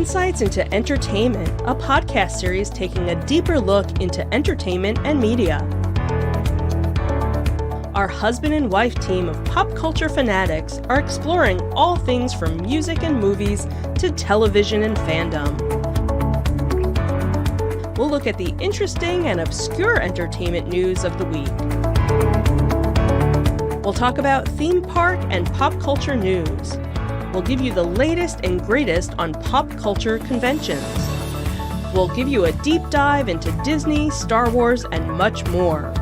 Insights into Entertainment, a podcast series taking a deeper look into entertainment and media. Our husband and wife team of pop culture fanatics are exploring all things from music and movies to television and fandom. We'll look at the interesting and obscure entertainment news of the week. We'll talk about theme park and pop culture news. We'll give you the latest and greatest on pop culture conventions. We'll give you a deep dive into Disney, Star Wars, and much more.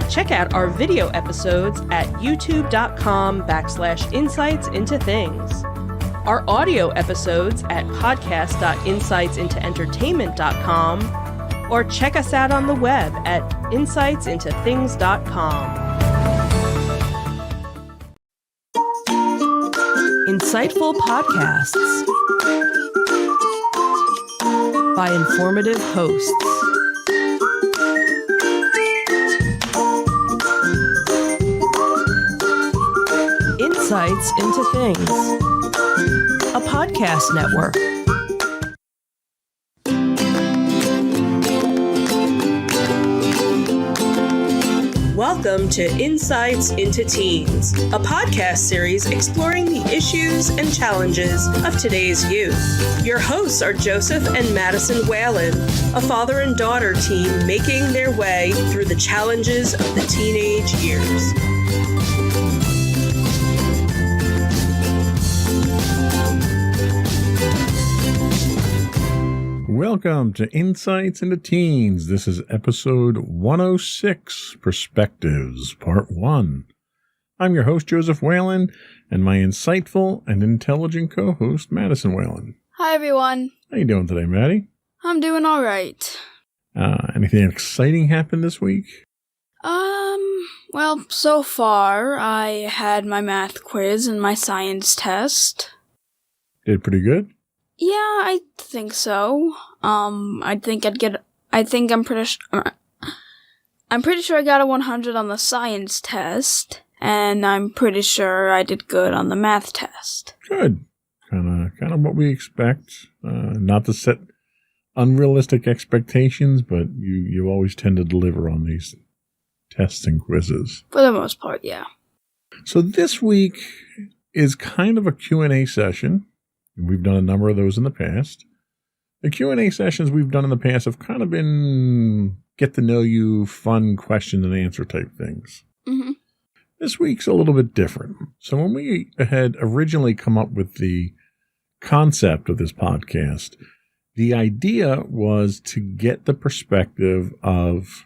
Check out our video episodes at youtube.com/insightsintothings. Our audio episodes at podcast.insightsintoentertainment.com, or check us out on the web at insightsintothings.com. Insightful podcasts by informative hosts. Insights into Things, a podcast network. Welcome to Insights into Teens, a podcast series exploring the issues and challenges of today's youth. Your hosts are Joseph and Madison Whalen, a father and daughter team making their way through the challenges of the teenage years. Welcome to Insights into Teens. This is episode 106, Perspectives, Part 1. I'm your host, Joseph Whalen, and my insightful and intelligent co-host, Madison Whalen. Hi, everyone. How you doing today, Maddie? I'm doing all right. Anything exciting happened this week? Well, so far, I had my math quiz and my science test. Did pretty good? Yeah, I think so. I'm pretty sure I got a 100 on the science test, and I'm pretty sure I did good on the math test. Good. Kind of what we expect. Not to set unrealistic expectations, but you always tend to deliver on these tests and quizzes. For the most part, yeah. So this week is kind of a Q&A session. We've done a number of those in the past. The Q&A sessions we've done in the past have kind of been get-to-know-you, fun question and answer type things. Mm-hmm. This week's a little bit different. So when we had originally come up with the concept of this podcast, the idea was to get the perspective of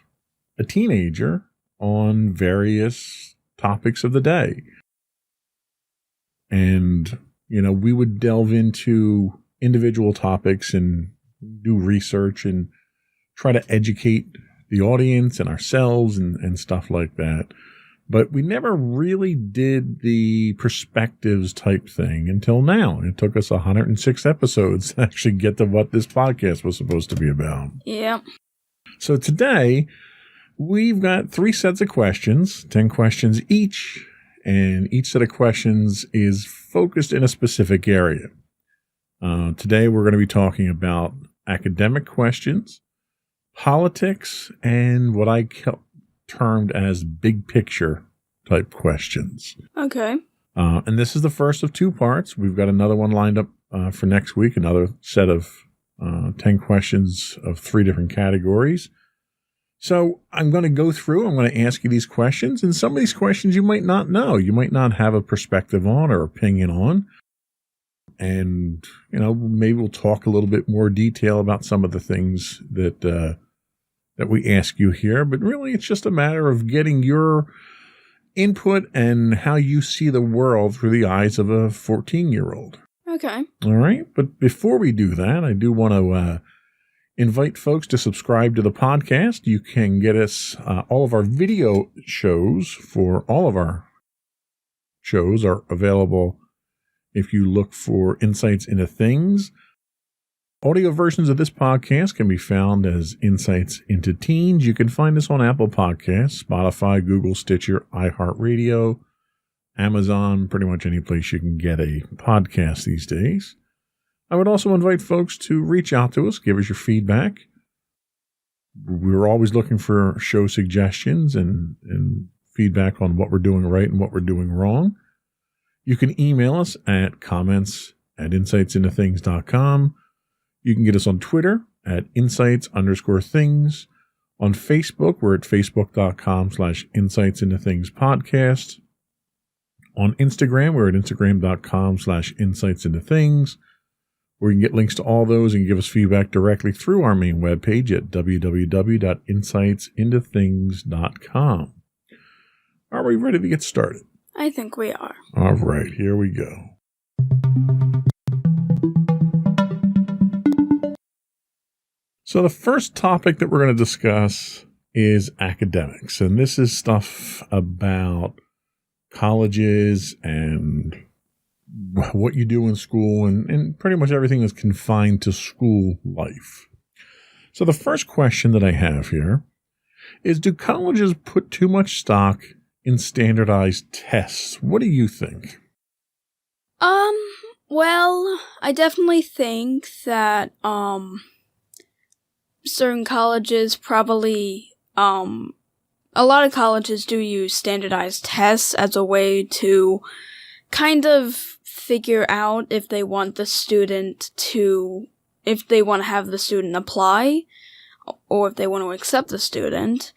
a teenager on various topics of the day. And we would delve into individual topics and do research and try to educate the audience and ourselves and stuff like that. But we never really did the perspectives type thing until now. It took us 106 episodes to actually get to what this podcast was supposed to be about. Yeah. So today, we've got 3 sets of questions, 10 questions each. And each set of questions is focused in a specific area. Today, we're going to be talking about academic questions, politics, and what I termed as big picture type questions. Okay. And this is the first of 2 parts. We've got another one lined up for next week, another set of 10 questions of 3 different categories. So I'm going to go through, I'm going to ask you these questions, and some of these questions you might not know. You might not have a perspective on or opinion on. And, maybe we'll talk a little bit more detail about some of the things that we ask you here. But really, it's just a matter of getting your input and how you see the world through the eyes of a 14-year-old. Okay. All right. But before we do that, I do want to invite folks to subscribe to the podcast. You can get us all of our video shows for all of our shows are available if you look for Insights into Things. Audio versions of this podcast can be found as Insights into Teens. You can find us on Apple Podcasts, Spotify, Google, Stitcher, iHeartRadio, Amazon, pretty much any place you can get a podcast these days. I would also invite folks to reach out to us, give us your feedback. We're always looking for show suggestions and feedback on what we're doing right and what we're doing wrong. You can email us at comments@insightsintothings.com. You can get us on Twitter at insights_things. On Facebook, we're at facebook.com/insightsintothingspodcast. On Instagram, we're at instagram.com/insightsintothings, where you can get links to all those and give us feedback directly through our main webpage at www.insightsintothings.com. Are we ready to get started? I think we are. All right, here we go. So the first topic that we're going to discuss is academics, and this is stuff about colleges and what you do in school and pretty much everything is confined to school life. So the first question that I have here is, do colleges put too much stock in standardized tests? What do you think? Well, I definitely think that, certain colleges probably, a lot of colleges do use standardized tests as a way to kind of figure out if they want to have the student apply, or if they want to accept the student.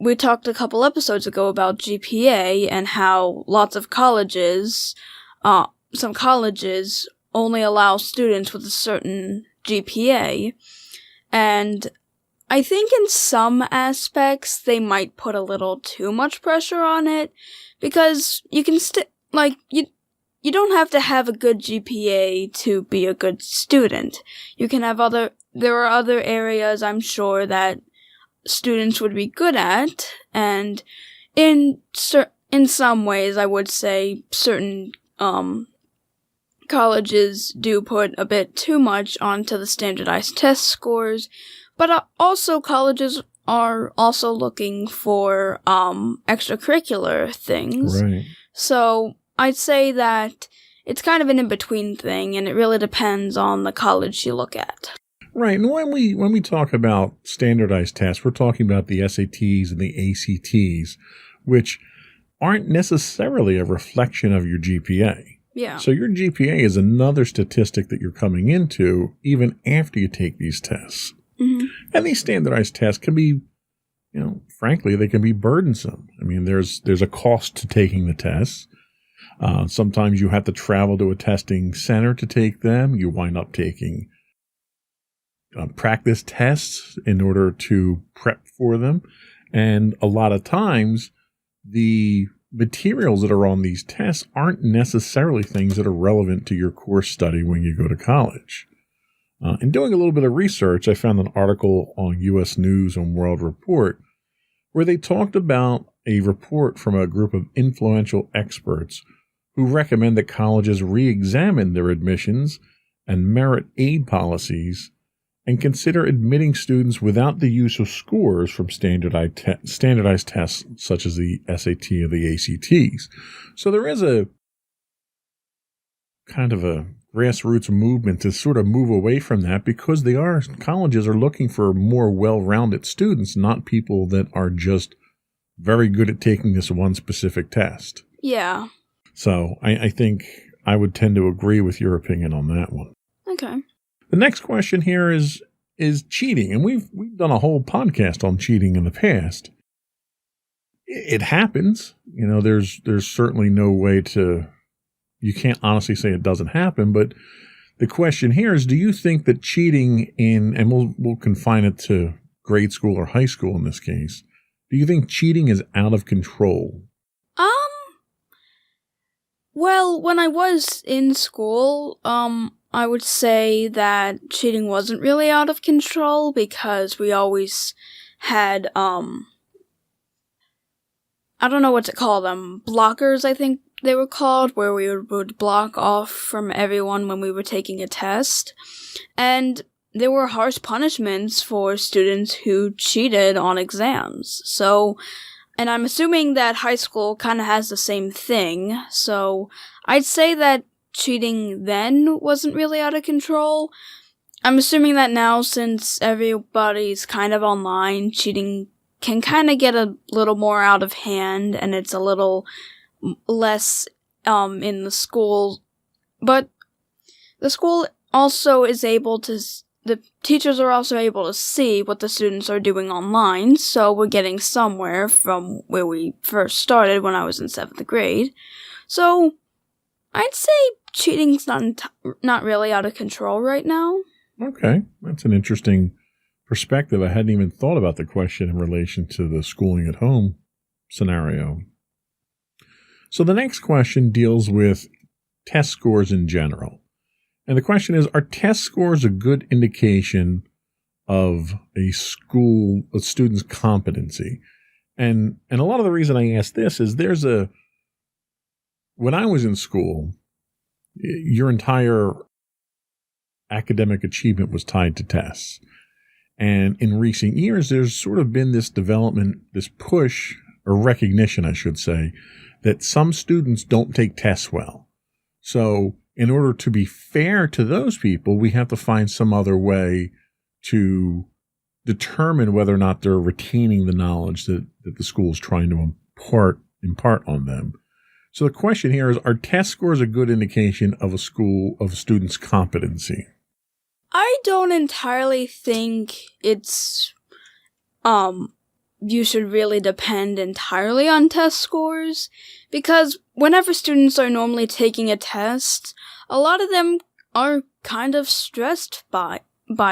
We talked a couple episodes ago about GPA and how lots of colleges, some colleges only allow students with a certain GPA, and I think in some aspects they might put a little too much pressure on it, because you can you don't have to have a good GPA to be a good student. You can have there are other areas I'm sure that students would be good at, and in some ways I would say certain colleges do put a bit too much onto the standardized test scores, but also colleges are also looking for extracurricular things. Right. So I'd say that it's kind of an in-between thing, and it really depends on the college you look at. Right, and when we talk about standardized tests, we're talking about the SATs and the ACTs, which aren't necessarily a reflection of your GPA. Yeah. So your GPA is another statistic that you're coming into even after you take these tests. Mm-hmm. And these standardized tests can be, frankly, they can be burdensome. I mean, there's a cost to taking the tests. Sometimes you have to travel to a testing center to take them. You wind up taking practice tests in order to prep for them. And a lot of times, the materials that are on these tests aren't necessarily things that are relevant to your course study when you go to college. In doing a little bit of research, I found an article on U.S. News and World Report where they talked about a report from a group of influential experts who recommend that colleges re-examine their admissions and merit aid policies and consider admitting students without the use of scores from standardized tests such as the SAT or the ACTs. So there is a kind of a grassroots movement to sort of move away from that, because colleges are looking for more well-rounded students, not people that are just very good at taking this one specific test. Yeah. So I think I would tend to agree with your opinion on that one. Okay. The next question here is cheating, and we've done a whole podcast on cheating in the past. It happens. There's certainly no way to. You can't honestly say it doesn't happen, but the question here is: do you think that cheating and we'll confine it to grade school or high school in this case? Do you think cheating is out of control? Well, when I was in school, I would say that cheating wasn't really out of control, because we always had, I don't know what to call them, blockers, I think they were called, where we would block off from everyone when we were taking a test. And there were harsh punishments for students who cheated on exams. So and I'm assuming that high school kind of has the same thing, so I'd say that cheating then wasn't really out of control. I'm assuming that now, since everybody's kind of online, cheating can kind of get a little more out of hand, and it's a little less in the school. But the school also is able to, the teachers are also able to see what the students are doing online, so we're getting somewhere from where we first started when I was in 7th grade. So I'd say cheating's not really out of control right now. Okay, that's an interesting perspective. I hadn't even thought about the question in relation to the schooling at home scenario. So the next question deals with test scores in general. And the question is, are test scores a good indication of a student's competency? And a lot of the reason I ask this is when I was in school, your entire academic achievement was tied to tests. And in recent years, there's sort of been this development, this push, or recognition, I should say, that some students don't take tests well. So in order to be fair to those people, we have to find some other way to determine whether or not they're retaining the knowledge that the school is trying to impart on them. So the question here is, are test scores a good indication of a student's competency? I don't entirely think it's, you should really depend entirely on test scores, because whenever students are normally taking a test, a lot of them are kind of stressed by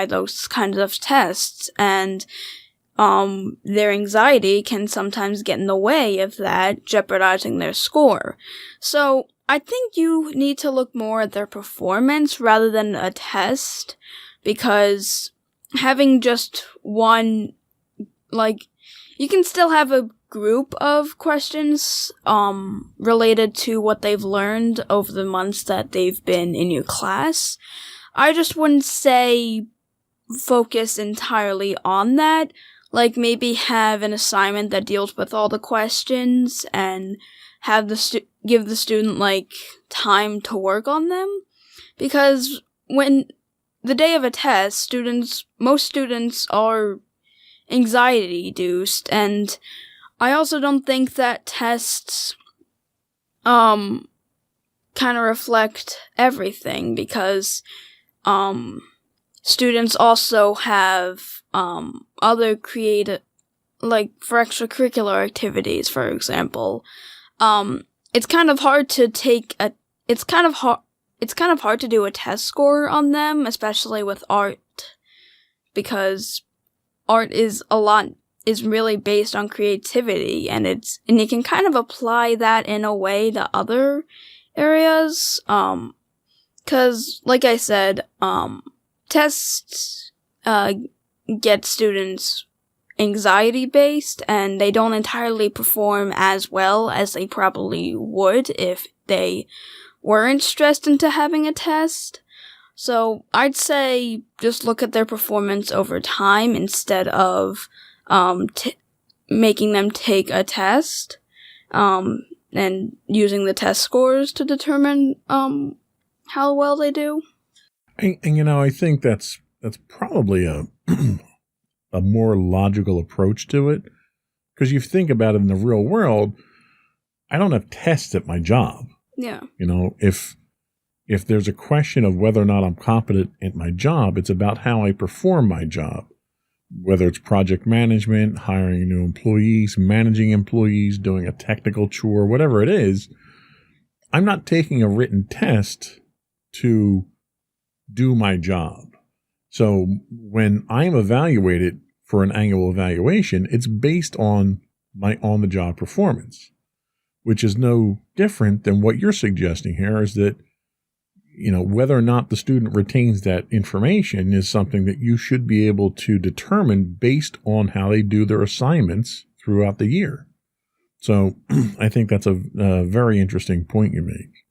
those kinds of tests, and their anxiety can sometimes get in the way of that, jeopardizing their score. So I think you need to look more at their performance rather than a test, because having just one, you can still have a group of questions related to what they've learned over the months that they've been in your class. I just wouldn't say focus entirely on that. Maybe have an assignment that deals with all the questions and have give the student time to work on them, because when the day of a test, most students are anxiety-induced, and I also don't think that tests kind of reflect everything, because students also have other creative, for extracurricular activities, for example. It's kind of hard to do a test score on them, especially with art, because art is really based on creativity, and you can kind of apply that in a way to other areas, 'cause like I said, tests get students anxiety based, and they don't entirely perform as well as they probably would if they weren't stressed into having a test. So I'd say just look at their performance over time instead of making them take a test, and using the test scores to determine how well they do. And I think that's probably a a more logical approach to it, because you think about it in the real world, I don't have tests at my job. Yeah. If there's a question of whether or not I'm competent at my job, it's about how I perform my job. Whether it's project management, hiring new employees, managing employees, doing a technical chore, whatever it is, I'm not taking a written test to do my job. So when I'm evaluated for an annual evaluation, it's based on my on-the-job performance, which is no different than what you're suggesting here, is that whether or not the student retains that information is something that you should be able to determine based on how they do their assignments throughout the year. So I think that's a very interesting point you make.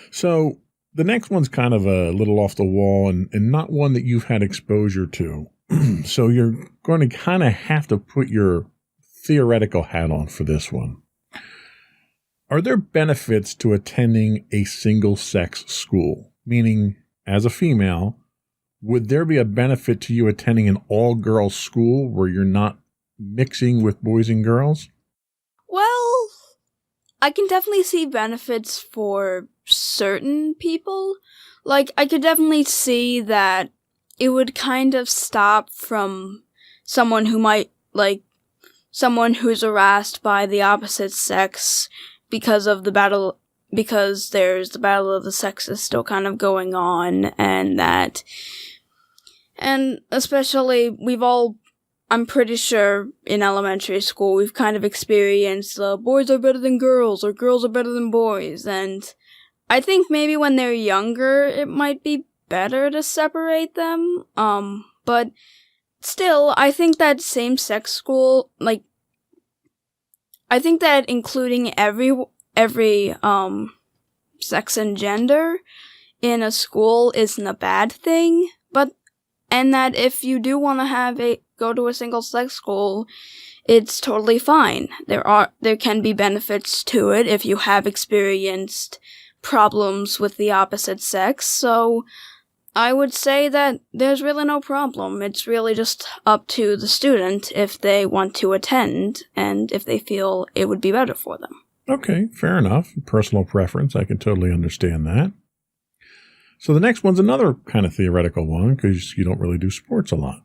So the next one's kind of a little off the wall and not one that you've had exposure to. So you're going to kind of have to put your theoretical hat on for this one. Are there benefits to attending a single-sex school? Meaning, as a female, would there be a benefit to you attending an all-girls school where you're not mixing with boys and girls? Well, I can definitely see benefits for certain people. Like, I could definitely see that it would kind of stop from someone who might, like, someone who's harassed by the opposite sex because there's the battle of the sexes still kind of going on, and especially I'm pretty sure in elementary school we've kind of experienced boys are better than girls or girls are better than boys, and I think maybe when they're younger it might be better to separate them, but still, I think that same-sex school, like, I think that including every sex and gender in a school isn't a bad thing, and that if you do want to go to a single-sex school, it's totally fine. There can be benefits to it if you have experienced problems with the opposite sex, so I would say that there's really no problem. It's really just up to the student if they want to attend and if they feel it would be better for them. Okay, fair enough. Personal preference. I can totally understand that. So the next one's another kind of theoretical one because you don't really do sports a lot.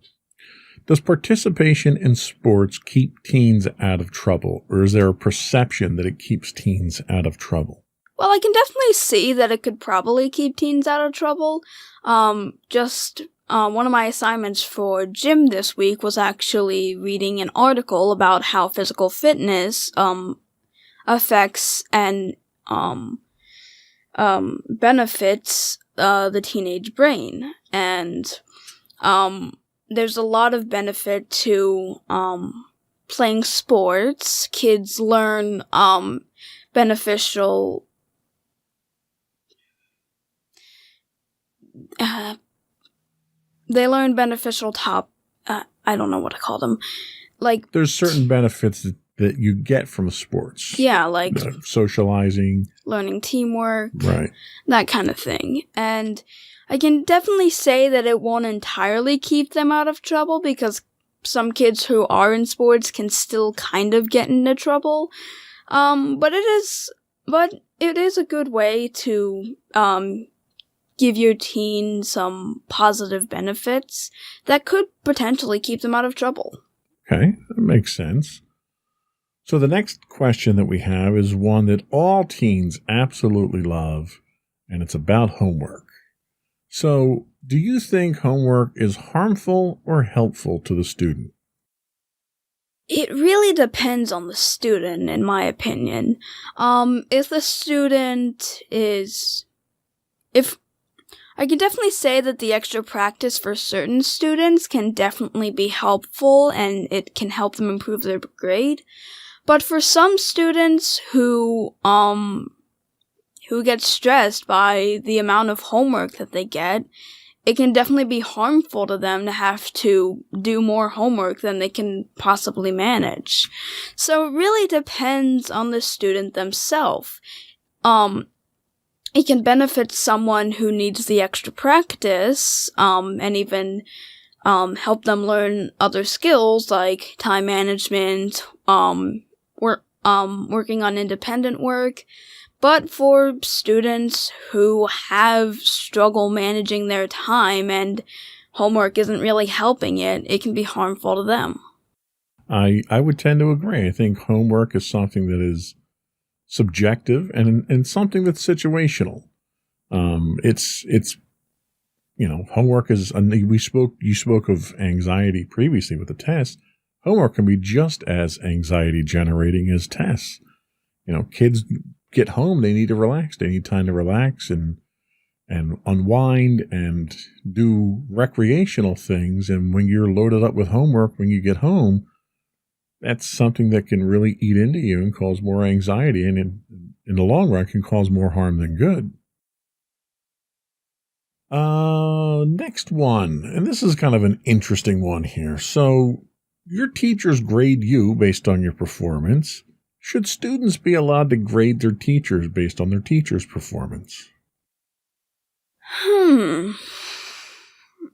Does participation in sports keep teens out of trouble, or is there a perception that it keeps teens out of trouble? Well, I can definitely see that it could probably keep teens out of trouble. One of my assignments for gym this week was actually reading an article about how physical fitness affects and benefits the teenage brain, and there's a lot of benefit to playing sports. Kids learn beneficial I don't know what to call them. Like, there's certain benefits that you get from sports. Yeah, like socializing, learning teamwork, right, that kind of thing. And I can definitely say that it won't entirely keep them out of trouble because some kids who are in sports can still kind of get into trouble. But it is a good way to give your teen some positive benefits that could potentially keep them out of trouble. Okay, that makes sense. So the next question that we have is one that all teens absolutely love, and it's about homework. So, do you think homework is harmful or helpful to the student? It really depends on the student, in my opinion. If the student I can definitely say that the extra practice for certain students can definitely be helpful and it can help them improve their grade. But for some students who get stressed by the amount of homework that they get, it can definitely be harmful to them to have to do more homework than they can possibly manage. So it really depends on the student themselves. It can benefit someone who needs the extra practice, and even help them learn other skills like time management, working on independent work. But for students who have struggle managing their time and homework isn't really helping it can be harmful to them. I would tend to agree. I think homework is something that is subjective and something that's situational. It's homework is, you spoke of anxiety previously with the test. Homework can be just as anxiety generating as tests. Kids get home, they need to relax. They need time to relax and unwind and do recreational things. And when you're loaded up with homework when you get home, that's something that can really eat into you and cause more anxiety, and in the long run can cause more harm than good. Next one, and this is kind of an interesting one here. So your teachers grade you based on your performance. Should students be allowed to grade their teachers based on their teachers' performance?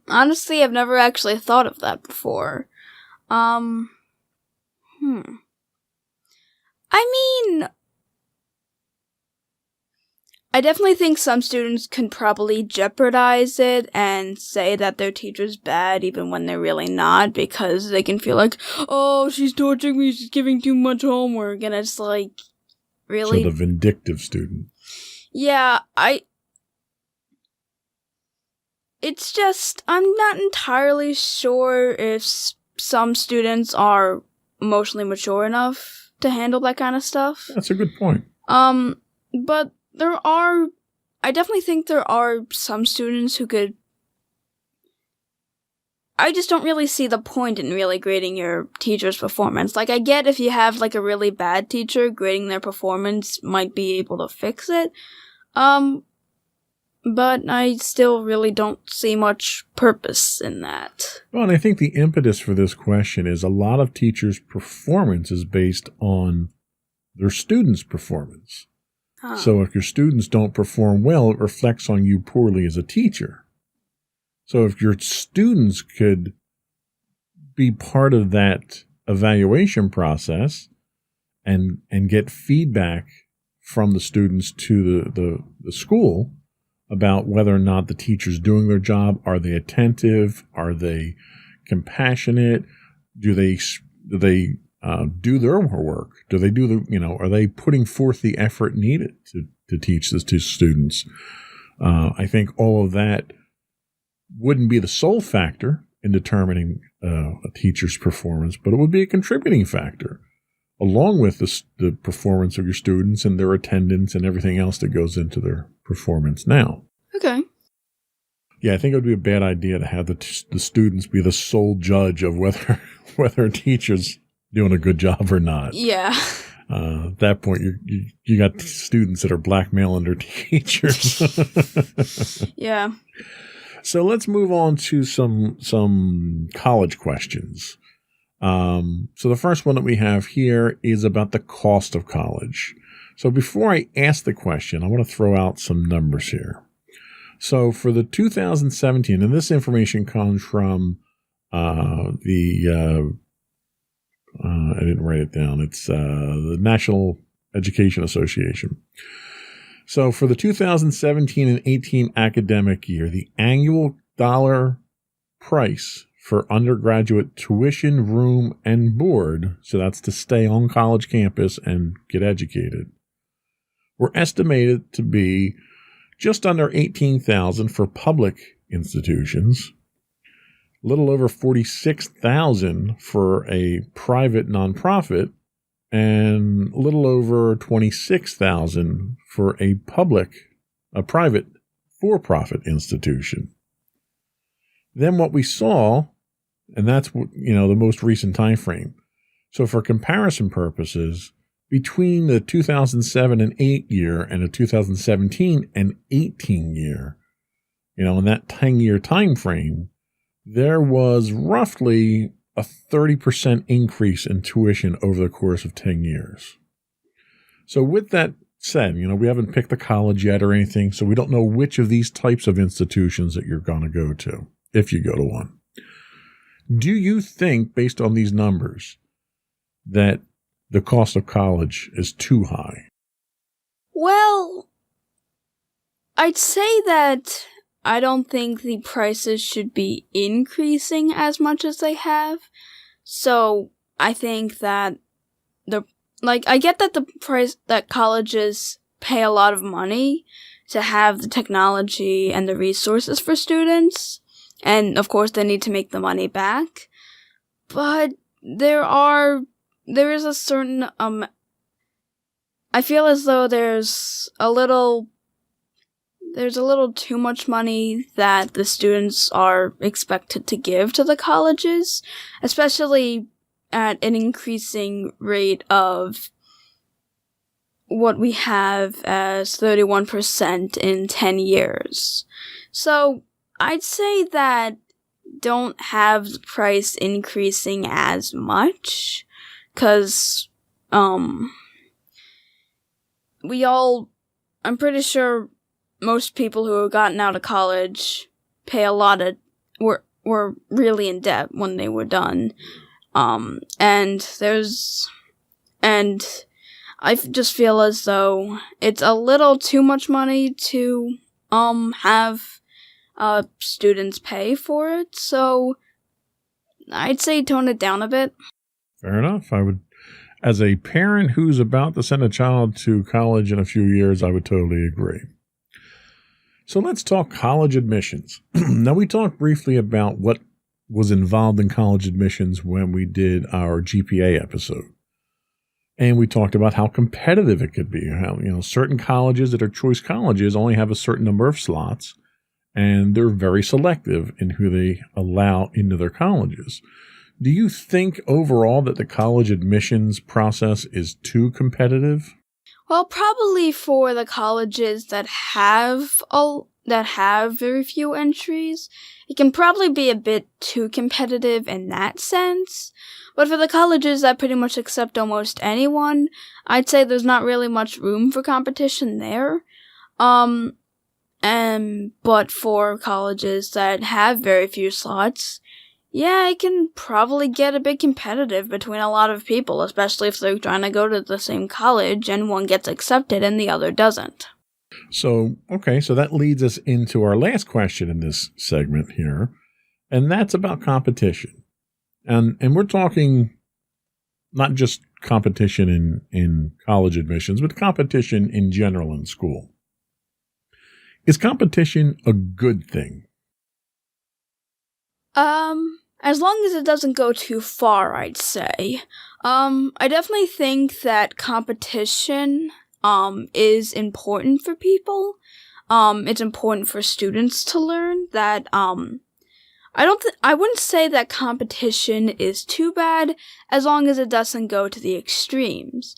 Honestly, I've never actually thought of that before. I mean, I definitely think some students can probably jeopardize it and say that their teacher's bad even when they're really not, because they can feel like, oh, she's torturing me, she's giving too much homework, and it's like, really? So the vindictive student. Yeah, it's just, I'm not entirely sure if some students are emotionally mature enough to handle that kind of stuff. That's a good point. But I definitely think there are some students who could. I just don't really see the point in really grading your teacher's performance. Like, I get if you have, like, a really bad teacher, grading their performance might be able to fix it. But I still really don't see much purpose in that. Well, and I think the impetus for this question is a lot of teachers' performance is based on their students' performance. So if your students don't perform well, it reflects on you poorly as a teacher. So if your students could be part of that evaluation process and get feedback from the students to the school about whether or not the teacher's doing their job, are they attentive? Are they compassionate? Do they do their work? Do they do are they putting forth the effort needed to teach this to students? I think all of that wouldn't be the sole factor in determining a teacher's performance, but it would be a contributing factor, along with the performance of your students and their attendance and everything else that goes into their performance now. Okay. Yeah, I think it would be a bad idea to have the students be the sole judge of whether a teacher's doing a good job or not. Yeah. At that point, you got students that are blackmailing their teachers. Yeah. So let's move on to some college questions. So the first one that we have here is about the cost of college. So before I ask the question, I want to throw out some numbers here. So for the 2017, and this information comes from I didn't write it down. It's the National Education Association. So for the 2017 and 18 academic year, the annual dollar price for undergraduate tuition, room, and board, so that's to stay on college campus and get educated, were estimated to be just under $18,000 for public institutions, a little over $46,000 for a private nonprofit, and a little over $26,000 for a private for-profit institution. Then what we saw, and that's the most recent time frame. So for comparison purposes, between the 2007 and 8 year and the 2017 and 18 year, in that 10-year time frame, there was roughly a 30% increase in tuition over the course of 10 years. So with that said, we haven't picked the college yet or anything, so we don't know which of these types of institutions that you're going to go to, if you go to one. Do you think, based on these numbers, that the cost of college is too high? Well, I'd say that I don't think the prices should be increasing as much as they have. So I think that I get that the price that colleges pay a lot of money to have the technology and the resources for students. And of course they need to make the money back. But there is a certain, I feel as though there's a little too much money that the students are expected to give to the colleges, especially at an increasing rate of what we have as 31% in 10 years. So I'd say that don't have the price increasing as much, because, I'm pretty sure most people who have gotten out of college pay a lot of, were really in debt when they were done. And I just feel as though it's a little too much money to, have, students pay for it, so I'd say tone it down a bit. Fair enough. As a parent who's about to send a child to college in a few years, I would totally agree. So let's talk college admissions. Now, we talked briefly about what was involved in college admissions when we did our GPA episode. And we talked about how competitive it could be. How, certain colleges that are choice colleges only have a certain number of slots, and they're very selective in who they allow into their colleges. Do you think overall that the college admissions process is too competitive? Well, probably for the colleges that have very few entries, it can probably be a bit too competitive in that sense. But for the colleges that pretty much accept almost anyone, I'd say there's not really much room for competition there. But for colleges that have very few slots, yeah, it can probably get a bit competitive between a lot of people, especially if they're trying to go to the same college and one gets accepted and the other doesn't. So that leads us into our last question in this segment here, and that's about competition. And we're talking not just competition in college admissions, but competition in general in school. Is competition a good thing? As long as it doesn't go too far, I'd say. I definitely think that competition, is important for people. It's important for students to learn that, I wouldn't say that competition is too bad as long as it doesn't go to the extremes.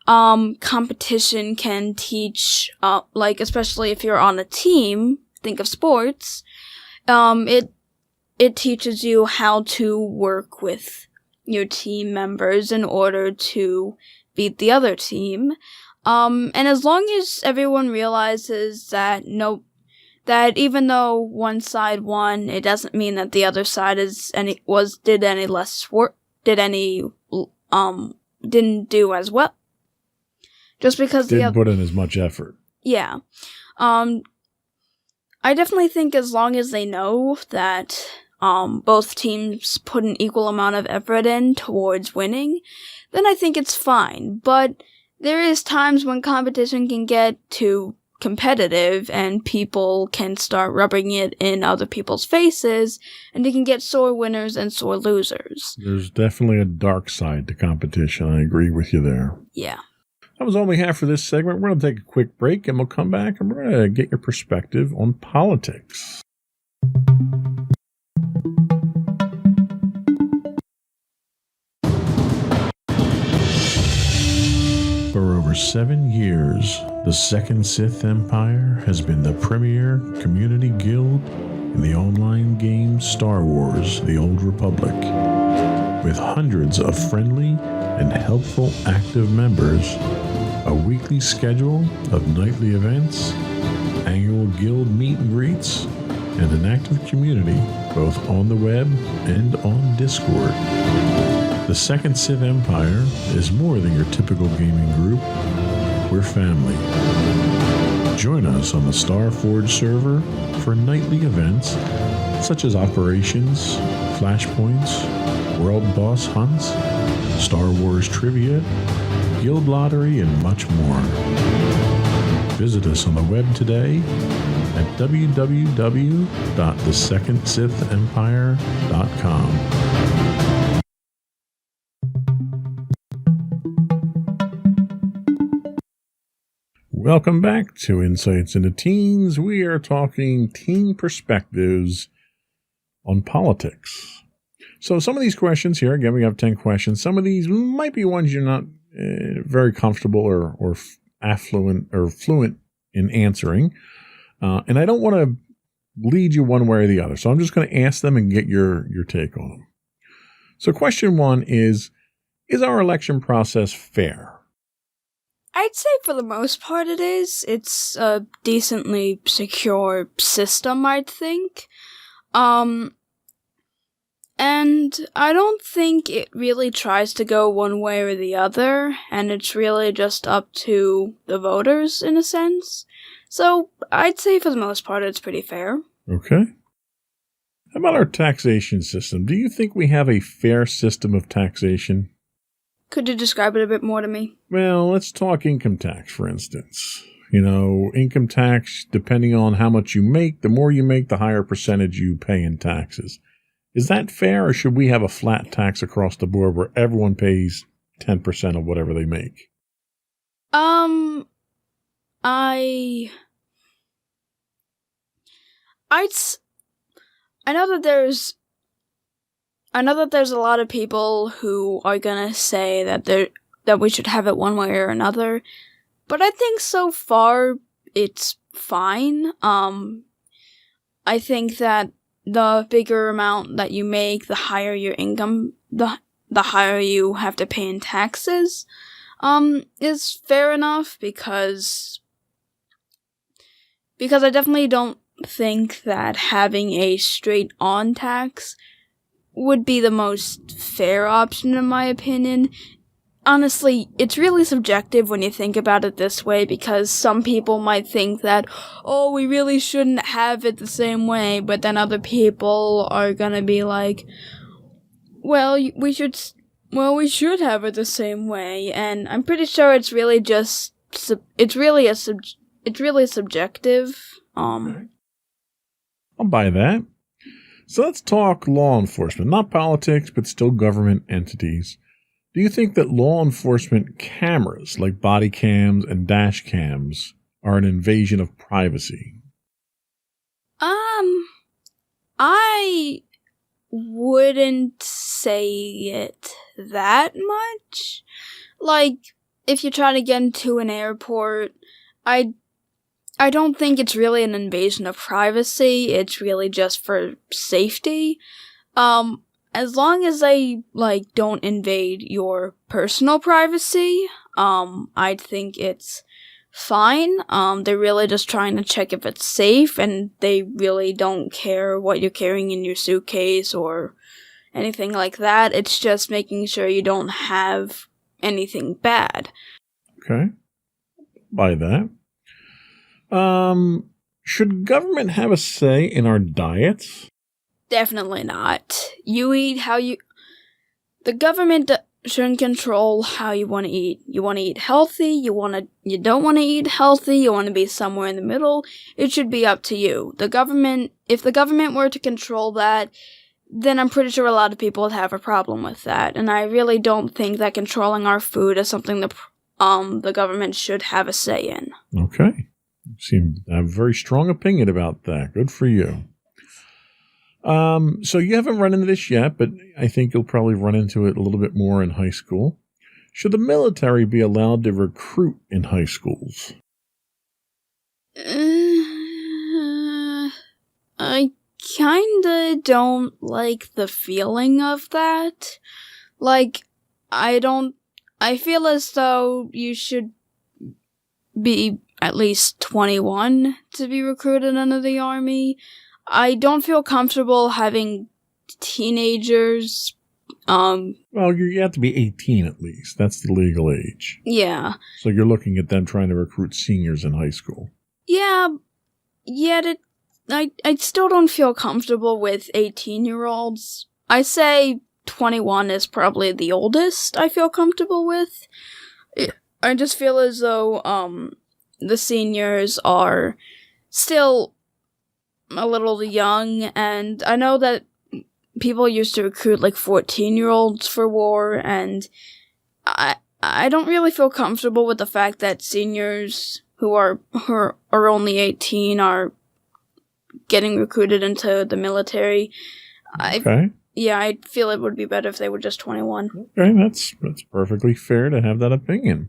Competition can teach, especially if you're on a team, think of sports, it teaches you how to work with your team members in order to beat the other team. And as long as everyone realizes that even though one side won, it doesn't mean that the other side didn't do as well. Just because didn't put in as much effort. Yeah. I definitely think as long as they know that both teams put an equal amount of effort in towards winning, then I think it's fine. But there is times when competition can get too competitive and people can start rubbing it in other people's faces, and you can get sore winners and sore losers. There's definitely a dark side to competition. I agree with you there. Yeah. That was all we have for this segment. We're going to take a quick break, and we'll come back, and we're going to get your perspective on politics. For over 7 years, the Second Sith Empire has been the premier community guild in the online game Star Wars: The Old Republic. With hundreds of friendly and helpful active members, a weekly schedule of nightly events, annual guild meet and greets, and an active community both on the web and on Discord. The Second Sith Empire is more than your typical gaming group. We're family. Join us on the Starforge server for nightly events such as operations, flashpoints, world boss hunts, Star Wars trivia, guild lottery, and much more. Visit us on the web today at www.thesecondsithempire.com. Welcome back to Insights into Teens. We are talking teen perspectives on politics. So some of these questions here, again, we have 10 questions. Some of these might be ones you're not very comfortable or affluent or fluent in answering. And I don't want to lead you one way or the other. So I'm just going to ask them and get your take on them. So question 1 is our election process fair? I'd say for the most part it is. It's a decently secure system, I'd think. And I don't think it really tries to go one way or the other, and it's really just up to the voters in a sense. So I'd say for the most part it's pretty fair. Okay. How about our taxation system? Do you think we have a fair system of taxation? Could you describe it a bit more to me? Well, let's talk income tax, for instance. Income tax, depending on how much you make, the more you make, the higher percentage you pay in taxes. Is that fair, or should we have a flat tax across the board where everyone pays 10% of whatever they make? I know that there's a lot of people who are gonna say that we should have it one way or another, but I think so far it's fine. I think that the bigger amount that you make, the higher your income, the higher you have to pay in taxes, is fair enough because I definitely don't think that having a straight-on tax would be the most fair option in my opinion. Honestly, it's really subjective when you think about it this way, because some people might think that, oh, we really shouldn't have it the same way, but then other people are gonna be like, well, we should have it the same way, and I'm pretty sure it's really just, it's really subjective. I'll buy that. So let's talk law enforcement, not politics, but still government entities. Do you think that law enforcement cameras, like body cams and dash cams, are an invasion of privacy? I wouldn't say it that much. Like, if you're trying to get into an airport, I don't think it's really an invasion of privacy. It's really just for safety. As long as they, don't invade your personal privacy, I think it's fine. They're really just trying to check if it's safe, and they really don't care what you're carrying in your suitcase or anything like that. It's just making sure you don't have anything bad. Okay. Buy that. Should government have a say in our diets? Definitely not. The government shouldn't control how you want to eat. You want to eat healthy, you don't want to eat healthy, you want to be somewhere in the middle. It should be up to you. If the government were to control that, then I'm pretty sure a lot of people would have a problem with that. And I really don't think that controlling our food is something the government should have a say in. Okay. You seem to have a very strong opinion about that. Good for you. So you haven't run into this yet, but I think you'll probably run into it a little bit more in high school. Should the military be allowed to recruit in high schools? I kinda don't like the feeling of that. I feel as though you should be at least 21 to be recruited into the army. I don't feel comfortable having teenagers. Well, you have to be 18 at least. That's the legal age. Yeah. So you're looking at them trying to recruit seniors in high school. Yeah, yet I still don't feel comfortable with 18-year-olds. I say 21 is probably the oldest I feel comfortable with. I just feel as though, the seniors are still a little young, and I know that people used to recruit 14-year-olds for war, and I don't really feel comfortable with the fact that seniors who are only 18 are getting recruited into the military. Okay. I feel it would be better if they were just 21. Okay, that's perfectly fair to have that opinion.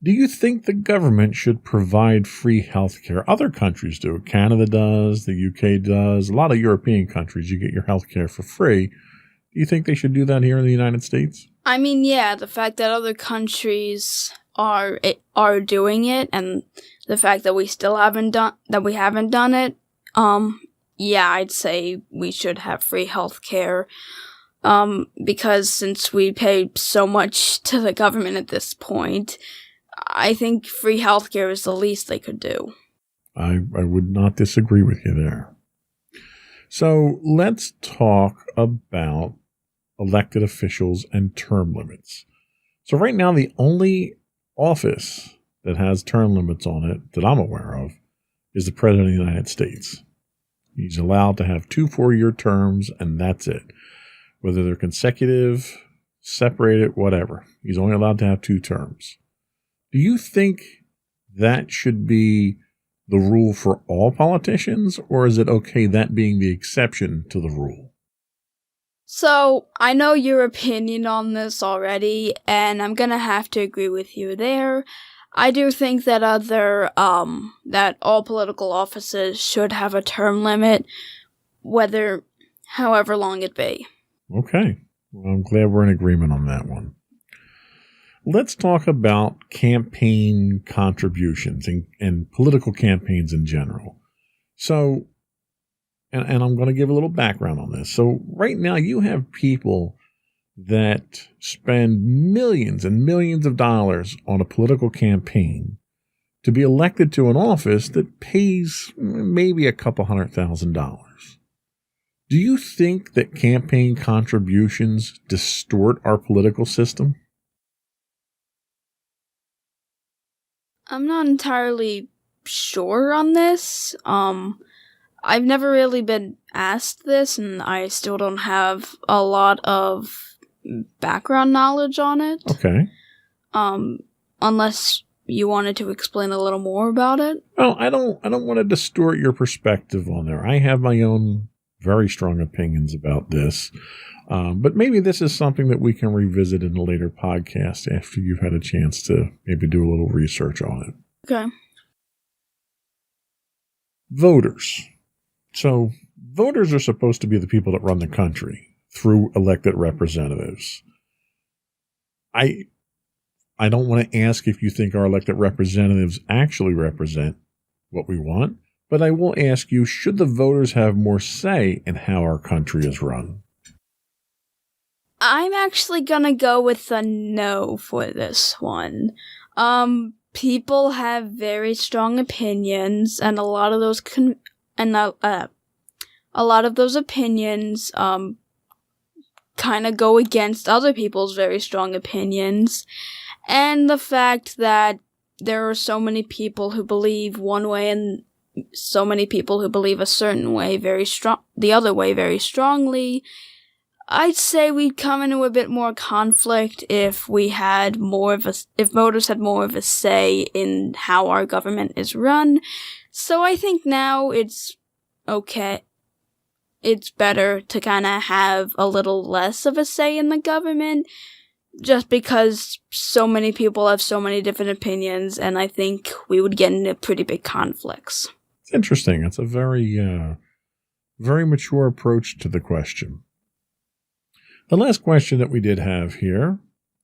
Do you think the government should provide free health care? Other countries do. Canada does, the UK does, a lot of European countries, you get your health care for free. Do you think they should do that here in the United States? I mean, yeah, the fact that other countries are doing it, and the fact that we haven't done it, yeah, I'd say we should have free health care. Because since we pay so much to the government at this point, I think free healthcare is the least they could do. I would not disagree with you there. So let's talk about elected officials and term limits. So right now, the only office that has term limits on it that I'm aware of is the President of the United States. He's allowed to have 2 4-year terms, and that's it. Whether they're consecutive, separated, whatever. He's only allowed to have 2 terms. Do you think that should be the rule for all politicians, or is it okay that being the exception to the rule? So, I know your opinion on this already, and I'm gonna have to agree with you there. I do think that that all political offices should have a term limit, however long it be. Okay. Well, I'm glad we're in agreement on that one. Let's talk about campaign contributions and political campaigns in general. So, and I'm going to give a little background on this. So right now you have people that spend millions and millions of dollars on a political campaign to be elected to an office that pays maybe a couple $100,000. Do you think that campaign contributions distort our political system? I'm not entirely sure on this. I've never really been asked this, and I still don't have a lot of background knowledge on it. Okay. Unless you wanted to explain a little more about it. Well, I don't want to distort your perspective on there. I have my own very strong opinions about this. But maybe this is something that we can revisit in a later podcast after you've had a chance to maybe do a little research on it. Okay. Voters. So voters are supposed to be the people that run the country through elected representatives. I don't want to ask if you think our elected representatives actually represent what we want, but I will ask you, should the voters have more say in how our country is run? I'm actually gonna go with a no for this one. People have very strong opinions, and a lot of those opinions kind of go against other people's very strong opinions, and the fact that there are so many people who believe one way and so many people who believe a certain way the other way very strongly. I'd say we'd come into a bit more conflict if voters had more of a say in how our government is run. So I think now it's okay. It's better to kind of have a little less of a say in the government, just because so many people have so many different opinions, and I think we would get into pretty big conflicts. It's interesting. It's a very, very mature approach to the question. The last question that we did have here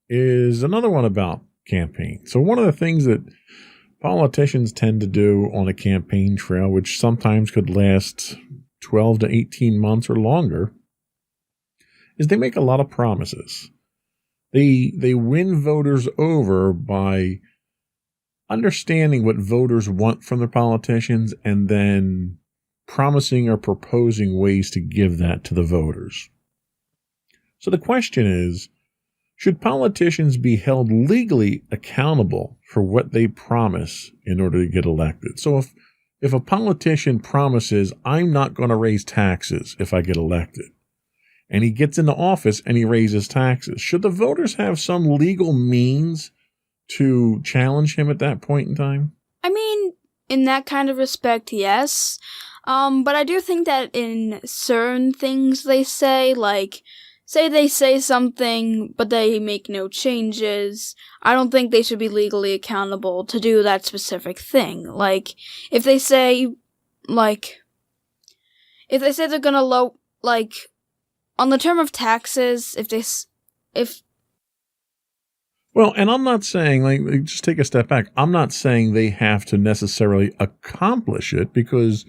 is another one about campaign. So one of the things that politicians tend to do on a campaign trail, which sometimes could last 12 to 18 months or longer, is they make a lot of promises. They win voters over by understanding what voters want from their politicians and then promising or proposing ways to give that to the voters. So the question is, should politicians be held legally accountable for what they promise in order to get elected? So if a politician promises, I'm not going to raise taxes if I get elected, and he gets into office and he raises taxes, should the voters have some legal means to challenge him at that point in time? I mean, in that kind of respect, yes. But I do think that in certain things they say, like, say they say something, but they make no changes, I don't think they should be legally accountable to do that specific thing. Like, if they say they're gonna on the term of taxes, Well, and I'm not saying, just take a step back. I'm not saying they have to necessarily accomplish it, because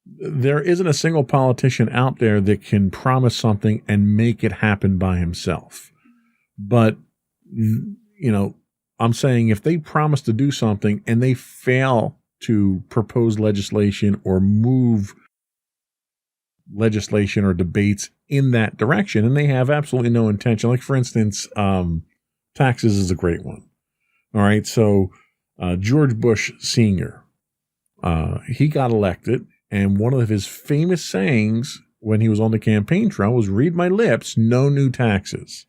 there isn't a single politician out there that can promise something and make it happen by himself. But, I'm saying if they promise to do something and they fail to propose legislation or move legislation or debates in that direction, and they have absolutely no intention, like, for instance, taxes is a great one. All right. So, George Bush Sr., he got elected, and one of his famous sayings when he was on the campaign trail was, "Read my lips, no new taxes."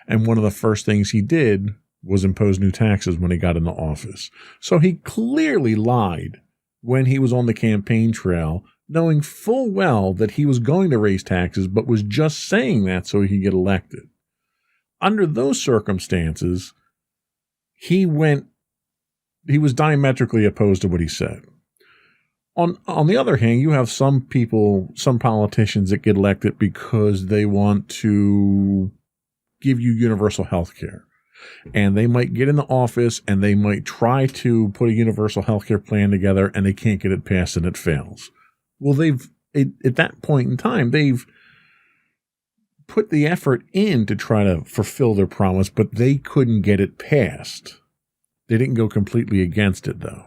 And one of the first things he did was impose new taxes when he got into office. So he clearly lied when he was on the campaign trail, knowing full well that he was going to raise taxes, but was just saying that so he could get elected. Under those circumstances, he was diametrically opposed to what he said. On the other hand, you have some politicians that get elected because they want to give you universal health care. And they might get into office and they might try to put a universal health care plan together, and they can't get it passed and it fails. Well, at that point in time, they've put the effort in to try to fulfill their promise, but they couldn't get it passed. They didn't go completely against it, though.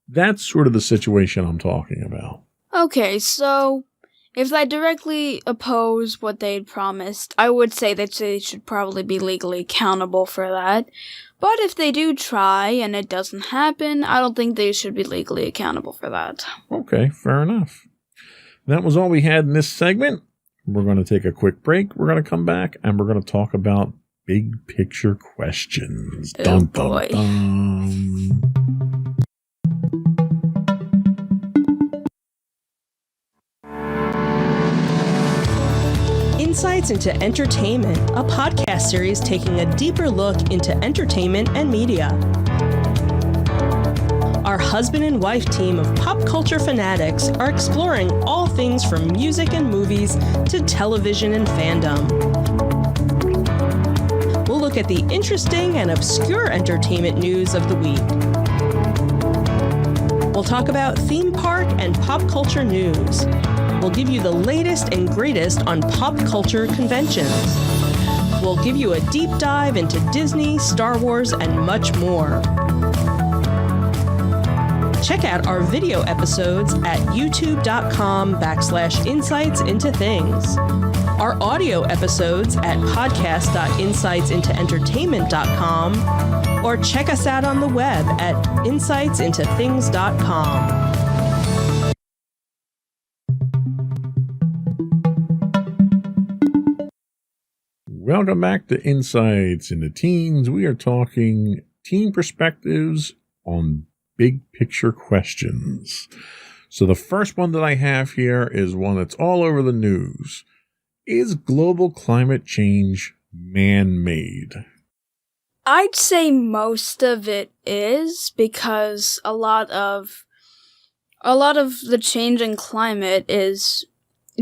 That's sort of the situation I'm talking about. Okay, so if they directly oppose what they'd promised, I would say that they should probably be legally accountable for that. But if they do try and it doesn't happen, I don't think they should be legally accountable for that. Okay, fair enough. That was all we had in this segment. We're going to take a quick break. We're going to come back and we're going to talk about big picture questions. Oh, dun, boy. Dun, dun. Insights into Entertainment, a podcast series taking a deeper look into entertainment and media. Our husband and wife team of pop culture fanatics are exploring all things from music and movies to television and fandom. We'll look at the interesting and obscure entertainment news of the week. We'll talk about theme park and pop culture news. We'll give you the latest and greatest on pop culture conventions. We'll give you a deep dive into Disney, Star Wars, and much more. Check out our video episodes at youtube.com/insightsintothings. Our audio episodes at podcast.insightsintoentertainment.com, or check us out on the web at insightsintothings.com. Welcome back to Insights into Teens. We are talking teen perspectives on big picture questions. So the first one that I have here is one that's all over the news. Is global climate change man-made? I'd say most of it is, because a lot of the change in climate is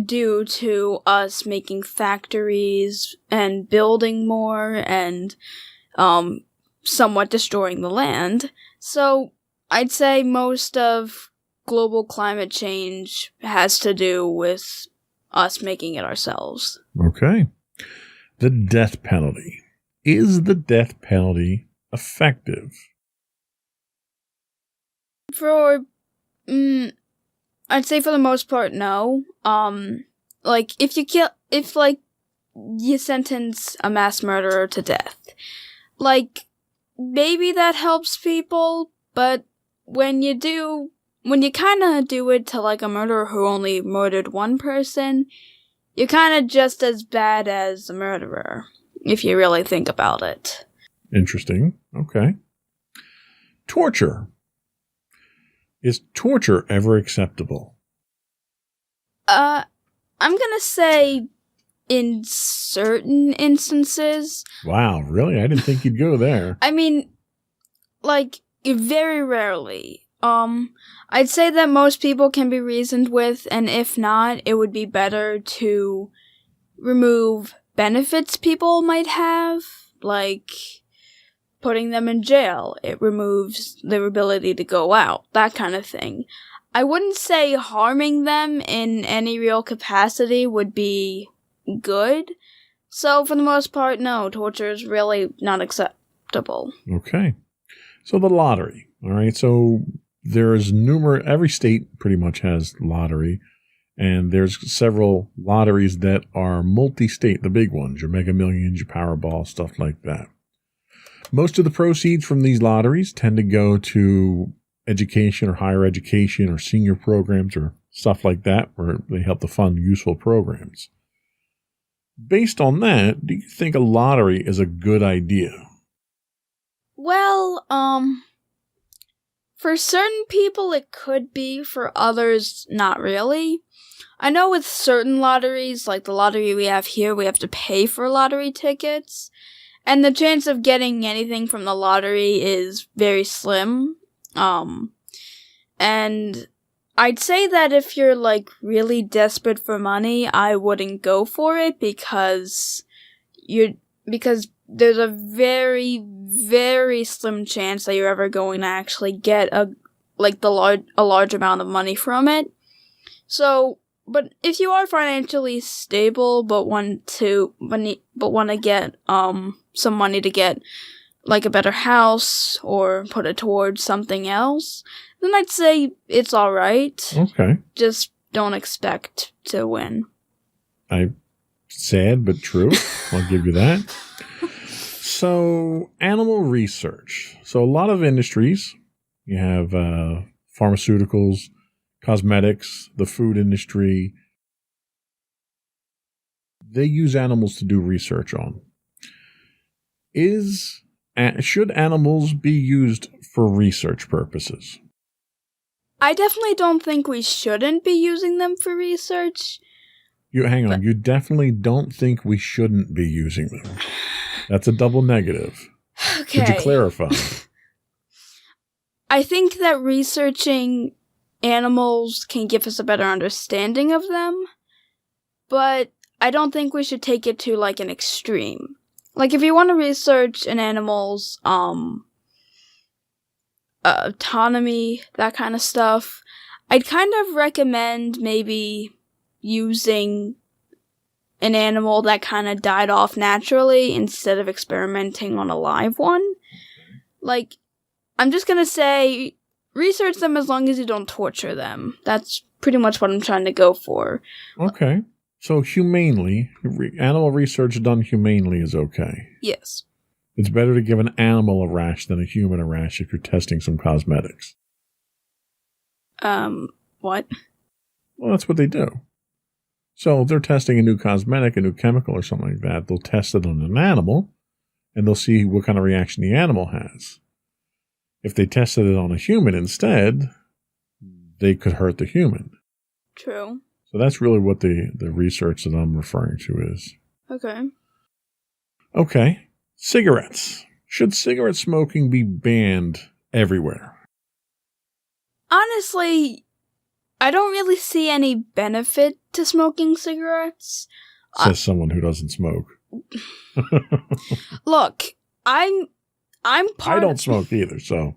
due to us making factories and building more and somewhat destroying the land. So I'd say most of global climate change has to do with us making it ourselves. Okay. The death penalty. Is the death penalty effective? I'd say for the most part, no. If you sentence a mass murderer to death, maybe that helps people, but when you kind of do it to, a murderer who only murdered one person, you're kind of just as bad as a murderer, if you really think about it. Interesting. Okay. Torture. Is torture ever acceptable? I'm gonna say in certain instances. Wow, really? I didn't think you'd go there. I mean, like, very rarely. I'd say that most people can be reasoned with, and if not, it would be better to remove benefits people might have, like putting them in jail. It removes their ability to go out, that kind of thing. I wouldn't say harming them in any real capacity would be good. So, for the most part, no, torture is really not acceptable. Okay. So the lottery. All right. So there's every state pretty much has lottery. And there's several lotteries that are multi-state, the big ones, your Mega Millions, your Powerball, stuff like that. Most of the proceeds from these lotteries tend to go to education or higher education or senior programs or stuff like that, where they help to fund useful programs. Based on that, do you think a lottery is a good idea? Well, for certain people it could be, for others not really. I know with certain lotteries, like the lottery we have here, we have to pay for lottery tickets, and the chance of getting anything from the lottery is very slim. And I'd say that if you're, like, really desperate for money, I wouldn't go for it because there's a very, very slim chance that you're ever going to actually get a large amount of money from it. So, but if you are financially stable but want to get some money to get like a better house or put it towards something else, then I'd say it's all right. Okay. Just don't expect to win. Sad but true. I'll give you that. So, animal research. So, a lot of industries, you have pharmaceuticals, cosmetics, the food industry. They use animals to do research on. Should animals be used for research purposes? I definitely don't think we shouldn't be using them for research. Hang on. You definitely don't think we shouldn't be using them. That's a double negative. Okay. Could you clarify? I think that researching animals can give us a better understanding of them, but I don't think we should take it to, like, an extreme. Like, if you want to research an animal's, autonomy, that kind of stuff, I'd kind of recommend maybe using an animal that kind of died off naturally instead of experimenting on a live one. Like, I'm just gonna say, research them as long as you don't torture them. That's pretty much what I'm trying to go for. Okay. So humanely, animal research done humanely is okay. Yes. It's better to give an animal a rash than a human a rash if you're testing some cosmetics. What? Well, that's what they do. So if they're testing a new cosmetic, a new chemical or something like that, they'll test it on an animal, and they'll see what kind of reaction the animal has. If they tested it on a human instead, they could hurt the human. True. So that's really what the research that I'm referring to is. Okay. Okay. Cigarettes. Should cigarette smoking be banned everywhere? Honestly, I don't really see any benefit to smoking cigarettes. Says someone who doesn't smoke. Look, I'm part I don't smoke either, so.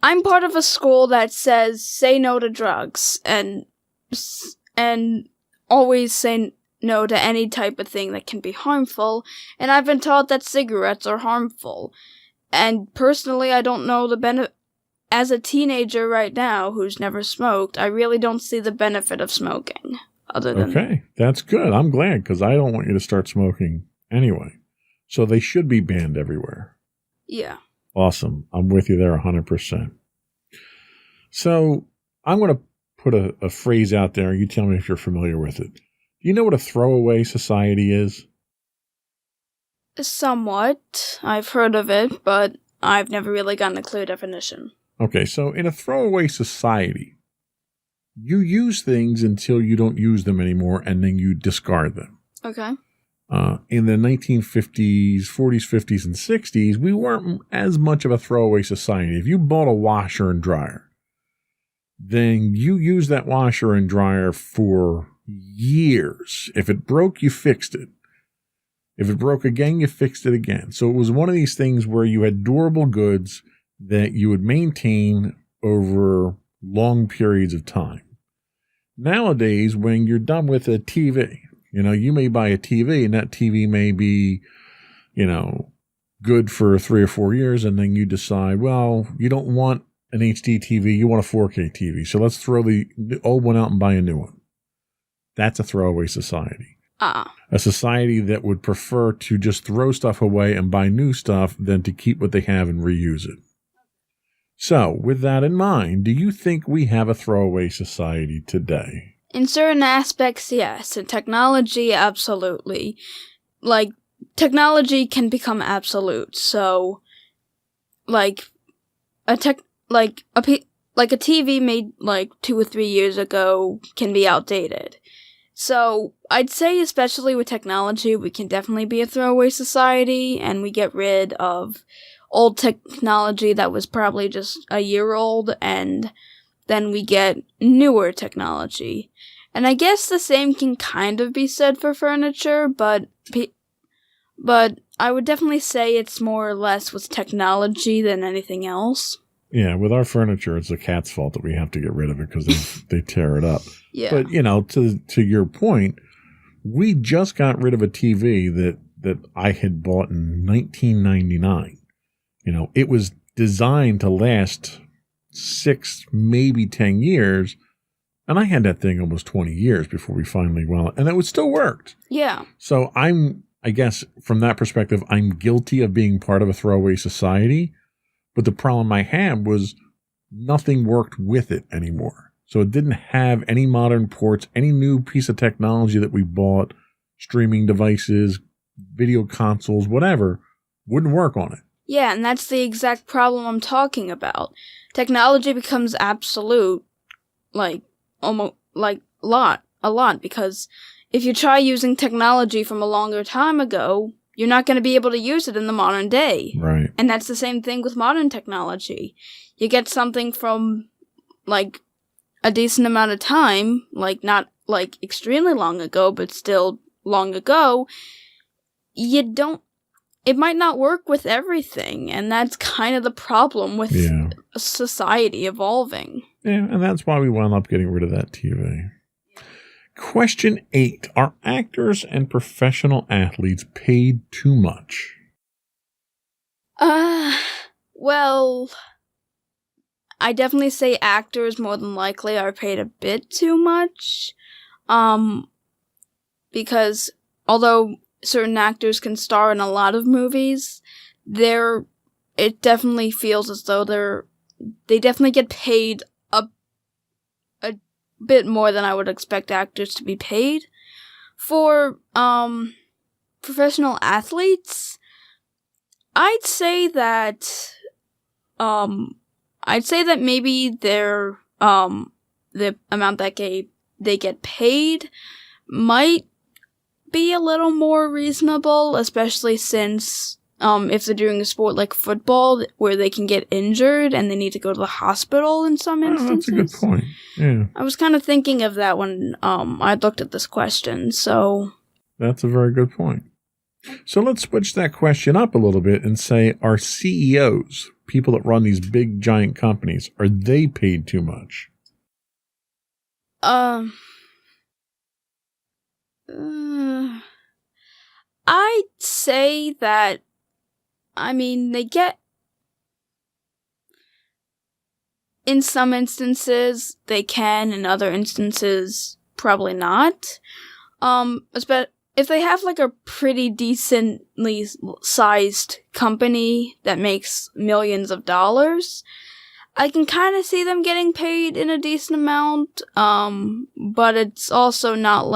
I'm part of a school that says say no to drugs and always say no to any type of thing that can be harmful, and I've been taught that cigarettes are harmful. And personally, I don't know the benefit. As a teenager right now who's never smoked, I really don't see the benefit of smoking. Other than Okay, that's good. I'm glad, because I don't want you to start smoking anyway. So they should be banned everywhere. Yeah. Awesome. I'm with you there 100%. So I'm going to put a phrase out there, and you tell me if you're familiar with it. Do you know what a throwaway society is? Somewhat. I've heard of it, but I've never really gotten a clear definition. Okay, so in a throwaway society, you use things until you don't use them anymore, and then you discard them. Okay. In the 1950s, 40s, 50s, and 60s, we weren't as much of a throwaway society. If you bought a washer and dryer, then you used that washer and dryer for years. If it broke, you fixed it. If it broke again, you fixed it again. So it was one of these things where you had durable goods that you would maintain over long periods of time. Nowadays, when you're done with a TV, you may buy a TV and that TV may be, good for 3 or 4 years. And then you decide, well, you don't want an HD TV. You want a 4K TV. So let's throw the old one out and buy a new one. That's a throwaway society. A society that would prefer to just throw stuff away and buy new stuff than to keep what they have and reuse it. So, with that in mind, do you think we have a throwaway society today? In certain aspects, yes. In technology, absolutely. Like, technology can become absolute. So, a TV made 2 or 3 years ago can be outdated. So, I'd say especially with technology, we can definitely be a throwaway society, and we get rid of old technology that was probably just a year old, and then we get newer technology. And I guess the same can kind of be said for furniture, but I would definitely say it's more or less with technology than anything else. Yeah, with our furniture, it's the cat's fault that we have to get rid of it because they tear it up. Yeah. But, to your point, we just got rid of a TV that I had bought in 1999. It was designed to last 6, maybe 10 years. And I had that thing almost 20 years before we finally and it still worked. Yeah. So I guess from that perspective, I'm guilty of being part of a throwaway society. But the problem I had was nothing worked with it anymore. So it didn't have any modern ports, any new piece of technology that we bought, streaming devices, video consoles, whatever, wouldn't work on it. Yeah, and that's the exact problem I'm talking about. Technology becomes absolute, almost, a lot, because if you try using technology from a longer time ago, you're not going to be able to use it in the modern day. Right. And that's the same thing with modern technology. You get something from, a decent amount of time, not, extremely long ago, but still long ago, it might not work with everything, and that's kind of the problem with society evolving. Yeah, and that's why we wound up getting rid of that TV. Question 8. Are actors and professional athletes paid too much? Well, I definitely say actors more than likely are paid a bit too much. Because although certain actors can star in a lot of movies, it definitely feels as though they definitely get paid a bit more than I would expect actors to be paid. For professional athletes, I'd say that maybe the amount that they get paid might be a little more reasonable, especially since if they're doing a sport like football where they can get injured and they need to go to the hospital in some instances. That's a good point. Yeah. I was kind of thinking of that when I looked at this question, so... That's a very good point. So let's switch that question up a little bit and say, are CEOs, people that run these big giant companies, are they paid too much? I'd say that, they get, in some instances, they can, in other instances, probably not. If they have, a pretty decently sized company that makes millions of dollars, I can kind of see them getting paid in a decent amount, but it's also not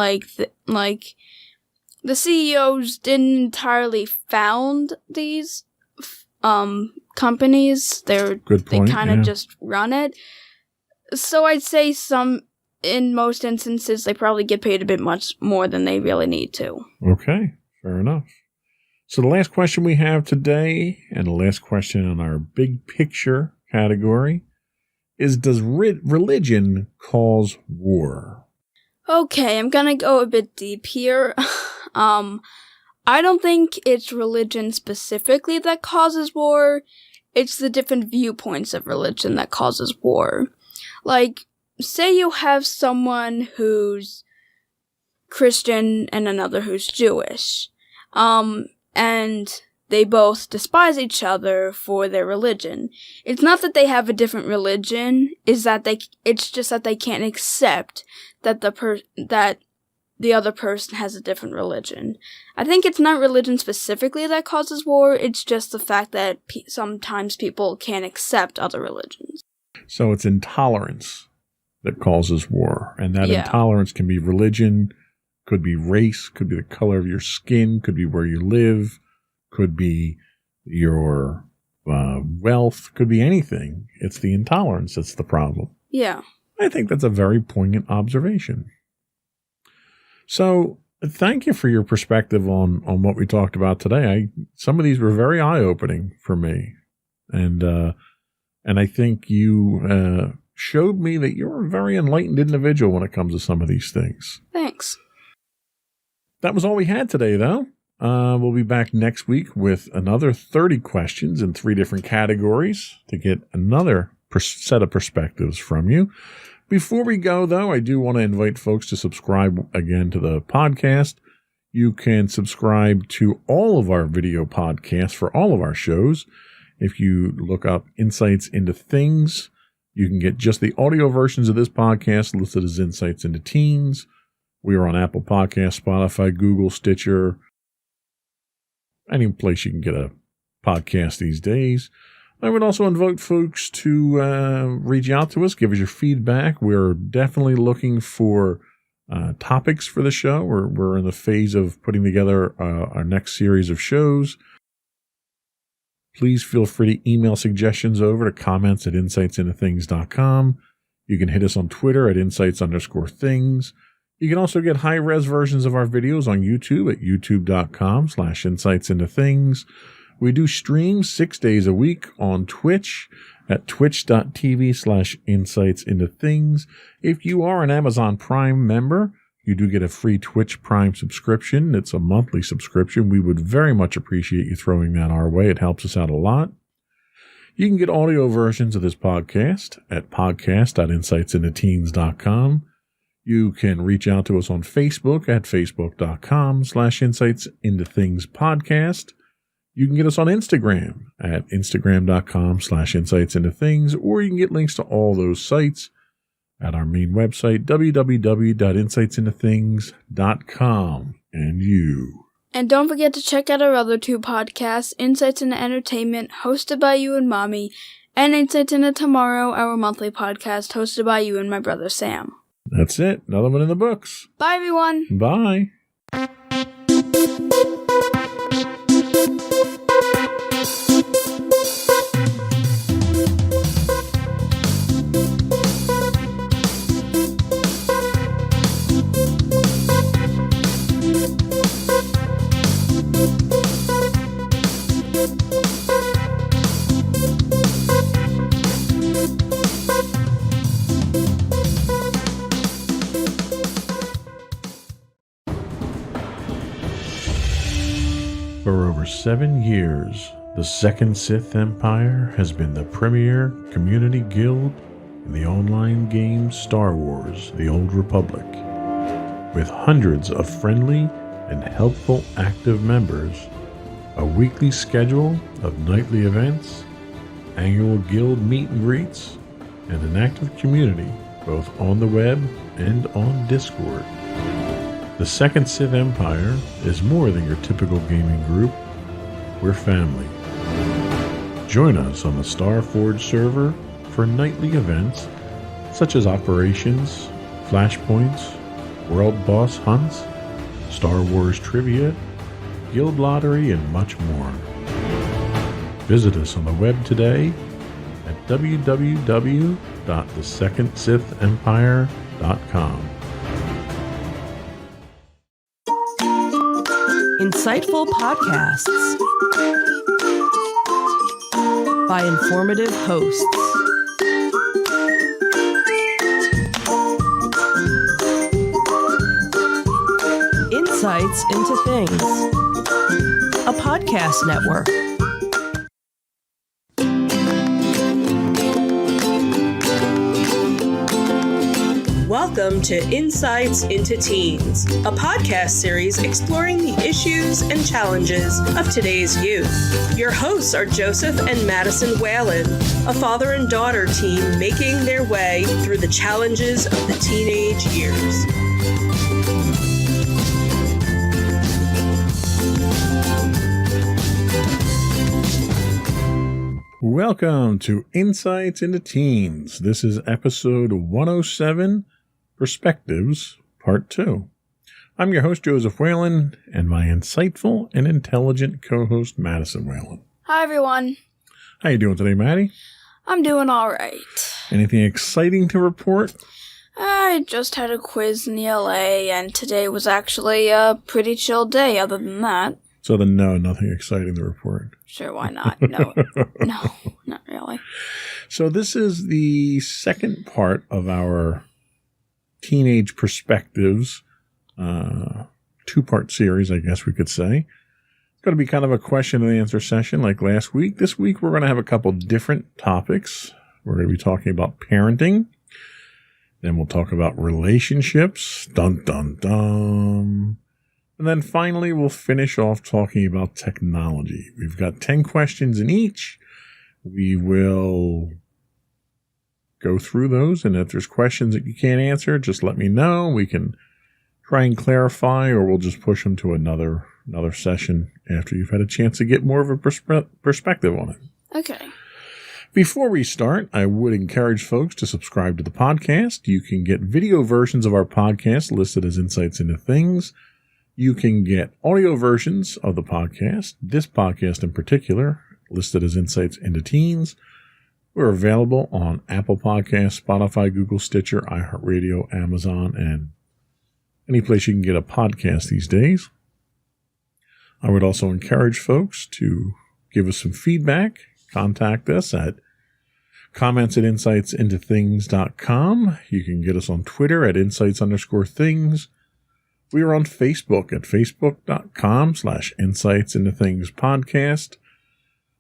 the CEOs didn't entirely found these companies. They kind of just run it. So I'd say in most instances, they probably get paid a bit much more than they really need to. Okay, Fair enough. So the last question we have today, and the last question in our big picture category, is does religion cause war? Okay, I'm gonna go a bit deep here. I don't think it's religion specifically that causes war. It's the different viewpoints of religion that causes war. Like, say you have someone who's Christian and another who's Jewish. And they both despise each other for their religion. It's not that they have a different religion, it's just that they can't accept that the other person has a different religion. I think it's not religion specifically that causes war, it's just the fact that sometimes people can't accept other religions. So it's intolerance that causes war, and that intolerance can be religion, could be race, could be the color of your skin, could be where you live, could be your wealth, could be anything. It's the intolerance that's the problem. Yeah. I think that's a very poignant observation. So thank you for your perspective on what we talked about today. Some of these were very eye-opening for me. And I think you showed me that you're a very enlightened individual when it comes to some of these things. Thanks. That was all we had today, though. We'll be back next week with another 30 questions in 3 different categories to get another set of perspectives from you. Before we go, though, I do want to invite folks to subscribe again to the podcast. You can subscribe to all of our video podcasts for all of our shows. If you look up Insights into Things, you can get just the audio versions of this podcast listed as Insights into Teens. We are on Apple Podcasts, Spotify, Google, Stitcher, any place you can get a podcast these days. I would also invite folks to reach out to us, give us your feedback. We're definitely looking for topics for the show. We're in the phase of putting together our next series of shows. Please feel free to email suggestions over to comments@insightsintothings.com. You can hit us on Twitter at insights_things. You can also get high-res versions of our videos on YouTube at youtube.com/insightsintothings. We do stream 6 days a week on Twitch at twitch.tv/insightsintothings. If you are an Amazon Prime member, you do get a free Twitch Prime subscription. It's a monthly subscription. We would very much appreciate you throwing that our way. It helps us out a lot. You can get audio versions of this podcast at podcast.insightsintoteens.com. You can reach out to us on Facebook at facebook.com/insightsintothingspodcast. You can get us on Instagram at instagram.com/insightsintothings, or you can get links to all those sites at our main website, www.insightsintothings.com. And don't forget to check out our other 2 podcasts, Insights into Entertainment, hosted by you and Mommy, and Insights into Tomorrow, our monthly podcast, hosted by you and my brother Sam. That's it. Another one in the books. Bye, everyone. Bye. For over 7 years, the Second Sith Empire has been the premier community guild in the online game Star Wars: The Old Republic. With hundreds of friendly and helpful active members, a weekly schedule of nightly events, annual guild meet and greets, and an active community both on the web and on Discord. The Second Sith Empire is more than your typical gaming group. We're family. Join us on the Starforge server for nightly events such as operations, flashpoints, world boss hunts, Star Wars trivia, guild lottery, and much more. Visit us on the web today at www.thesecondsithempire.com. Insightful podcasts by informative hosts. Insights into Things, a podcast network. Welcome to Insights into Teens, a podcast series exploring the issues and challenges of today's youth. Your hosts are Joseph and Madison Whalen, a father and daughter team making their way through the challenges of the teenage years. Welcome to Insights into Teens. This is episode 107, Perspectives, Part 2. I'm your host, Joseph Whalen, and my insightful and intelligent co-host, Madison Whalen. Hi, everyone. How you doing today, Maddie? I'm doing all right. Anything exciting to report? I just had a quiz in the LA, and today was actually a pretty chill day other than that. So then, no, nothing exciting to report. Sure, why not? No, not really. So this is the second part of our Teenage Perspectives, two-part series, I guess we could say. It's going to be kind of a question and answer session like last week. This week, we're going to have a couple different topics. We're going to be talking about parenting. Then we'll talk about relationships. Dun, dun, dun. And then finally, we'll finish off talking about technology. We've got 10 questions in each. We will go through those, and if there's questions that you can't answer, just let me know. We can try and clarify, or we'll just push them to another session after you've had a chance to get more of a perspective on it. Okay. Before we start, I would encourage folks to subscribe to the podcast. You can get video versions of our podcast listed as Insights into Things. You can get audio versions of the podcast, this podcast in particular, listed as Insights into Teens. We're available on Apple Podcasts, Spotify, Google, Stitcher, iHeartRadio, Amazon, and any place you can get a podcast these days. I would also encourage folks to give us some feedback. Contact us at comments@insightsintothings.com. You can get us on Twitter at insights_things. We are on Facebook at facebook.com/insightsintothingspodcast.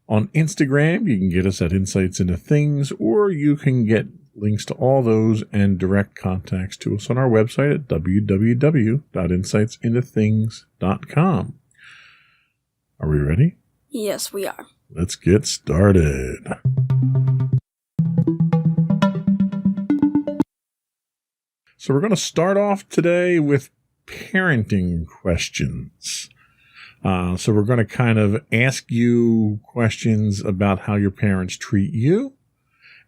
On Instagram, you can get us at Insights Into Things, or you can get links to all those and direct contacts to us on our website at www.insightsintothings.com. Are we ready? Yes, we are. Let's get started. So we're going to start off today with parenting questions. So we're going to kind of ask you questions about how your parents treat you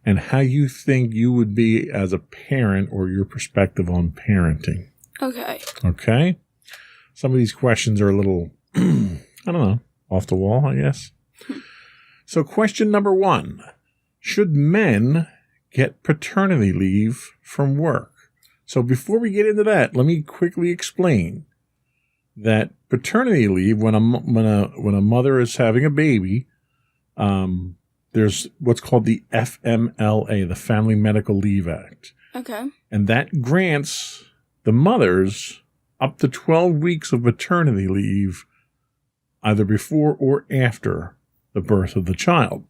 and how you think you would be as a parent or your perspective on parenting. Okay. Okay? Some of these questions are a little, I don't know, off the wall, I guess. So question number 1, should men get paternity leave from work? So before we get into that, let me quickly explain that paternity leave, when a mother is having a baby, there's what's called the FMLA, the Family Medical Leave Act. Okay. And that grants the mothers up to 12 weeks of paternity leave either before or after the birth of the child.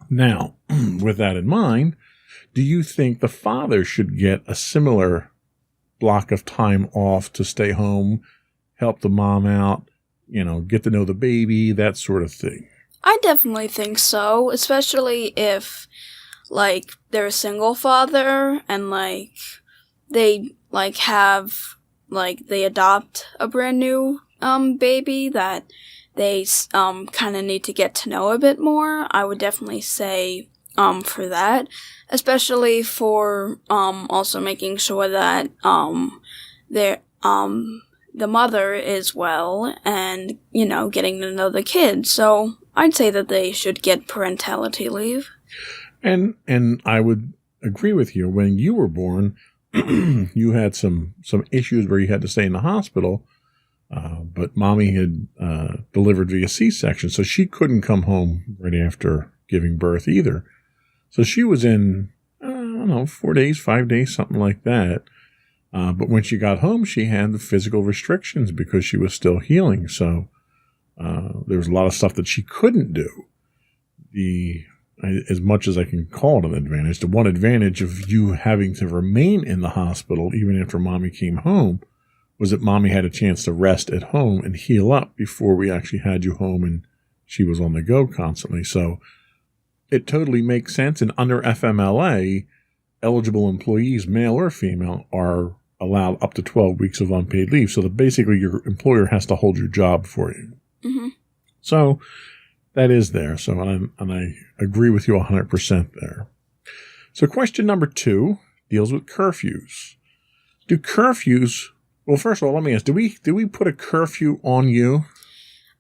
Now, with that in mind, do you think the father should get a similar block of time off to stay home, help the mom out, get to know the baby, that sort of thing? I definitely think so, especially if, they're a single father and, they, they adopt a brand new, baby that they, kind of need to get to know a bit more. I would definitely say, for that, especially for, also making sure that, the mother is well and, getting to know the kid. So I'd say that they should get parentality leave. And I would agree with you. When you were born, you had some issues where you had to stay in the hospital. But mommy had delivered via C-section, so she couldn't come home right after giving birth either. So she was in, I don't know, 4 days, 5 days, something like that. But when she got home, she had the physical restrictions because she was still healing. So there was a lot of stuff that she couldn't do. As much as I can call it an advantage, the one advantage of you having to remain in the hospital even after mommy came home was that mommy had a chance to rest at home and heal up before we actually had you home and she was on the go constantly. So it totally makes sense. And under FMLA, eligible employees, male or female, are allowed up to 12 weeks of unpaid leave. So that basically your employer has to hold your job for you. Mm-hmm. So that is there. So, and I agree with you 100% there. So question number 2 deals with curfews. Do curfews, well, first of all, let me ask, do we put a curfew on you?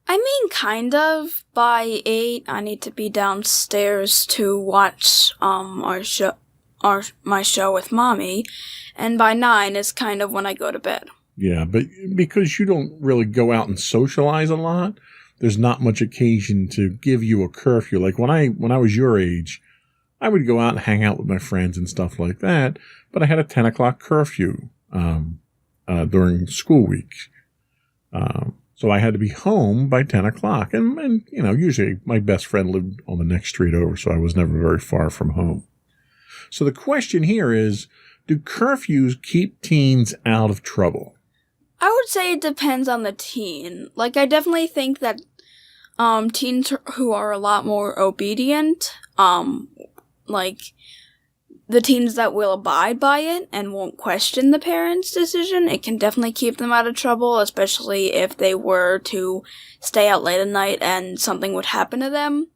I mean, kind of. By 8, I need to be downstairs to watch my show with mommy, and by 9 is kind of when I go to bed. Yeah, but because you don't really go out and socialize a lot, there's not much occasion to give you a curfew. Like when I was your age, I would go out and hang out with my friends and stuff like that, but I had a 10 o'clock curfew during school week. So I had to be home by 10 o'clock. And you know, usually my best friend lived on the next street over, so I was never very far from home. So the question here is, do curfews keep teens out of trouble? I would say it depends on the teen. Like, I definitely think that teens who are a lot more obedient, like the teens that will abide by it and won't question the parents' decision, it can definitely keep them out of trouble, especially if they were to stay out late at night and something would happen to them.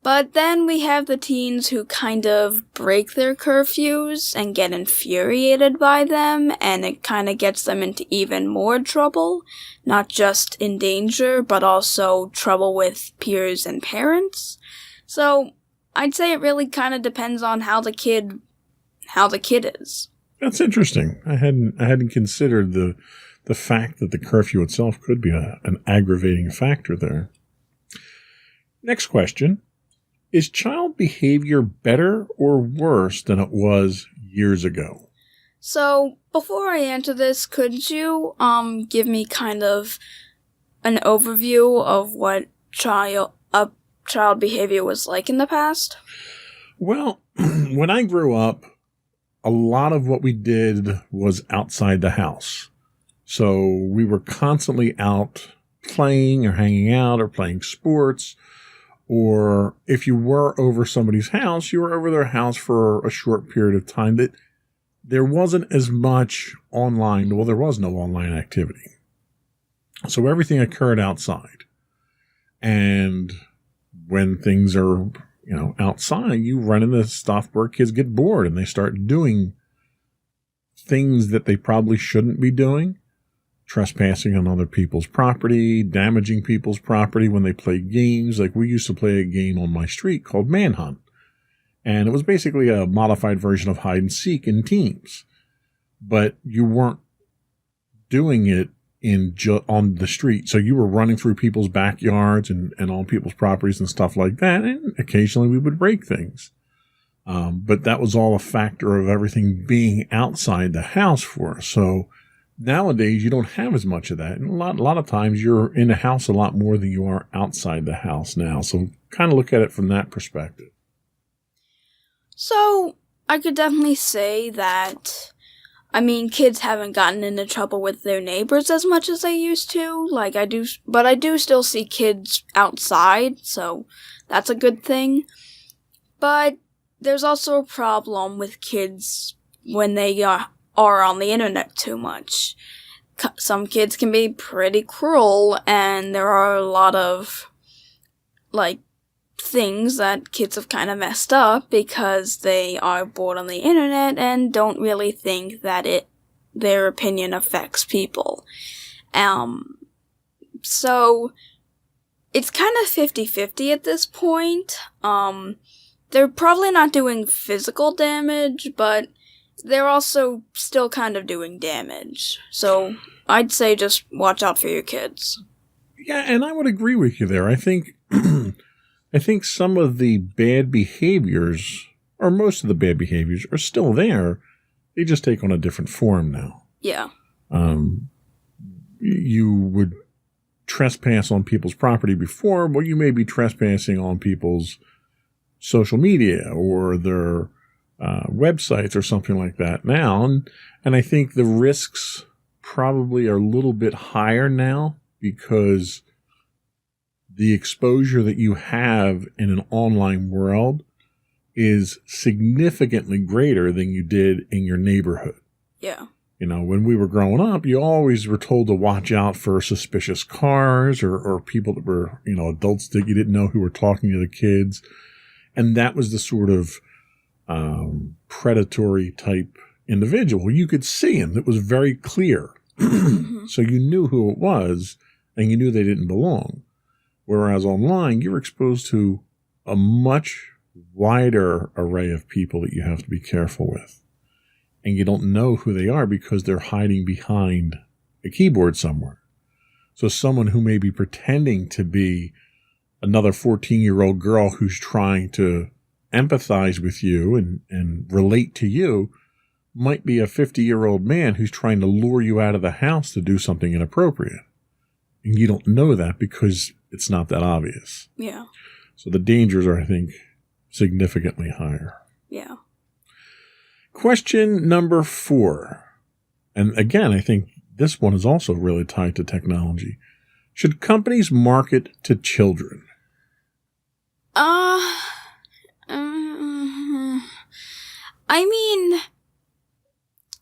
But then we have the teens who kind of break their curfews and get infuriated by them, and it kind of gets them into even more trouble. Not just in danger, but also trouble with peers and parents. So I'd say it really kind of depends on how the kid is. That's interesting. I hadn't considered the fact that the curfew itself could be an aggravating factor there. Next question. Is child behavior better or worse than it was years ago? So, before I answer this, could you give me kind of an overview of what child behavior was like in the past? Well, when I grew up, a lot of what we did was outside the house. So we were constantly out playing or hanging out or playing sports. Or if you were over somebody's house, you were over their house for a short period of time. That there wasn't as much online. Well, there was no online activity. So everything occurred outside. And when things are, outside, you run into stuff where kids get bored and they start doing things that they probably shouldn't be doing. Trespassing on other people's property, damaging people's property when they play games. Like we used to play a game on my street called Manhunt. And it was basically a modified version of hide and seek in teams. But you weren't doing it on the street. So you were running through people's backyards and on people's properties and stuff like that. And occasionally we would break things. But that was all a factor of everything being outside the house for us. So nowadays, you don't have as much of that. And a lot of times you're in the house a lot more than you are outside the house now. So kind of look at it from that perspective. So I could definitely say that, kids haven't gotten into trouble with their neighbors as much as they used to. But I do still see kids outside, so that's a good thing. But there's also a problem with kids when they are on the internet too much. Some kids can be pretty cruel, and there are a lot of, things that kids have kind of messed up because they are bored on the internet and don't really think that their opinion affects people. So it's kind of 50-50 at this point. They're probably not doing physical damage, but they're also still kind of doing damage. So I'd say just watch out for your kids. Yeah, and I would agree with you there. I think I think some of the bad behaviors, or most of the bad behaviors, are still there. They just take on a different form now. Yeah. You would trespass on people's property before, well, you may be trespassing on people's social media or their websites or something like that now. And I think the risks probably are a little bit higher now because the exposure that you have in an online world is significantly greater than you did in your neighborhood. Yeah. You know, when we were growing up, you always were told to watch out for suspicious cars or people that were, you know, adults that you didn't know who were talking to the kids. And that was the sort of predatory type individual. You could see him. It was very clear. So you knew who it was and you knew they didn't belong. Whereas online, you're exposed to a much wider array of people that you have to be careful with. And you don't know who they are because they're hiding behind a keyboard somewhere. So someone who may be pretending to be another 14-year-old girl who's trying to empathize with you and relate to you might be a 50-year-old man who's trying to lure you out of the house to do something inappropriate. And you don't know that because it's not that obvious. Yeah. So the dangers are, I think, significantly higher. Yeah. Question number 4. And again, I think this one is also really tied to technology. Should companies market to children? I mean,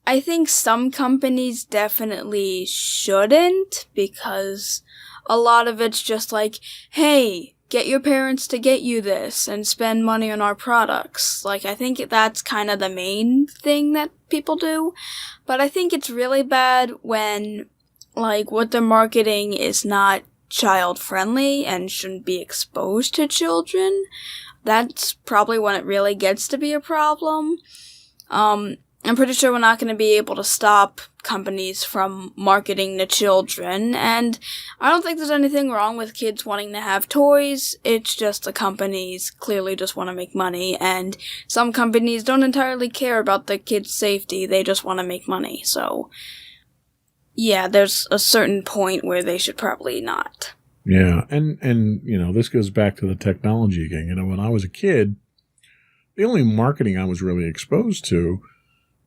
I think some companies definitely shouldn't because a lot of it's just like, hey, get your parents to get you this and spend money on our products. Like, I think that's kind of the main thing that people do. But I think it's really bad when, like, what they're marketing is not child-friendly and shouldn't be exposed to children. That's probably when it really gets to be a problem. I'm pretty sure we're not going to be able to stop companies from marketing to children, and I don't think there's anything wrong with kids wanting to have toys. It's just the companies clearly just want to make money, and some companies don't entirely care about the kids' safety. They just want to make money. So, yeah, there's a certain point where they should probably not. Yeah, and you know, this goes back to the technology again. You know, when I was a kid, the only marketing I was really exposed to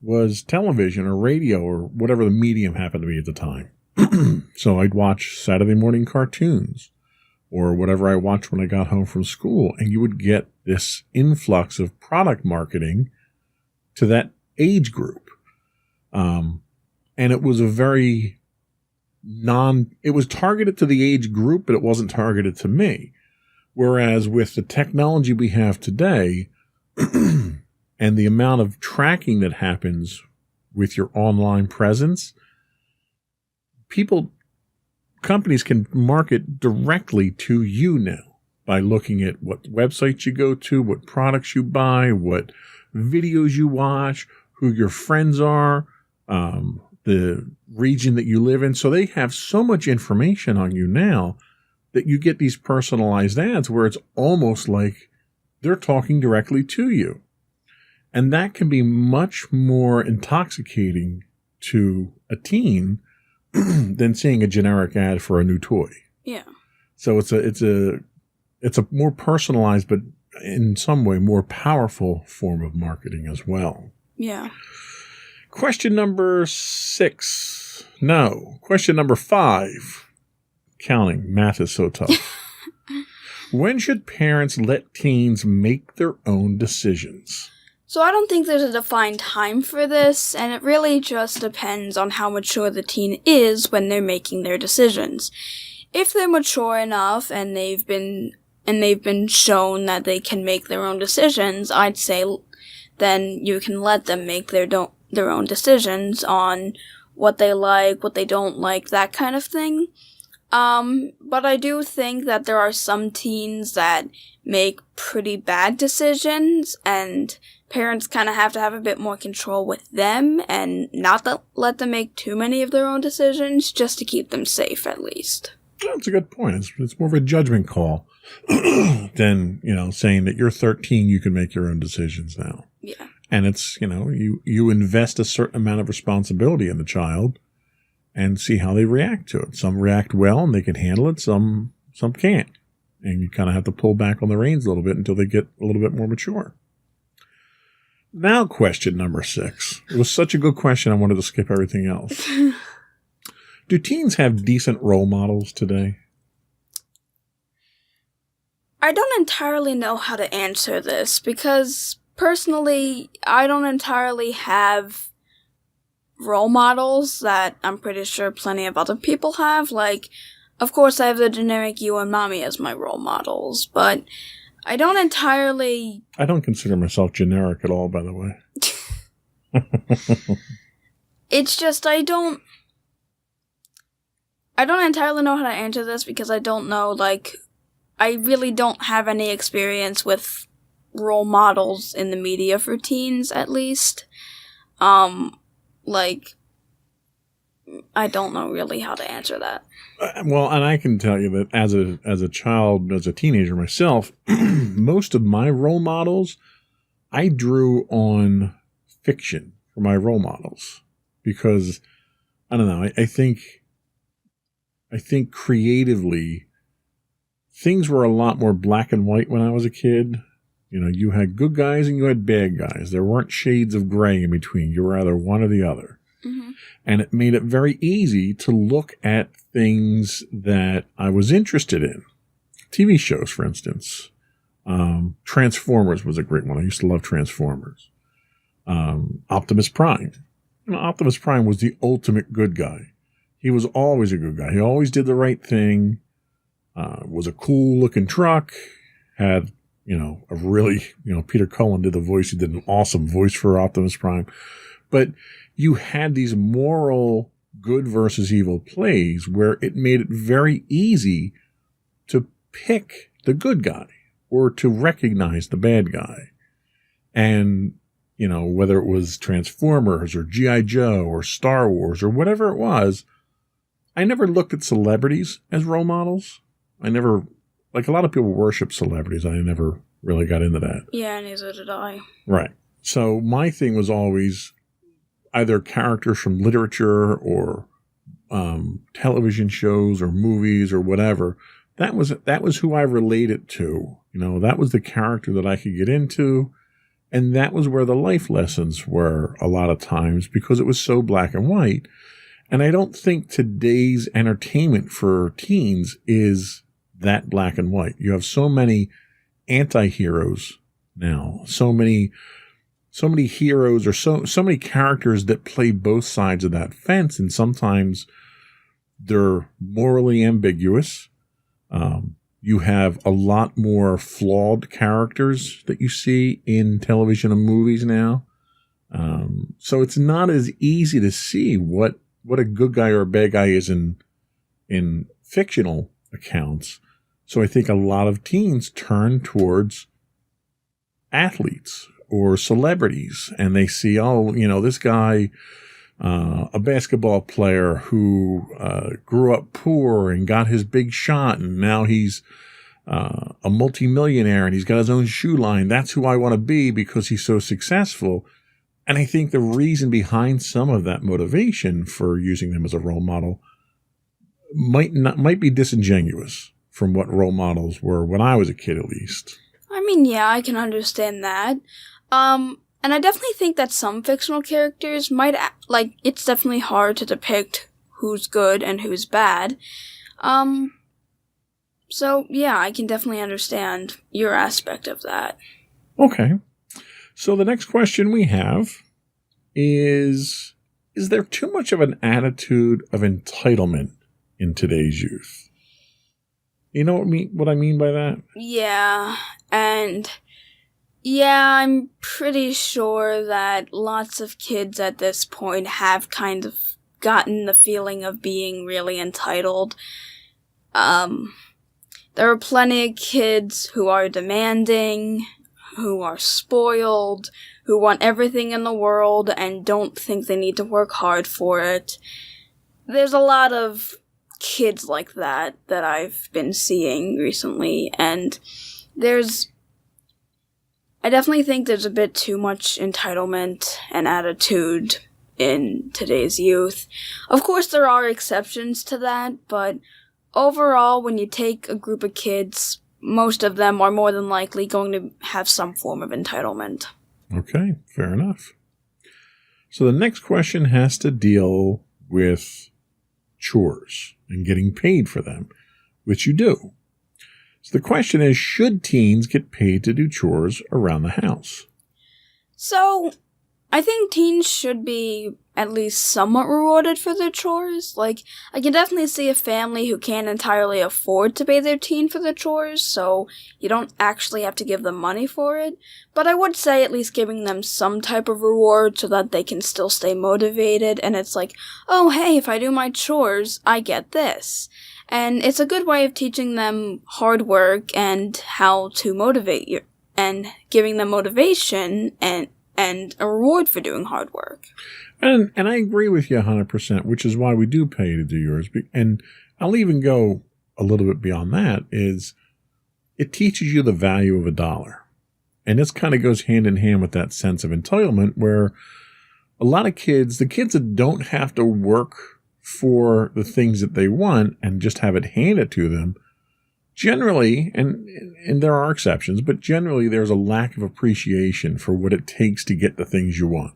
was television or radio or whatever the medium happened to be at the time. So I'd watch Saturday morning cartoons or whatever I watched when I got home from school, and you would get this influx of product marketing to that age group. And it was a very it was targeted to the age group, but it wasn't targeted to me. Whereas with the technology we have today, and the amount of tracking that happens with your online presence, companies can market directly to you now by looking at what websites you go to, what products you buy, what videos you watch, who your friends are, the region that you live in. So they have so much information on you now that you get these personalized ads where it's almost like they're talking directly to you. And that can be much more intoxicating to a teen than seeing a generic ad for a new toy. Yeah. So it's a more personalized, but in some way more powerful form of marketing as well. Yeah. Question number 6. No. Question number 5. Counting. Math is so tough. When should parents let teens make their own decisions? So I don't think there's a defined time for this, and it really just depends on how mature the teen is when they're making their decisions. If they're mature enough and they've been shown that they can make their own decisions, I'd say then you can let them make their own decisions on what they like, what they don't like, that kind of thing. But I do think that there are some teens that make pretty bad decisions, and parents kind of have to have a bit more control with them and not let them make too many of their own decisions, just to keep them safe at least. That's a good point. It's more of a judgment call than, saying that you're 13, you can make your own decisions now. Yeah. And it's, you invest a certain amount of responsibility in the child and see how they react to it. Some react well and they can handle it. Some can't. And you kind of have to pull back on the reins a little bit until they get a little bit more mature. Now, question number 6. It was such a good question, I wanted to skip everything else. Do teens have decent role models today? I don't entirely know how to answer this because, personally, I don't entirely have role models that I'm pretty sure plenty of other people have. Like, of course, I have the generic you and mommy as my role models, but I don't entirely... I don't consider myself generic at all, by the way. It's just I don't entirely know how to answer this because I don't know, like, I really don't have any experience with role models in the media for teens, at least. Like, I don't know really how to answer that. Well, and I can tell you that as a child, as a teenager myself, most of my role models, I drew on fiction for my role models because, I don't know, I think creatively, things were a lot more black and white when I was a kid. You had good guys and you had bad guys. There weren't shades of gray in between. You were either one or the other. Mm-hmm. And it made it very easy to look at things that I was interested in. TV shows, for instance. Transformers was a great one. I used to love Transformers. Optimus Prime. Optimus Prime was the ultimate good guy. He was always a good guy. He always did the right thing. Was a cool looking truck. Had, a really, Peter Cullen did the voice. He did an awesome voice for Optimus Prime. But you had these moral good versus evil plays where it made it very easy to pick the good guy or to recognize the bad guy. And, whether it was Transformers or G.I. Joe or Star Wars or whatever it was, I never looked at celebrities as role models. I never, like a lot of people worship celebrities. I never really got into that. Yeah, neither did I. Right. So my thing was always either characters from literature or television shows or movies or whatever. That was who I related to. That was the character that I could get into. And that was where the life lessons were a lot of times because it was so black and white. And I don't think today's entertainment for teens is that black and white. You have so many anti-heroes now, so many heroes or so many characters that play both sides of that fence. And sometimes they're morally ambiguous. You have a lot more flawed characters that you see in television and movies now. So it's not as easy to see what a good guy or a bad guy is in fictional accounts. So I think a lot of teens turn towards athletes or celebrities and they see, this guy, a basketball player who grew up poor and got his big shot and now he's a multimillionaire and he's got his own shoe line. That's who I want to be because he's so successful. And I think the reason behind some of that motivation for using them as a role model might be disingenuous from what role models were when I was a kid, at least. I mean, yeah, I can understand that. And I definitely think that some fictional characters might, it's definitely hard to depict who's good and who's bad. So, yeah, I can definitely understand your aspect of that. Okay. So the next question we have is there too much of an attitude of entitlement in today's youth? You know what I mean by that? Yeah, and yeah, I'm pretty sure that lots of kids at this point have kind of gotten the feeling of being really entitled. There are plenty of kids who are demanding, who are spoiled, who want everything in the world and don't think they need to work hard for it. There's a lot of kids like that I've been seeing recently, and I definitely think there's a bit too much entitlement and attitude in today's youth. Of course, there are exceptions to that, but overall, when you take a group of kids, most of them are more than likely going to have some form of entitlement. Okay, fair enough. So the next question has to deal with chores and getting paid for them, which you do. So the question is, should teens get paid to do chores around the house? So, I think teens should be at least somewhat rewarded for their chores. Like, I can definitely see a family who can't entirely afford to pay their teen for their chores, so you don't actually have to give them money for it. But I would say at least giving them some type of reward so that they can still stay motivated, and it's like, oh hey, if I do my chores, I get this. And it's a good way of teaching them hard work and how to motivate you, and giving them motivation and a reward for doing hard work. And I agree with you 100%, which is why we do pay you to do yours. And I'll even go a little bit beyond that, is it teaches you the value of $1. And this kind of goes hand in hand with that sense of entitlement, where a lot of kids, the kids that don't have to work for the things that they want and just have it handed to them, generally, and there are exceptions, but generally there's a lack of appreciation for what it takes to get the things you want.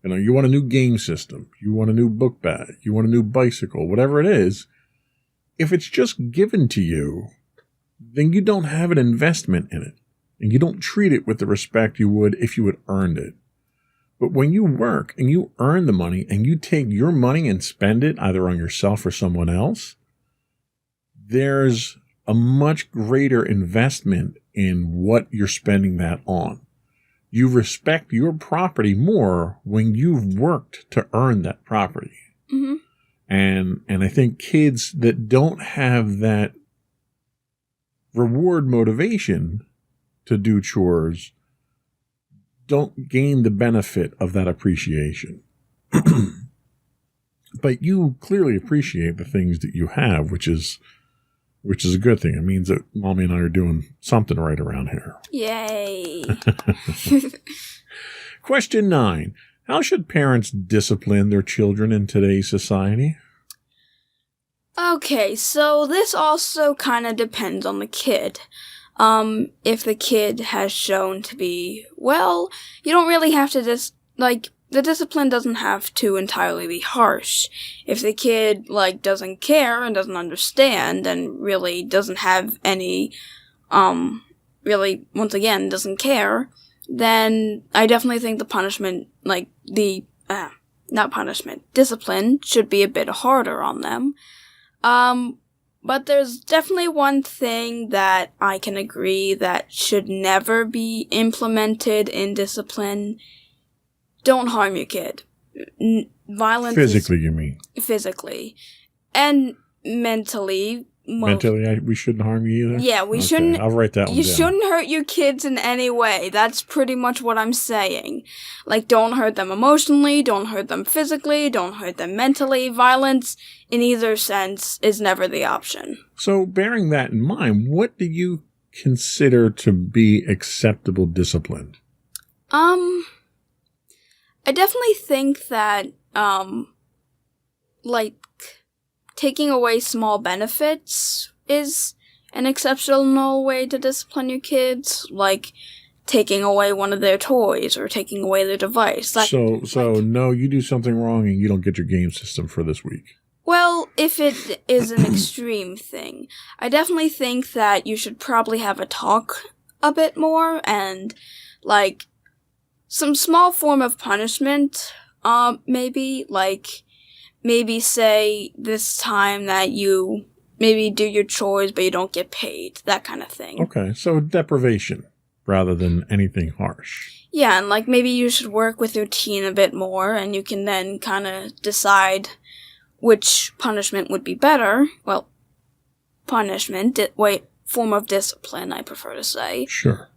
You know, you want a new game system, you want a new book bag, you want a new bicycle, whatever it is. If it's just given to you, then you don't have an investment in it, and you don't treat it with the respect you would if you had earned it. But when you work and you earn the money and you take your money and spend it either on yourself or someone else, there's a much greater investment in what you're spending that on. You respect your property more when you've worked to earn that property. Mm-hmm. And I think kids that don't have that reward motivation to do chores don't gain the benefit of that appreciation. But you clearly appreciate the things that you have, which is a good thing. It means that Mommy and I are doing something right around here. Yay. Question 9. How should parents discipline their children in today's society? Okay, so this also kind of depends on the kid. If the kid has shown to be, well, you don't really have to the discipline doesn't have to entirely be harsh. If the kid, doesn't care and doesn't understand and really doesn't have any, really, once again, doesn't care, then I definitely think the punishment, not punishment, discipline should be a bit harder on them. But there's definitely one thing that I can agree that should never be implemented in discipline. Don't harm your kid. Violence physically, you mean? Physically. And mentally. Mentally, we shouldn't harm you either? Yeah, we shouldn't. I'll write that one down. You shouldn't hurt your kids in any way. That's pretty much what I'm saying. Don't hurt them emotionally, don't hurt them physically, don't hurt them mentally. Violence, in either sense, is never the option. So, bearing that in mind, what do you consider to be acceptable discipline? I definitely think that, taking away small benefits is an exceptional way to discipline your kids, like taking away one of their toys or taking away their device. No, you do something wrong and you don't get your game system for this week. Well, if it is an extreme thing, I definitely think that you should probably have a talk a bit more and, some small form of punishment, maybe say this time that you maybe do your chores but you don't get paid, that kind of thing. Okay, so deprivation rather than anything harsh. Yeah, and maybe you should work with your teen a bit more and you can then kind of decide which punishment would be better. Well, form of discipline, I prefer to say. Sure.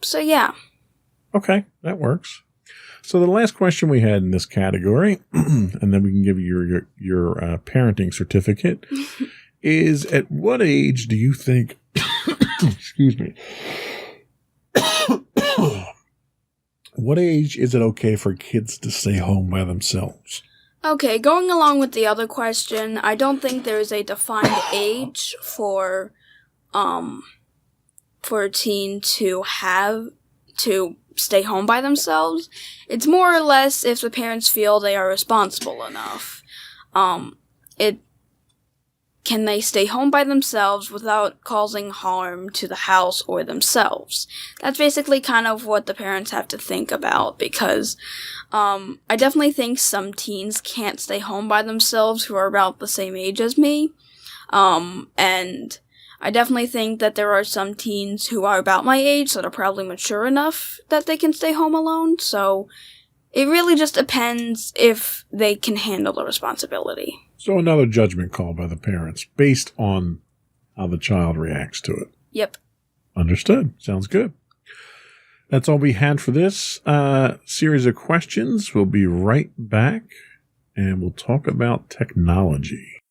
So yeah. Okay, that works. So the last question we had in this category, and then we can give you your parenting certificate, is at what age do you think, excuse me, what age is it okay for kids to stay home by themselves? Okay, going along with the other question, I don't think there is a defined age for a teen to stay home by themselves. It's more or less if the parents feel they are responsible enough. Can they stay home by themselves without causing harm to the house or themselves? That's basically kind of what the parents have to think about, because I definitely think some teens can't stay home by themselves who are about the same age as me. And I definitely think that there are some teens who are about my age that are probably mature enough that they can stay home alone. So it really just depends if they can handle the responsibility. So another judgment call by the parents based on how the child reacts to it. Yep. Understood. Sounds good. That's all we had for this series of questions. We'll be right back, and we'll talk about technology.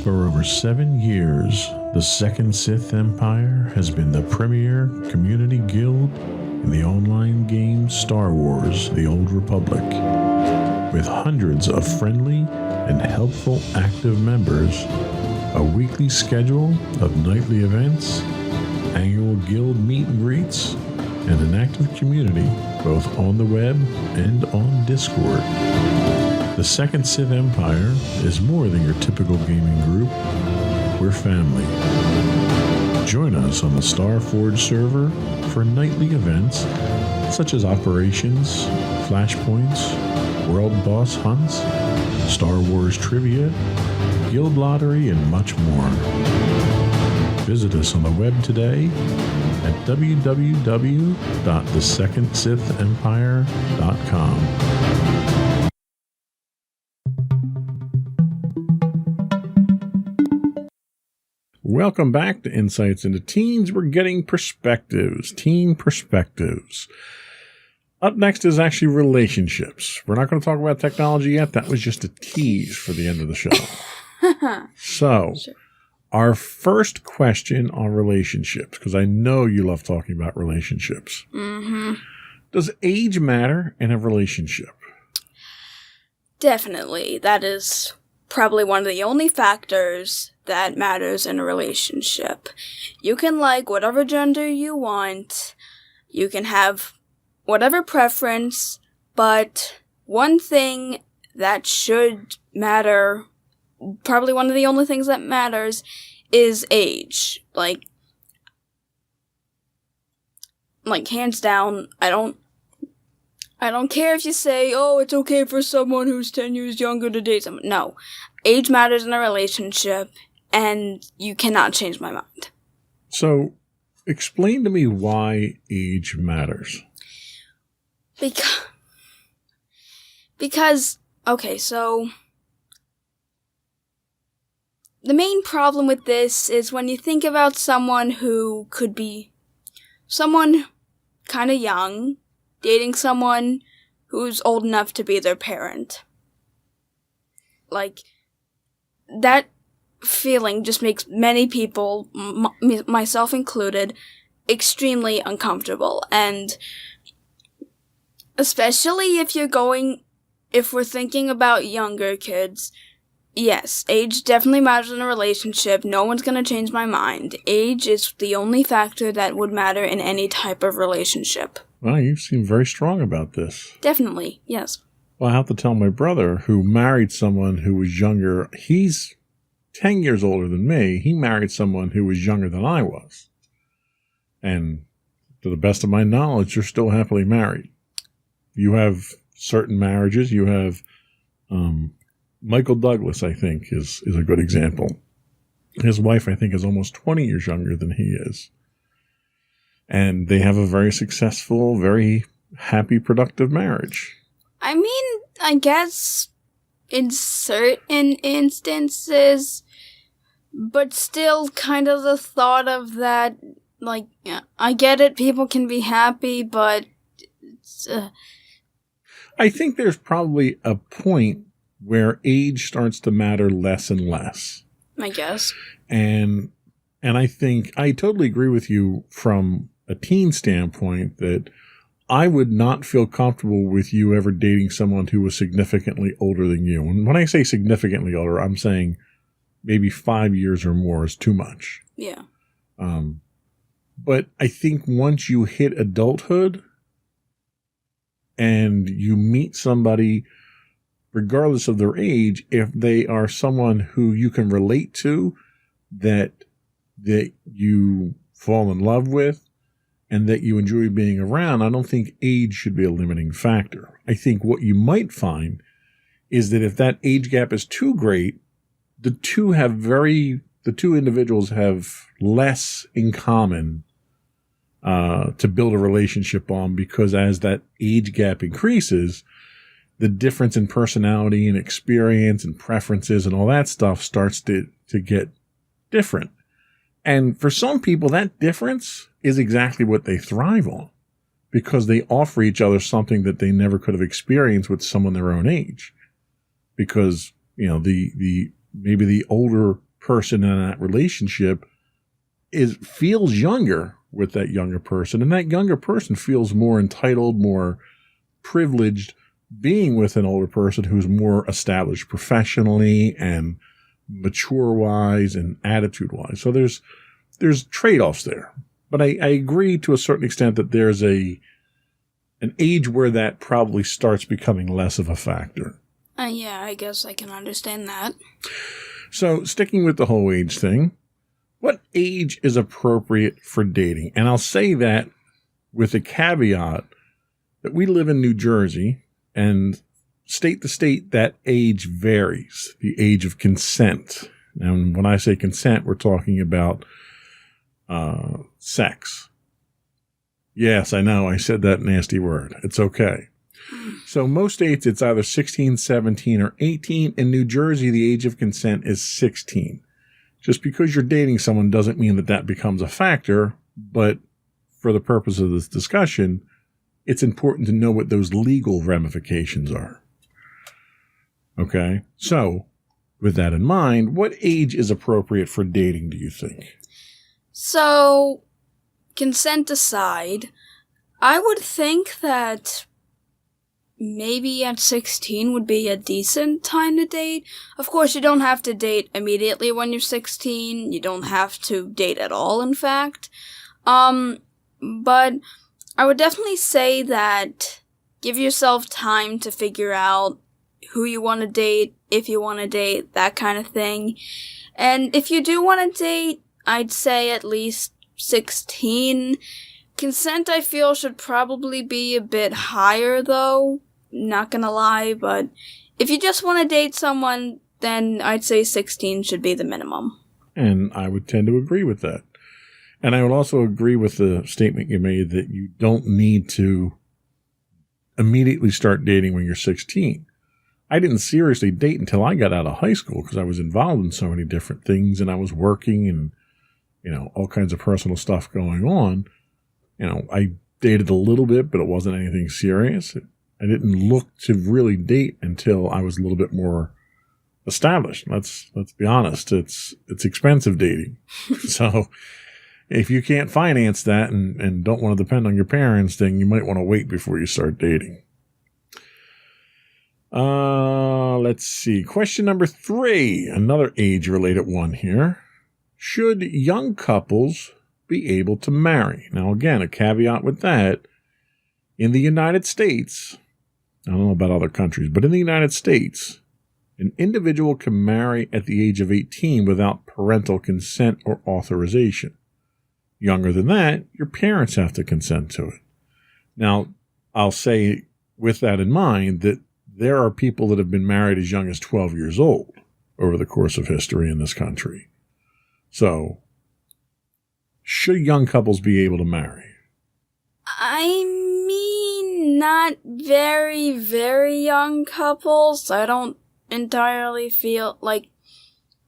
For over 7 years, the Second Sith Empire has been the premier community guild in the online game Star Wars: The Old Republic. With hundreds of friendly and helpful active members, a weekly schedule of nightly events, annual guild meet and greets, and an active community both on the web and on Discord. The Second Sith Empire is more than your typical gaming group. We're family. Join us on the Starforge server for nightly events such as operations, flashpoints, world boss hunts, Star Wars trivia, guild lottery, and much more. Visit us on the web today at www.thesecondsithempire.com. Welcome back to Insights into Teens. We're getting perspectives, teen perspectives. Up next is actually relationships. We're not going to talk about technology yet. That was just a tease for the end of the show. So, sure. Our first question on relationships, because I know you love talking about relationships. Mm-hmm. Does age matter in a relationship? Definitely. That is probably one of the only factors that matters in a relationship. You can like whatever gender you want. You can have whatever preference, but one thing that should matter, probably one of the only things that matters, is age. Like hands down, I don't care if you say, oh, it's okay for someone who's 10 years younger to date someone. No. Age matters in a relationship, and you cannot change my mind. So, explain to me why age matters. Because, okay, so the main problem with this is when you think about someone who could be someone kind of young, dating someone who's old enough to be their parent. Like, that feeling just makes many people, myself included, extremely uncomfortable. And especially if we're thinking about younger kids, yes, age definitely matters in a relationship. No one's gonna change my mind. Age is the only factor that would matter in any type of relationship. Well, you seem very strong about this. Definitely, yes. Well, I have to tell my brother, who married someone who was younger. He's 10 years older than me. He married someone who was younger than I was. And to the best of my knowledge, they're still happily married. You have certain marriages. You have Michael Douglas, I think, is a good example. His wife, I think, is almost 20 years younger than he is. And they have a very successful, very happy, productive marriage. I mean, I guess in certain instances, but still kind of the thought of that, like, I get it, people can be happy, but I think there's probably a point where age starts to matter less and less. I guess. And I think I totally agree with you from a teen standpoint that I would not feel comfortable with you ever dating someone who was significantly older than you. And when I say significantly older, I'm saying maybe 5 years or more is too much. Yeah. But I think once you hit adulthood and you meet somebody, regardless of their age, if they are someone who you can relate to, that you fall in love with, and that you enjoy being around, I don't think age should be a limiting factor. I think what you might find is that if that age gap is too great, the two individuals have less in common to build a relationship on, because as that age gap increases, the difference in personality and experience and preferences and all that stuff starts to get different. And for some people, that difference is exactly what they thrive on, because they offer each other something that they never could have experienced with someone their own age. Because, maybe the older person in that relationship feels younger with that younger person, and that younger person feels more entitled, more privileged being with an older person who's more established professionally and mature-wise and attitude-wise. So there's trade-offs there. But I agree to a certain extent that there's an age where that probably starts becoming less of a factor. Yeah, I guess I can understand that. So sticking with the whole age thing, what age is appropriate for dating? And I'll say that with a caveat that we live in New Jersey, and state to state, that age varies, the age of consent. And when I say consent, we're talking about sex. Yes, I know, I said that nasty word. It's okay. So most states, it's either 16, 17, or 18. In New Jersey, the age of consent is 16. Just because you're dating someone doesn't mean that becomes a factor, but for the purpose of this discussion, it's important to know what those legal ramifications are. Okay? So, with that in mind, what age is appropriate for dating, do you think? So, consent aside, I would think that maybe at 16 would be a decent time to date. Of course, you don't have to date immediately when you're 16. You don't have to date at all, in fact. But I would definitely say that give yourself time to figure out who you want to date, if you want to date, that kind of thing. And if you do want to date, I'd say at least 16. Consent, I feel, should probably be a bit higher, though. Not gonna lie, but if you just want to date someone, then I'd say 16 should be the minimum. And I would tend to agree with that. And I would also agree with the statement you made that you don't need to immediately start dating when you're 16. I didn't seriously date until I got out of high school because I was involved in so many different things, and I was working and, all kinds of personal stuff going on. I dated a little bit, but it wasn't anything serious. I didn't look to really date until I was a little bit more established. Let's be honest. It's expensive dating. So if you can't finance that and don't want to depend on your parents, then you might want to wait before you start dating. Let's see. Question number 3, another age-related one here. Should young couples be able to marry? Now, again, a caveat with that. In the United States, I don't know about other countries, but in the United States, an individual can marry at the age of 18 without parental consent or authorization. Younger than that, your parents have to consent to it. Now, I'll say with that in mind that there are people that have been married as young as 12 years old over the course of history in this country. So, should young couples be able to marry? I mean, not very, very young couples. I don't entirely feel like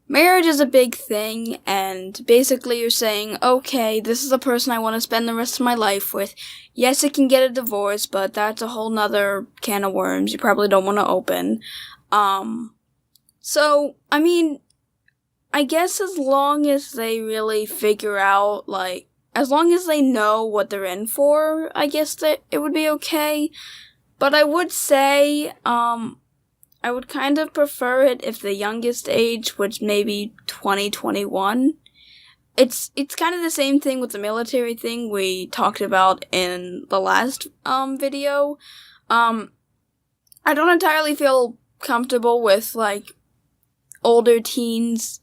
marriage is a big thing, and basically you're saying, okay, this is the person I want to spend the rest of my life with. Yes, it can get a divorce, but that's a whole nother can of worms you probably don't want to open. So, I mean, I guess as long as they really figure out, like, as long as they know what they're in for, I guess that it would be okay. But I would say, I would kind of prefer it if the youngest age was maybe 20, 21. It's kind of the same thing with the military thing we talked about in the last video. I don't entirely feel comfortable with, like, older teens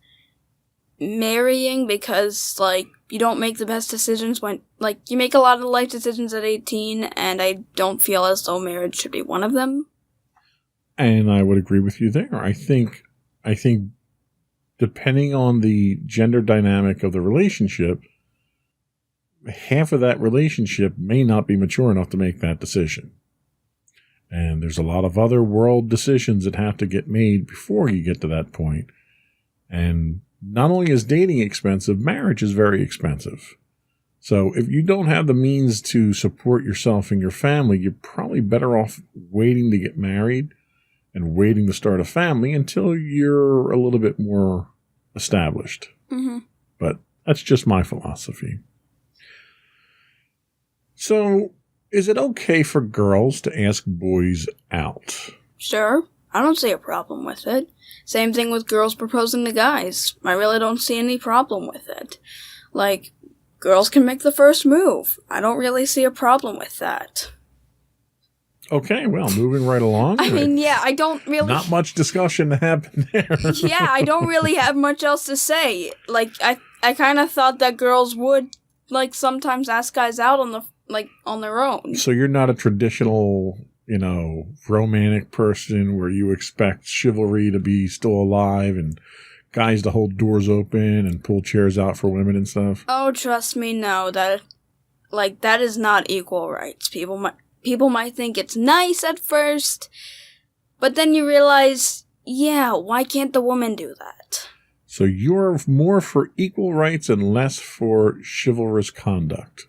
marrying because, like, you don't make the best decisions when, like, you make a lot of life decisions at 18, and I don't feel as though marriage should be one of them. And I would agree with you there. I think depending on the gender dynamic of the relationship, half of that relationship may not be mature enough to make that decision. And there's a lot of other world decisions that have to get made before you get to that point. And not only is dating expensive, marriage is very expensive. So if you don't have the means to support yourself and your family, you're probably better off waiting to get married and waiting to start a family until you're a little bit more established. Mm-hmm. But that's just my philosophy. So, is it okay for girls to ask boys out? Sure. I don't see a problem with it. Same thing with girls proposing to guys. I really don't see any problem with it. Like, girls can make the first move. I don't really see a problem with that. Okay, well, moving right along. I mean, yeah, I don't really... Not much discussion to happen there. Yeah, I don't really have much else to say. Like, I kind of thought that girls would, like, sometimes ask guys out on their own. So you're not a traditional, romantic person where you expect chivalry to be still alive and guys to hold doors open and pull chairs out for women and stuff? Oh, trust me, no. That is not equal rights. People might think it's nice at first, but then you realize, yeah, why can't the woman do that? So you're more for equal rights and less for chivalrous conduct?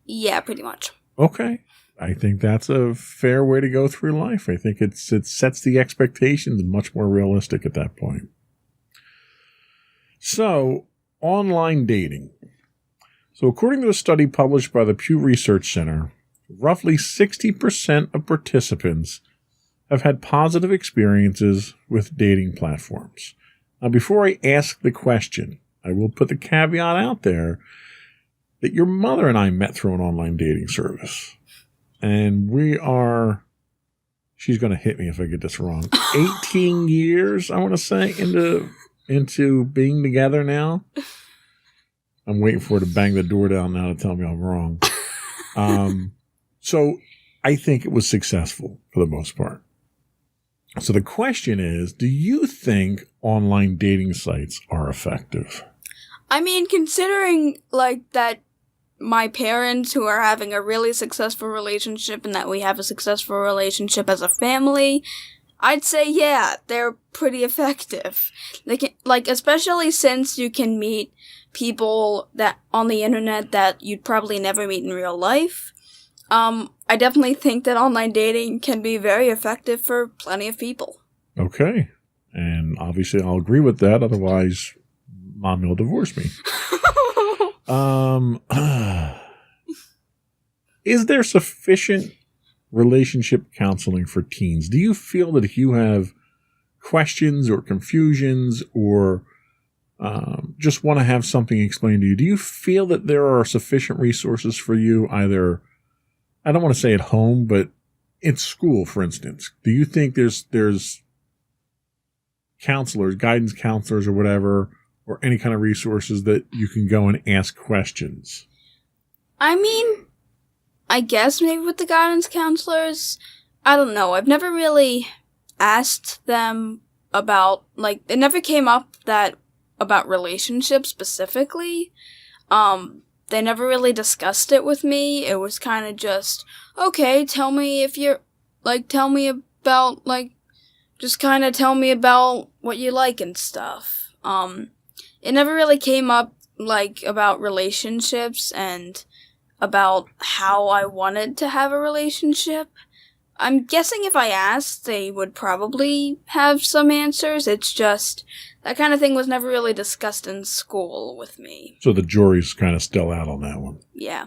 Yeah, pretty much. Okay. I think that's a fair way to go through life. I think it sets the expectations much more realistic at that point. So, online dating. So according to a study published by the Pew Research Center, roughly 60% of participants have had positive experiences with dating platforms. Now, before I ask the question, I will put the caveat out there that your mother and I met through an online dating service. And she's going to hit me if I get this wrong, 18 years, I want to say, into being together now. I'm waiting for her to bang the door down now to tell me I'm wrong. So I think it was successful for the most part. So the question is, do you think online dating sites are effective? I mean, considering, like, that my parents who are having a really successful relationship and that we have a successful relationship as a family, I'd say, yeah, they're pretty effective. Especially since you can meet people that on the internet that you'd probably never meet in real life. I definitely think that online dating can be very effective for plenty of people. Okay. And obviously I'll agree with that. Otherwise, Mom will divorce me. Is there sufficient relationship counseling for teens? Do you feel that if you have questions or confusions or just want to have something explained to you, do you feel that there are sufficient resources for you either, I don't want to say at home, but in school, for instance? Do you think there's counselors, guidance counselors or whatever, or any kind of resources that you can go and ask questions? I mean, I guess maybe with the guidance counselors, I don't know. I've never really asked them about, like, it never came up that about relationships specifically. They never really discussed it with me. It was kind of just, okay, tell me about, like, just kind of tell me about what you like and stuff. It never really came up, like, about relationships and about how I wanted to have a relationship. I'm guessing if I asked, they would probably have some answers. It's just, that kind of thing was never really discussed in school with me. So the jury's kind of still out on that one. Yeah.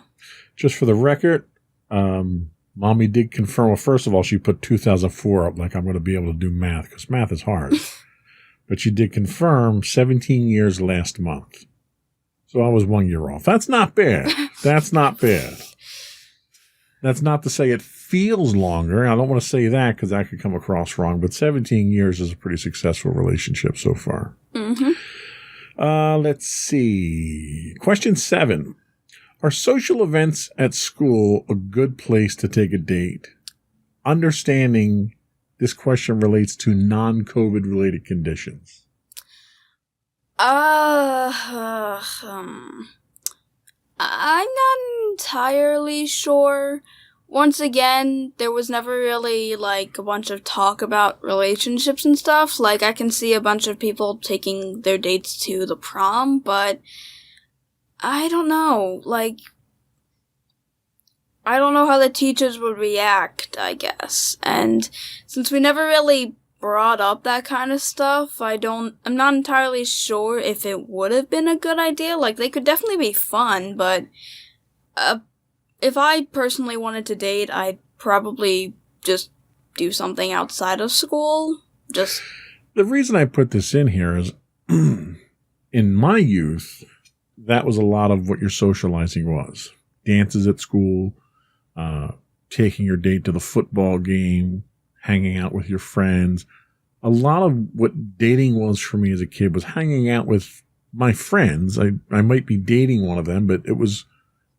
Just for the record, Mommy did confirm. Well, first of all, she put 2004 up like I'm going to be able to do math, because math is hard. But she did confirm 17 years last month. So I was 1 year off. That's not bad. That's not bad. That's not to say it feels longer. I don't want to say that because that could come across wrong. But 17 years is a pretty successful relationship so far. Mm-hmm. Let's see. Question 7. Are social events at school a good place to take a date? Understanding this question relates to non-COVID related conditions. I'm not entirely sure. Once again, there was never really, like, a bunch of talk about relationships and stuff. Like, I can see a bunch of people taking their dates to the prom, but I don't know. Like, I don't know how the teachers would react, I guess. And since we never really brought up that kind of stuff, I'm not entirely sure if it would have been a good idea. Like, they could definitely be fun, but if I personally wanted to date, I'd probably just do something outside of school. Just the reason I put this in here is in my youth, that was a lot of what your socializing was. Dances at school, taking your date to the football game, hanging out with your friends. A lot of what dating was for me as a kid was hanging out with my friends. I might be dating one of them, but it was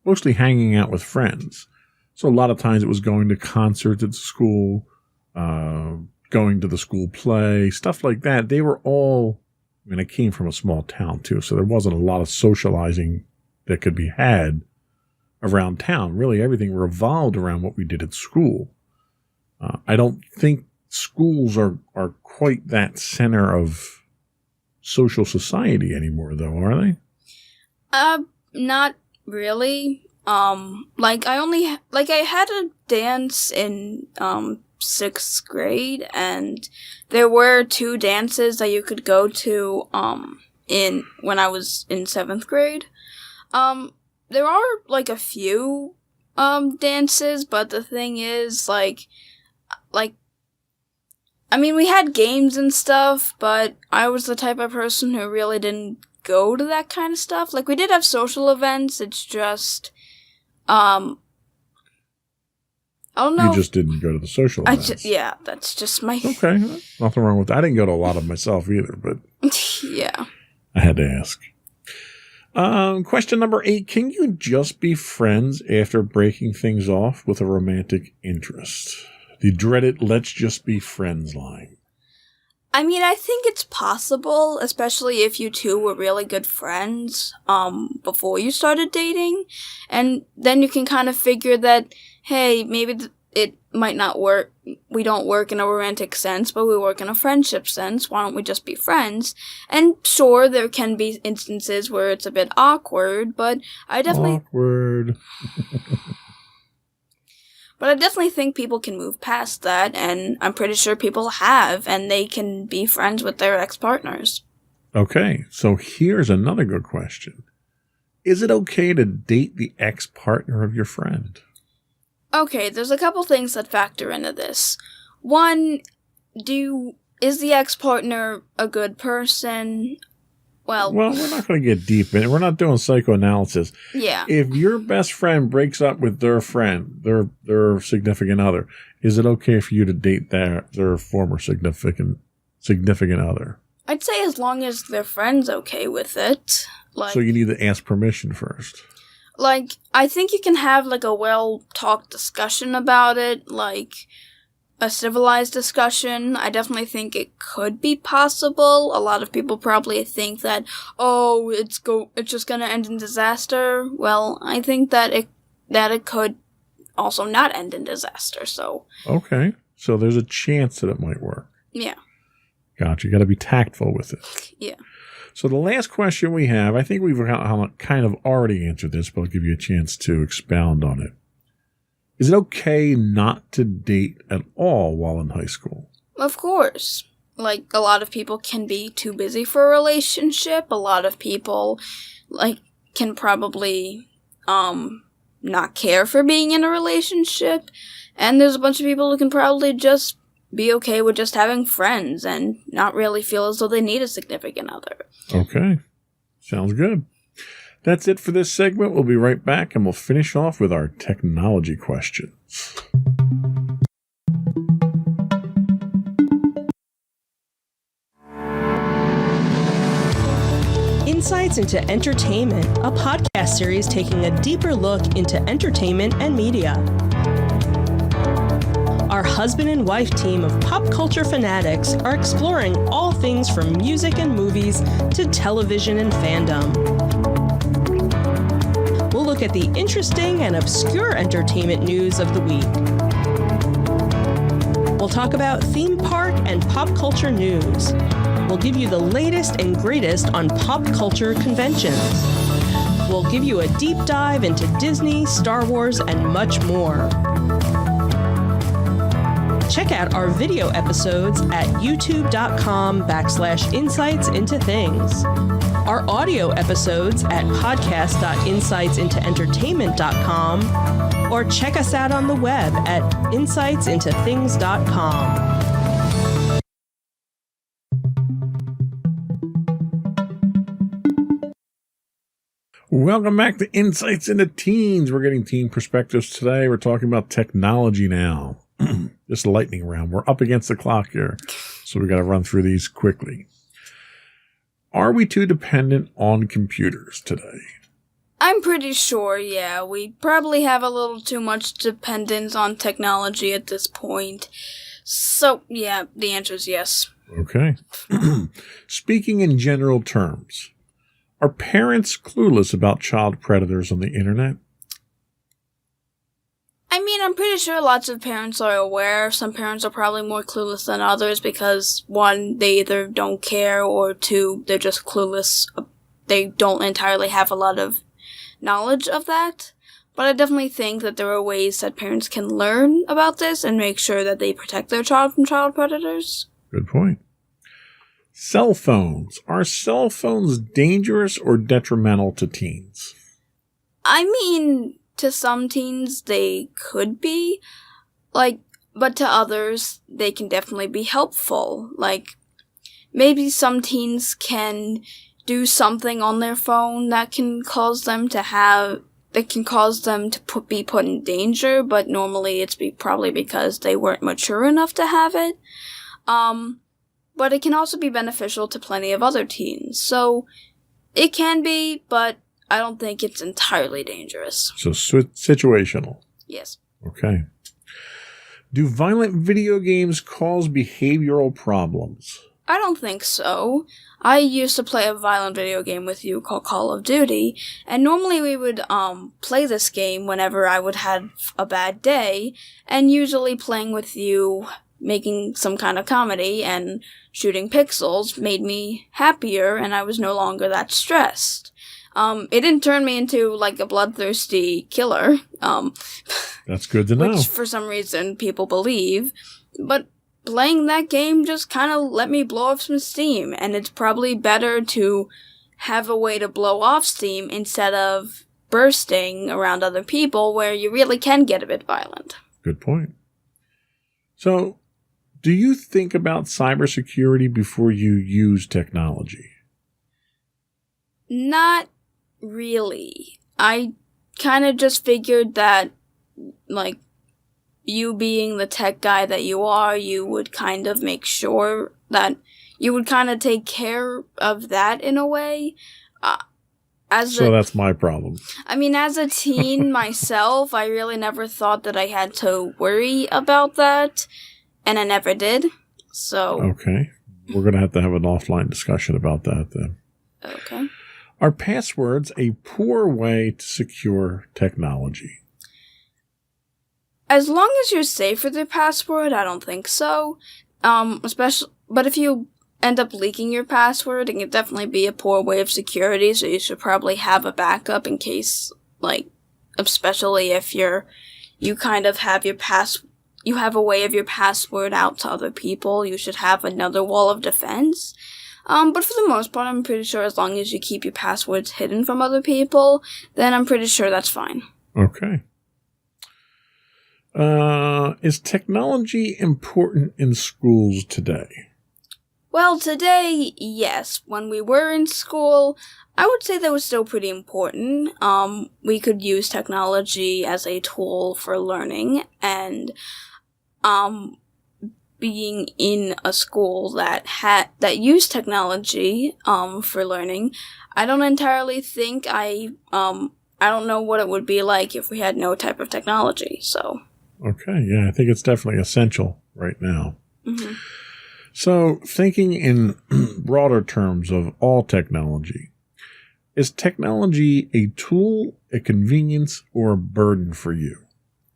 mostly hanging out with friends. So a lot of times it was going to concerts at school, going to the school play, stuff like that. They were all, I mean, I came from a small town too, so there wasn't a lot of socializing that could be had around town. Really, everything revolved around what we did at school. I don't think schools are quite that center of social society anymore, though, are they? Not really. I had a dance in, 6th grade, and there were 2 dances that you could go to, when I was in 7th grade. There are, like, a few, dances, but the thing is, I mean, we had games and stuff, but I was the type of person who really didn't go to that kind of stuff. Like, we did have social events, it's just, I don't know. You just didn't go to the social events. Yeah, that's just my... Okay, nothing wrong with that. I didn't go to a lot of them myself either, but... Yeah. I had to ask. Question number 8. Can you just be friends after breaking things off with a romantic interest? The dreaded "let's just be friends" line. I mean, I think it's possible, especially if you two were really good friends, before you started dating. And then you can kind of figure that, hey, maybe it might not work. We don't work in a romantic sense, but we work in a friendship sense. Why don't we just be friends? And sure, there can be instances where it's a bit awkward, but I definitely... Awkward. But I definitely think people can move past that, and I'm pretty sure people have, and they can be friends with their ex-partners. Okay, so here's another good question. Is it okay to date the ex-partner of your friend? Okay, there's a couple things that factor into this. One, is the ex-partner a good person? Well, we're not going to get deep in it. We're not doing psychoanalysis. Yeah. If your best friend breaks up with their friend, their significant other, is it okay for you to date their former significant other? I'd say as long as their friend's okay with it. So you need to ask permission first. I think you can have, a well-talked discussion about it, a civilized discussion. I definitely think it could be possible. A lot of people probably think that, it's just gonna end in disaster. Well, I think that it could also not end in disaster, so. Okay. So there's a chance that it might work. Yeah. Gotcha. You got to be tactful with it. Yeah. So the last question we have, I think we've kind of already answered this, but I'll give you a chance to expound on it. Is it okay not to date at all while in high school? Of course. Like, a lot of people can be too busy for a relationship. A lot of people, can probably, not care for being in a relationship. And there's a bunch of people who can probably just be okay with just having friends and not really feel as though they need a significant other. Okay. Sounds good. That's it for this segment. We'll be right back, and we'll finish off with our technology questions. Insights into Entertainment, a podcast series taking a deeper look into entertainment and media. Our husband and wife team of pop culture fanatics are exploring all things from music and movies to television and fandom. We'll look at the interesting and obscure entertainment news of the week. We'll talk about theme park and pop culture news. We'll give you the latest and greatest on pop culture conventions. We'll give you a deep dive into Disney, Star Wars, and much more. Check out our video episodes at youtube.com/insightsintothings. Our audio episodes at podcast.insightsintoentertainment.com, or check us out on the web at insightsintothings.com. Welcome back to Insights into Teens. We're getting teen perspectives today. We're talking about technology now. Just a lightning round. We're up against the clock here, so we got to run through these quickly. Are we too dependent on computers today? I'm pretty sure, yeah. We probably have a little too much dependence on technology at this point. So, yeah, the answer is yes. Okay. Speaking in general terms, are parents clueless about child predators on the internet? I mean, I'm pretty sure lots of parents are aware. Some parents are probably more clueless than others because, one, they either don't care, or two, they're just clueless. They don't entirely have a lot of knowledge of that. But I definitely think that there are ways that parents can learn about this and make sure that they protect their child from child predators. Good point. Cell phones. Are cell phones dangerous or detrimental to teens? I mean, to some teens, they could be, but to others, they can definitely be helpful. Maybe some teens can do something on their phone that can cause them to be put in danger, but normally it's probably because they weren't mature enough to have it. But it can also be beneficial to plenty of other teens. So, it can be, but I don't think it's entirely dangerous. So situational. Yes. Okay. Do violent video games cause behavioral problems? I don't think so. I used to play a violent video game with you called Call of Duty, and normally we would play this game whenever I would have a bad day, and usually playing with you, making some kind of comedy and shooting pixels made me happier, and I was no longer that stressed. It didn't turn me into, a bloodthirsty killer. That's good to know. Which, for some reason, people believe. But playing that game just kind of let me blow off some steam, and it's probably better to have a way to blow off steam instead of bursting around other people, where you really can get a bit violent. Good point. So, do you think about cybersecurity before you use technology? Not really. I kind of just figured that, you being the tech guy that you are, you would kind of make sure that you would kind of take care of that in a way. That's my problem. I mean, as a teen myself, I really never thought that I had to worry about that, and I never did. So. Okay. We're going to have an offline discussion about that then. Okay. Are passwords a poor way to secure technology? As long as you're safe with your password, I don't think so. But if you end up leaking your password, it can definitely be a poor way of security, so you should probably have a backup in case, especially if you kind of have you have a way of your password out to other people, you should have another wall of defense. But for the most part, I'm pretty sure as long as you keep your passwords hidden from other people, then I'm pretty sure that's fine. Okay. Is technology important in schools today? Well, today, yes. When we were in school, I would say that was still pretty important. We could use technology as a tool for learning, and being in a school that used technology for learning, I don't entirely think I don't know what it would be like if we had no type of technology. So okay, yeah, I think it's definitely essential right now. Mm-hmm. So, thinking in broader terms of all technology, is technology a tool, a convenience, or a burden for you?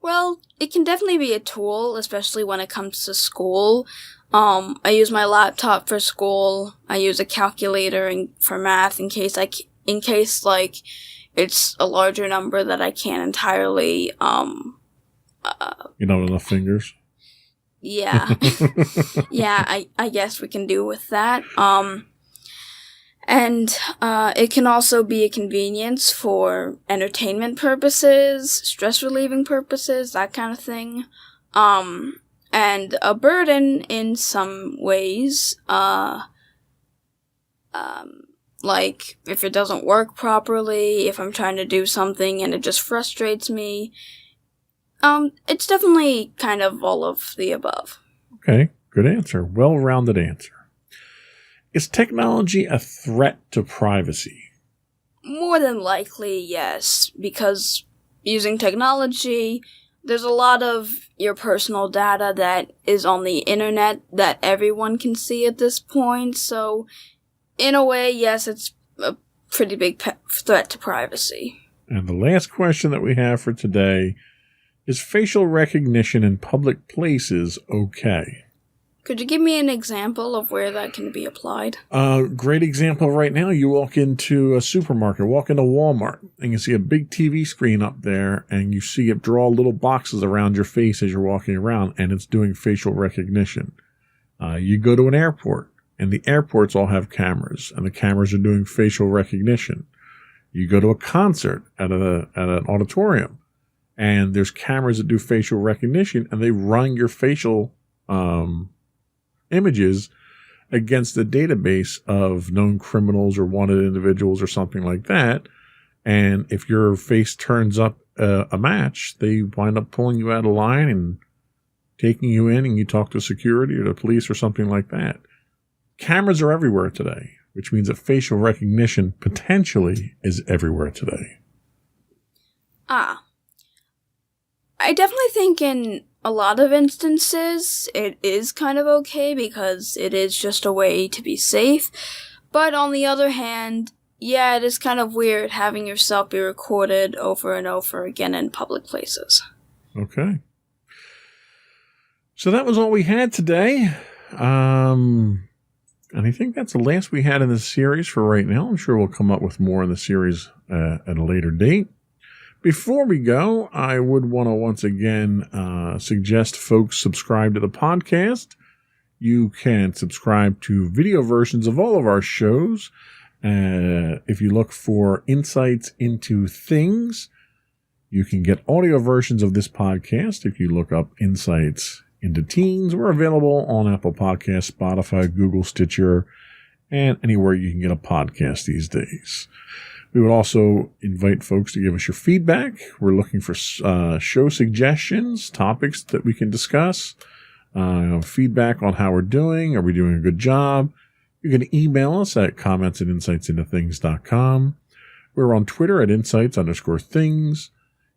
Well, it can definitely be a tool, especially when it comes to school. I use my laptop for school. I use a calculator for math in case it's a larger number that I can't entirely. You don't have enough fingers? Yeah. Yeah, I guess we can do with that. And it can also be a convenience for entertainment purposes, stress relieving purposes, that kind of thing. And a burden in some ways, like if it doesn't work properly, if I'm trying to do something and it just frustrates me. It's definitely kind of all of the above. Okay, good answer. Well-rounded answer. Is technology a threat to privacy? More than likely, yes, because using technology, there's a lot of your personal data that is on the internet that everyone can see at this point, so in a way, yes, it's a pretty big threat to privacy. And the last question that we have for today is facial recognition in public places okay? Could you give me an example of where that can be applied? Great example right now. You walk into a supermarket, walk into Walmart, and you see a big TV screen up there, and you see it draw little boxes around your face as you're walking around, and it's doing facial recognition. You go to an airport, and the airports all have cameras, and the cameras are doing facial recognition. You go to a concert at an auditorium, and there's cameras that do facial recognition, and they run your facial images against the database of known criminals or wanted individuals or something like that. And if your face turns up a match, they wind up pulling you out of line and taking you in, and you talk to security or the police or something like that. Cameras are everywhere today, which means that facial recognition potentially is everywhere today. I definitely think in a lot of instances, it is kind of okay because it is just a way to be safe. But on the other hand, yeah, it is kind of weird having yourself be recorded over and over again in public places. Okay. So that was all we had today. And I think that's the last we had in this series for right now. I'm sure we'll come up with more in the series at a later date. Before we go, I would want to once again suggest folks subscribe to the podcast. You can subscribe to video versions of all of our shows. If you look for Insights into Things, you can get audio versions of this podcast. If you look up Insights into Teens, we're available on Apple Podcasts, Spotify, Google, Stitcher, and anywhere you can get a podcast these days. We would also invite folks to give us your feedback. We're looking for show suggestions, topics that we can discuss, feedback on how we're doing. Are we doing a good job? You can email us at comments@insightsintothings.com. We're on Twitter at insights_things.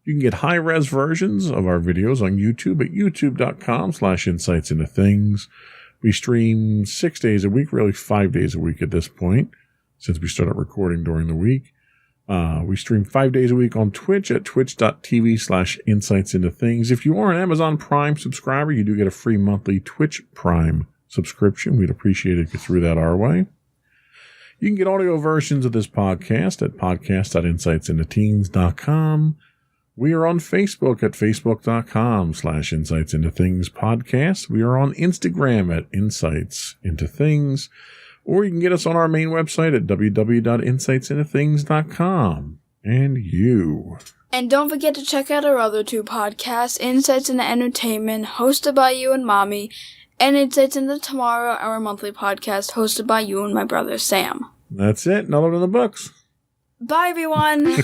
You can get high-res versions of our videos on YouTube at youtube.com/insightsintothings. We stream 6 days a week, really 5 days a week at this point, since we started recording during the week. We stream 5 days a week on Twitch at twitch.tv/insightsintothings. If you are an Amazon Prime subscriber, you do get a free monthly Twitch Prime subscription. We'd appreciate it if you threw that our way. You can get audio versions of this podcast at podcast.insightsintoteens.com. We are on Facebook at facebook.com/insightsintothingspodcast. We are on Instagram at insightsintothings. Or you can get us on our main website at www.insightsintothings.com. And you. And don't forget to check out our other two podcasts, Insights into Entertainment, hosted by you and Mommy, and Insights into Tomorrow, our monthly podcast, hosted by you and my brother Sam. That's it. Another one in the books. Bye, everyone!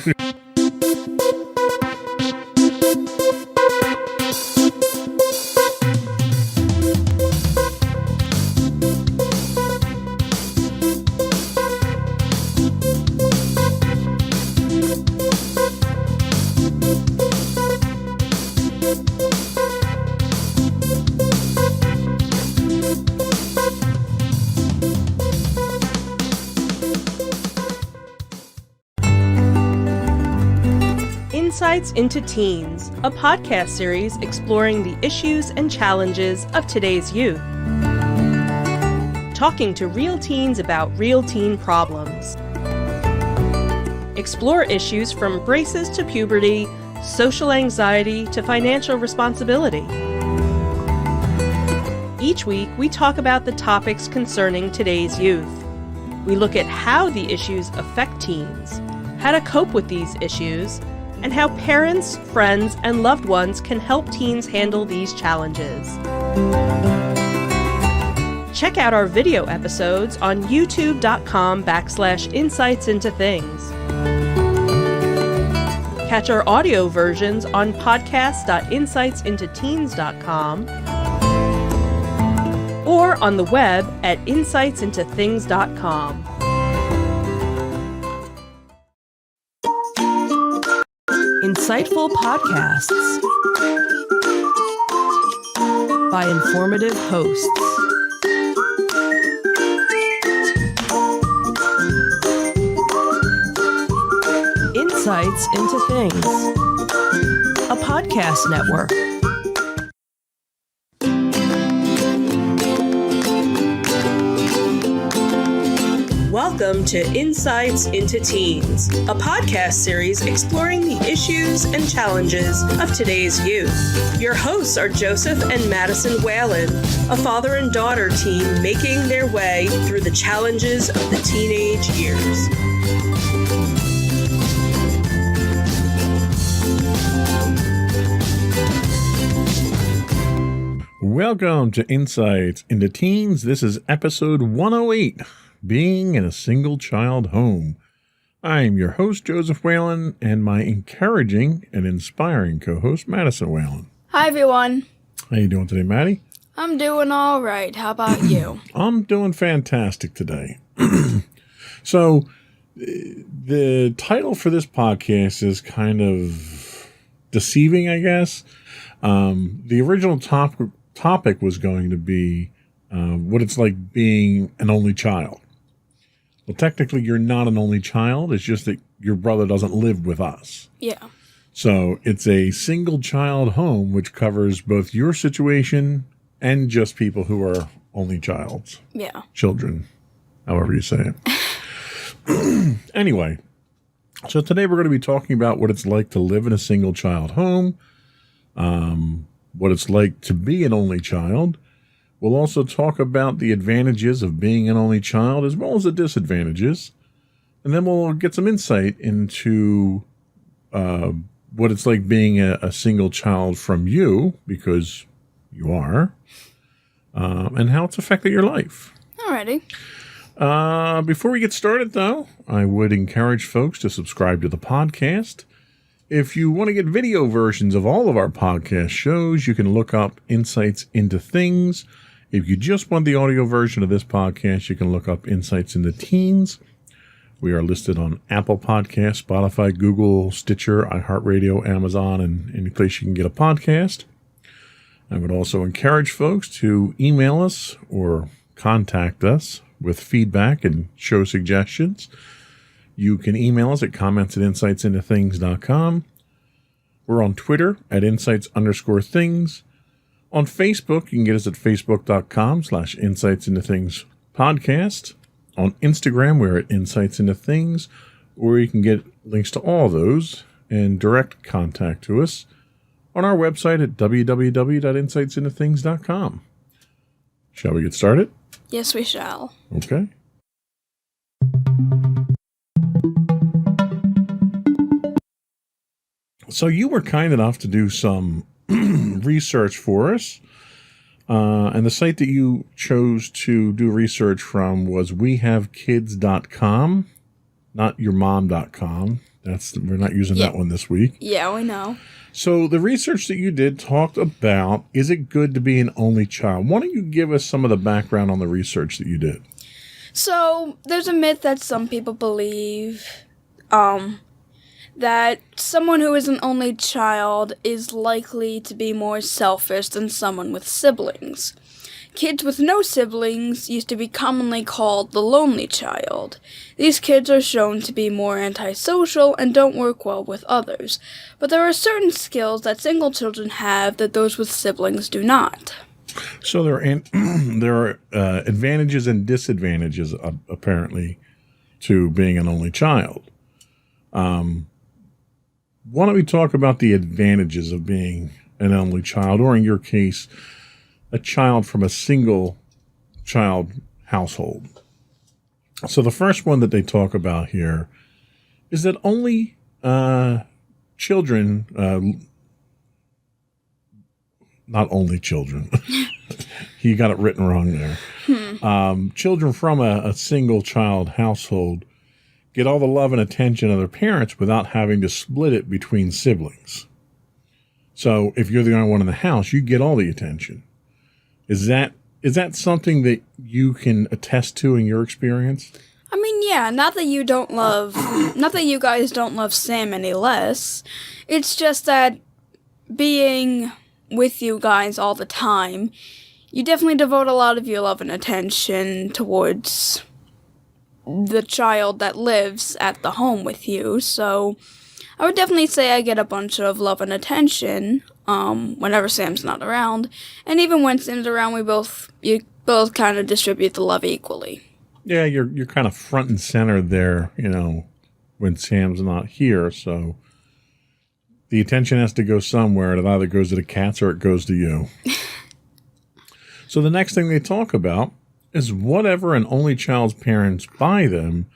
Insights into Teens, a podcast series exploring the issues and challenges of today's youth. Talking to real teens about real teen problems. Explore issues from braces to puberty, social anxiety to financial responsibility. Each week, we talk about the topics concerning today's youth. We look at how the issues affect teens, how to cope with these issues, and how parents, friends, and loved ones can help teens handle these challenges. Check out our video episodes on youtube.com/insightsintothings. Catch our audio versions on podcast.insightsintoteens.com or on the web at insightsintothings.com. Insightful podcasts by informative hosts. Insights into Things, a podcast network. Welcome to Insights into Teens, a podcast series exploring the issues and challenges of today's youth. Your hosts are Joseph and Madison Whalen, a father and daughter team making their way through the challenges of the teenage years. Welcome to Insights into Teens. This is episode 108. Being in a single-child home. I'm your host, Joseph Whalen, and my encouraging and inspiring co-host, Madison Whalen. Hi, everyone. How you doing today, Maddie? I'm doing all right. How about you? I'm doing fantastic today. So, the title for this podcast is kind of deceiving, I guess. The original topic was going to be what it's like being an only child. Well, technically, you're not an only child. It's just that your brother doesn't live with us. Yeah. So it's a single child home, which covers both your situation and just people who are only childs. Yeah. Children, however you say it. Anyway, so today we're going to be talking about what it's like to live in a single child home, what it's like to be an only child. We'll also talk about the advantages of being an only child as well as the disadvantages. And then we'll get some insight into what it's like being a single child from you, because you are, and how it's affected your life. Alrighty. Before we get started, though, I would encourage folks to subscribe to the podcast. If you want to get video versions of all of our podcast shows, you can look up Insights into Things. If you just want the audio version of this podcast, you can look up Insights into Teens. We are listed on Apple Podcasts, Spotify, Google, Stitcher, iHeartRadio, Amazon, and any place you can get a podcast. I would also encourage folks to email us or contact us with feedback and show suggestions. You can email us at comments@insightsintothings.com. We're on Twitter at insights_things. On Facebook, you can get us at facebook.com/Insights Into Things podcast. On Instagram, we're at Insights Into Things, or you can get links to all those and direct contact to us on our website at www.insightsintothings.com. Shall we get started? Yes, we shall. Okay. So you were kind enough to do some research for us. And the site that you chose to do research from was wehavekids.com, not yourmom.com. We're not using that one this week. Yeah, we know. So the research that you did talked about, is it good to be an only child? Why don't you give us some of the background on the research that you did? So, there's a myth that some people believe, that someone who is an only child is likely to be more selfish than someone with siblings. Kids with no siblings used to be commonly called the lonely child. These kids are shown to be more antisocial and don't work well with others, but there are certain skills that single children have that those with siblings do not. So there are advantages and disadvantages, apparently, to being an only child. Why don't we talk about the advantages of being an only child, or in your case, a child from a single child household? So the first one that they talk about here is that only children, not only children, you got it written wrong there. Children from a single child household get all the love and attention of their parents without having to split it between siblings. So if you're the only one in the house, you get all the attention. Is that something that you can attest to in your experience? I mean, yeah, not that you guys don't love Sam any less. It's just that being with you guys all the time, you definitely devote a lot of your love and attention towards the child that lives at the home with you. So I would definitely say I get a bunch of love and attention whenever Sam's not around, and even when Sam's around, you both kind of distribute the love equally. Yeah, you're kind of front and center there, when Sam's not here. So the attention has to go somewhere. It either goes to the cats or it goes to you. So the next thing they talk about is whatever an only child's parents buy them,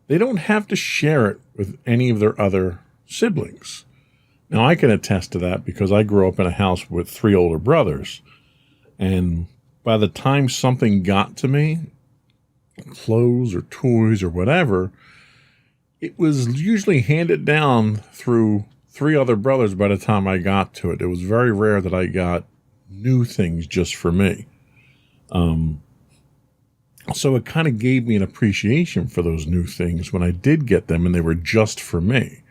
they don't have to share it with any of their other siblings. Now, I can attest to that because I grew up in a house with 3 older brothers. And by the time something got to me, clothes or toys or whatever, it was usually handed down through 3 other brothers by the time I got to it. It was very rare that I got new things just for me. So it kind of gave me an appreciation for those new things when I did get them and they were just for me.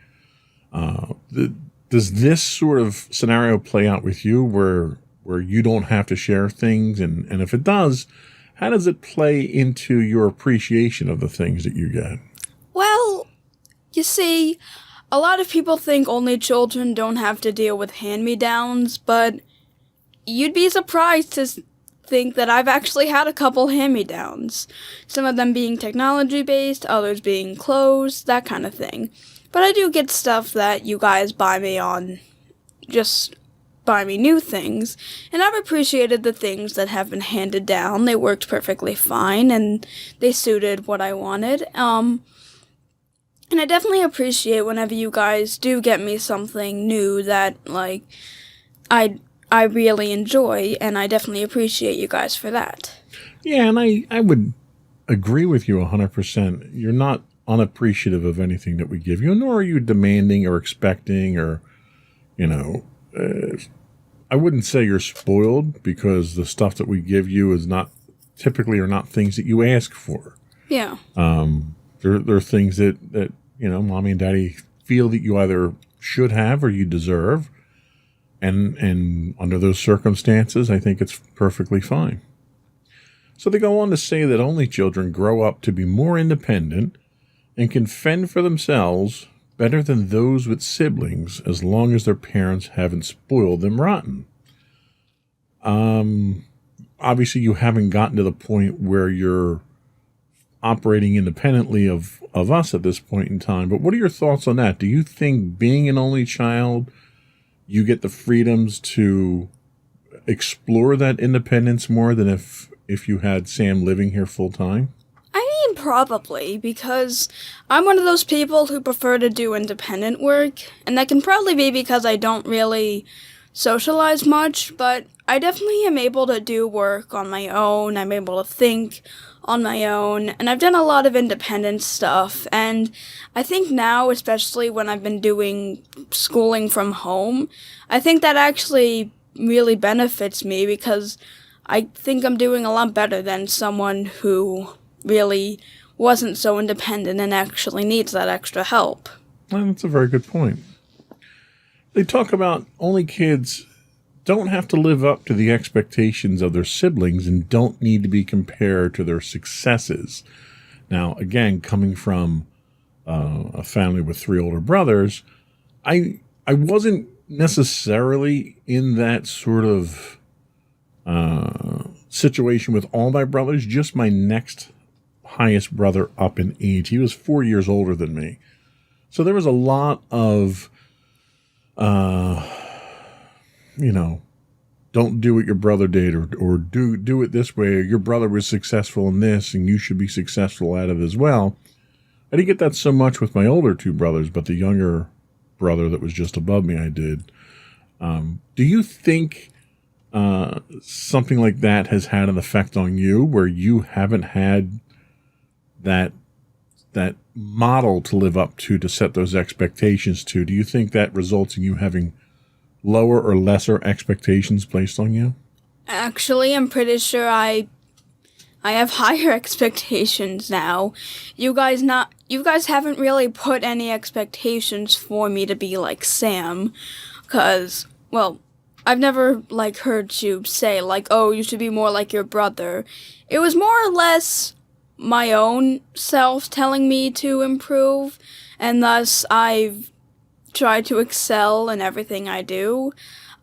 Does this sort of scenario play out with you where you don't have to share things? And if it does, how does it play into your appreciation of the things that you get? Well, you see, a lot of people think only children don't have to deal with hand-me-downs, but you'd be surprised to think that I've actually had a couple hand-me-downs. Some of them being technology-based, others being clothes, that kind of thing. But I do get stuff that you guys buy me new things, and I've appreciated the things that have been handed down. They worked perfectly fine, and they suited what I wanted. And I definitely appreciate whenever you guys do get me something new that, I really enjoy, and I definitely appreciate you guys for that. Yeah, and I would agree with you 100%. You're not unappreciative of anything that we give you, nor are you demanding or expecting or, I wouldn't say you're spoiled because the stuff that we give you is not typically are not things that you ask for. Yeah. There are things that mommy and daddy feel that you either should have or you deserve. And under those circumstances, I think it's perfectly fine. So they go on to say that only children grow up to be more independent and can fend for themselves better than those with siblings as long as their parents haven't spoiled them rotten. Obviously, you haven't gotten to the point where you're operating independently of us at this point in time. But what are your thoughts on that? Do you think being an only child, you get the freedoms to explore that independence more than if you had Sam living here full time? I mean, probably, because I'm one of those people who prefer to do independent work, and that can probably be because I don't really socialize much, but I definitely am able to do work on my own. I'm able to think on my own, and I've done a lot of independent stuff, and I think now, especially when I've been doing schooling from home, I think that actually really benefits me because I think I'm doing a lot better than someone who really wasn't so independent and actually needs that extra help. Well, that's a very good point. They talk about only kids don't have to live up to the expectations of their siblings and don't need to be compared to their successes. Now, again, coming from a family with 3 older brothers, I wasn't necessarily in that sort of situation with all my brothers, just my next highest brother up in age. He was 4 years older than me. So there was a lot of, don't do what your brother did, or do it this way, or your brother was successful in this and you should be successful at it as well. I didn't get that so much with my older 2 brothers, but the younger brother that was just above me, I did. Do you think something like that has had an effect on you, where you haven't had that model to live up to set those expectations to? Do you think that results in you having lower or lesser expectations placed on you? Actually, I'm pretty sure I have higher expectations now. You guys haven't really put any expectations for me to be like Sam, cause, well, I've never, heard you say, oh, you should be more like your brother. It was more or less my own self telling me to improve, and thus I've tried to excel in everything I do.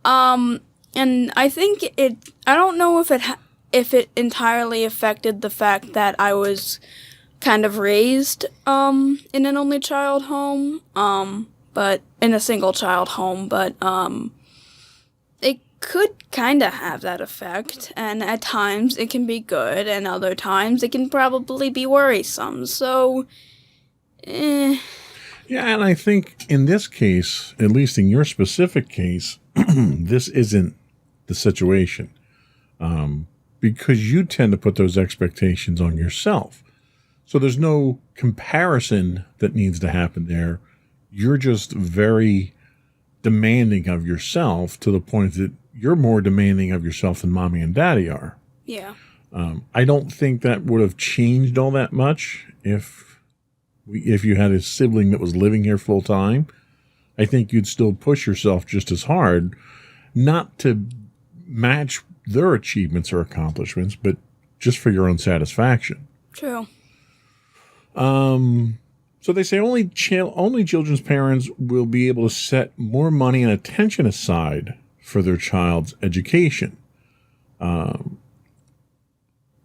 And I think I don't know if it entirely affected the fact that I was kind of raised in an only child home, but in a single child home, but it could kind of have that effect, and at times it can be good, and other times it can probably be worrisome, so Yeah, and I think in this case, at least in your specific case, this isn't the situation, because you tend to put those expectations on yourself. So there's no comparison that needs to happen there. You're just very demanding of yourself, to the point that you're more demanding of yourself than mommy and daddy are. yeah. I don't think that would have changed all that much if you had a sibling that was living here full time. I think you'd still push yourself just as hard, not to match their achievements or accomplishments, but just for your own satisfaction. True. So they say only children's parents will be able to set more money and attention aside for their child's education.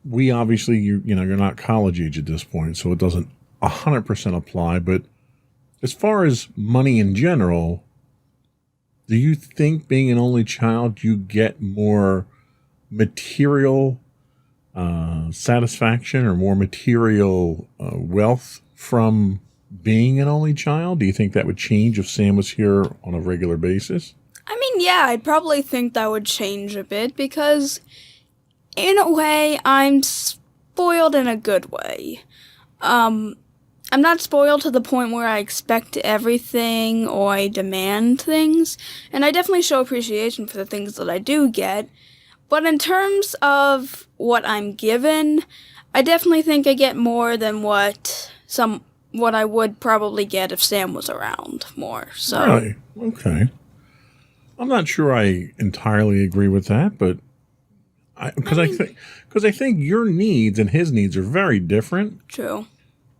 We obviously, you're not college age at this point, so it doesn't 100% apply. But as far as money in general, do you think being an only child, you get more material satisfaction or more material wealth from being an only child? Do you think that would change if Sam was here on a regular basis? I mean, yeah, I'd probably think that would change a bit, because in a way, I'm spoiled in a good way. I'm not spoiled to the point where I expect everything or I demand things, and I definitely show appreciation for the things that I do get, but in terms of what I'm given, I definitely think I get more than what I would probably get if Sam was around more. So. Really? Okay. I'm not sure I entirely agree with that, but because I think your needs and his needs are very different. True.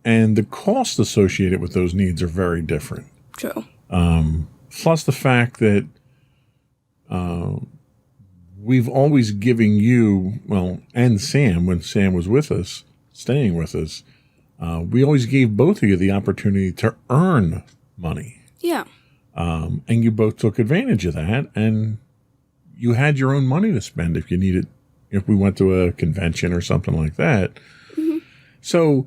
And the costs associated with those needs are very different. True. Plus the fact that we've always given you, well, and Sam, when Sam was with us, staying with us, we always gave both of you the opportunity to earn money. Yeah. And you both took advantage of that, and you had your own money to spend if you needed, if we went to a convention or something like that. Mm-hmm. So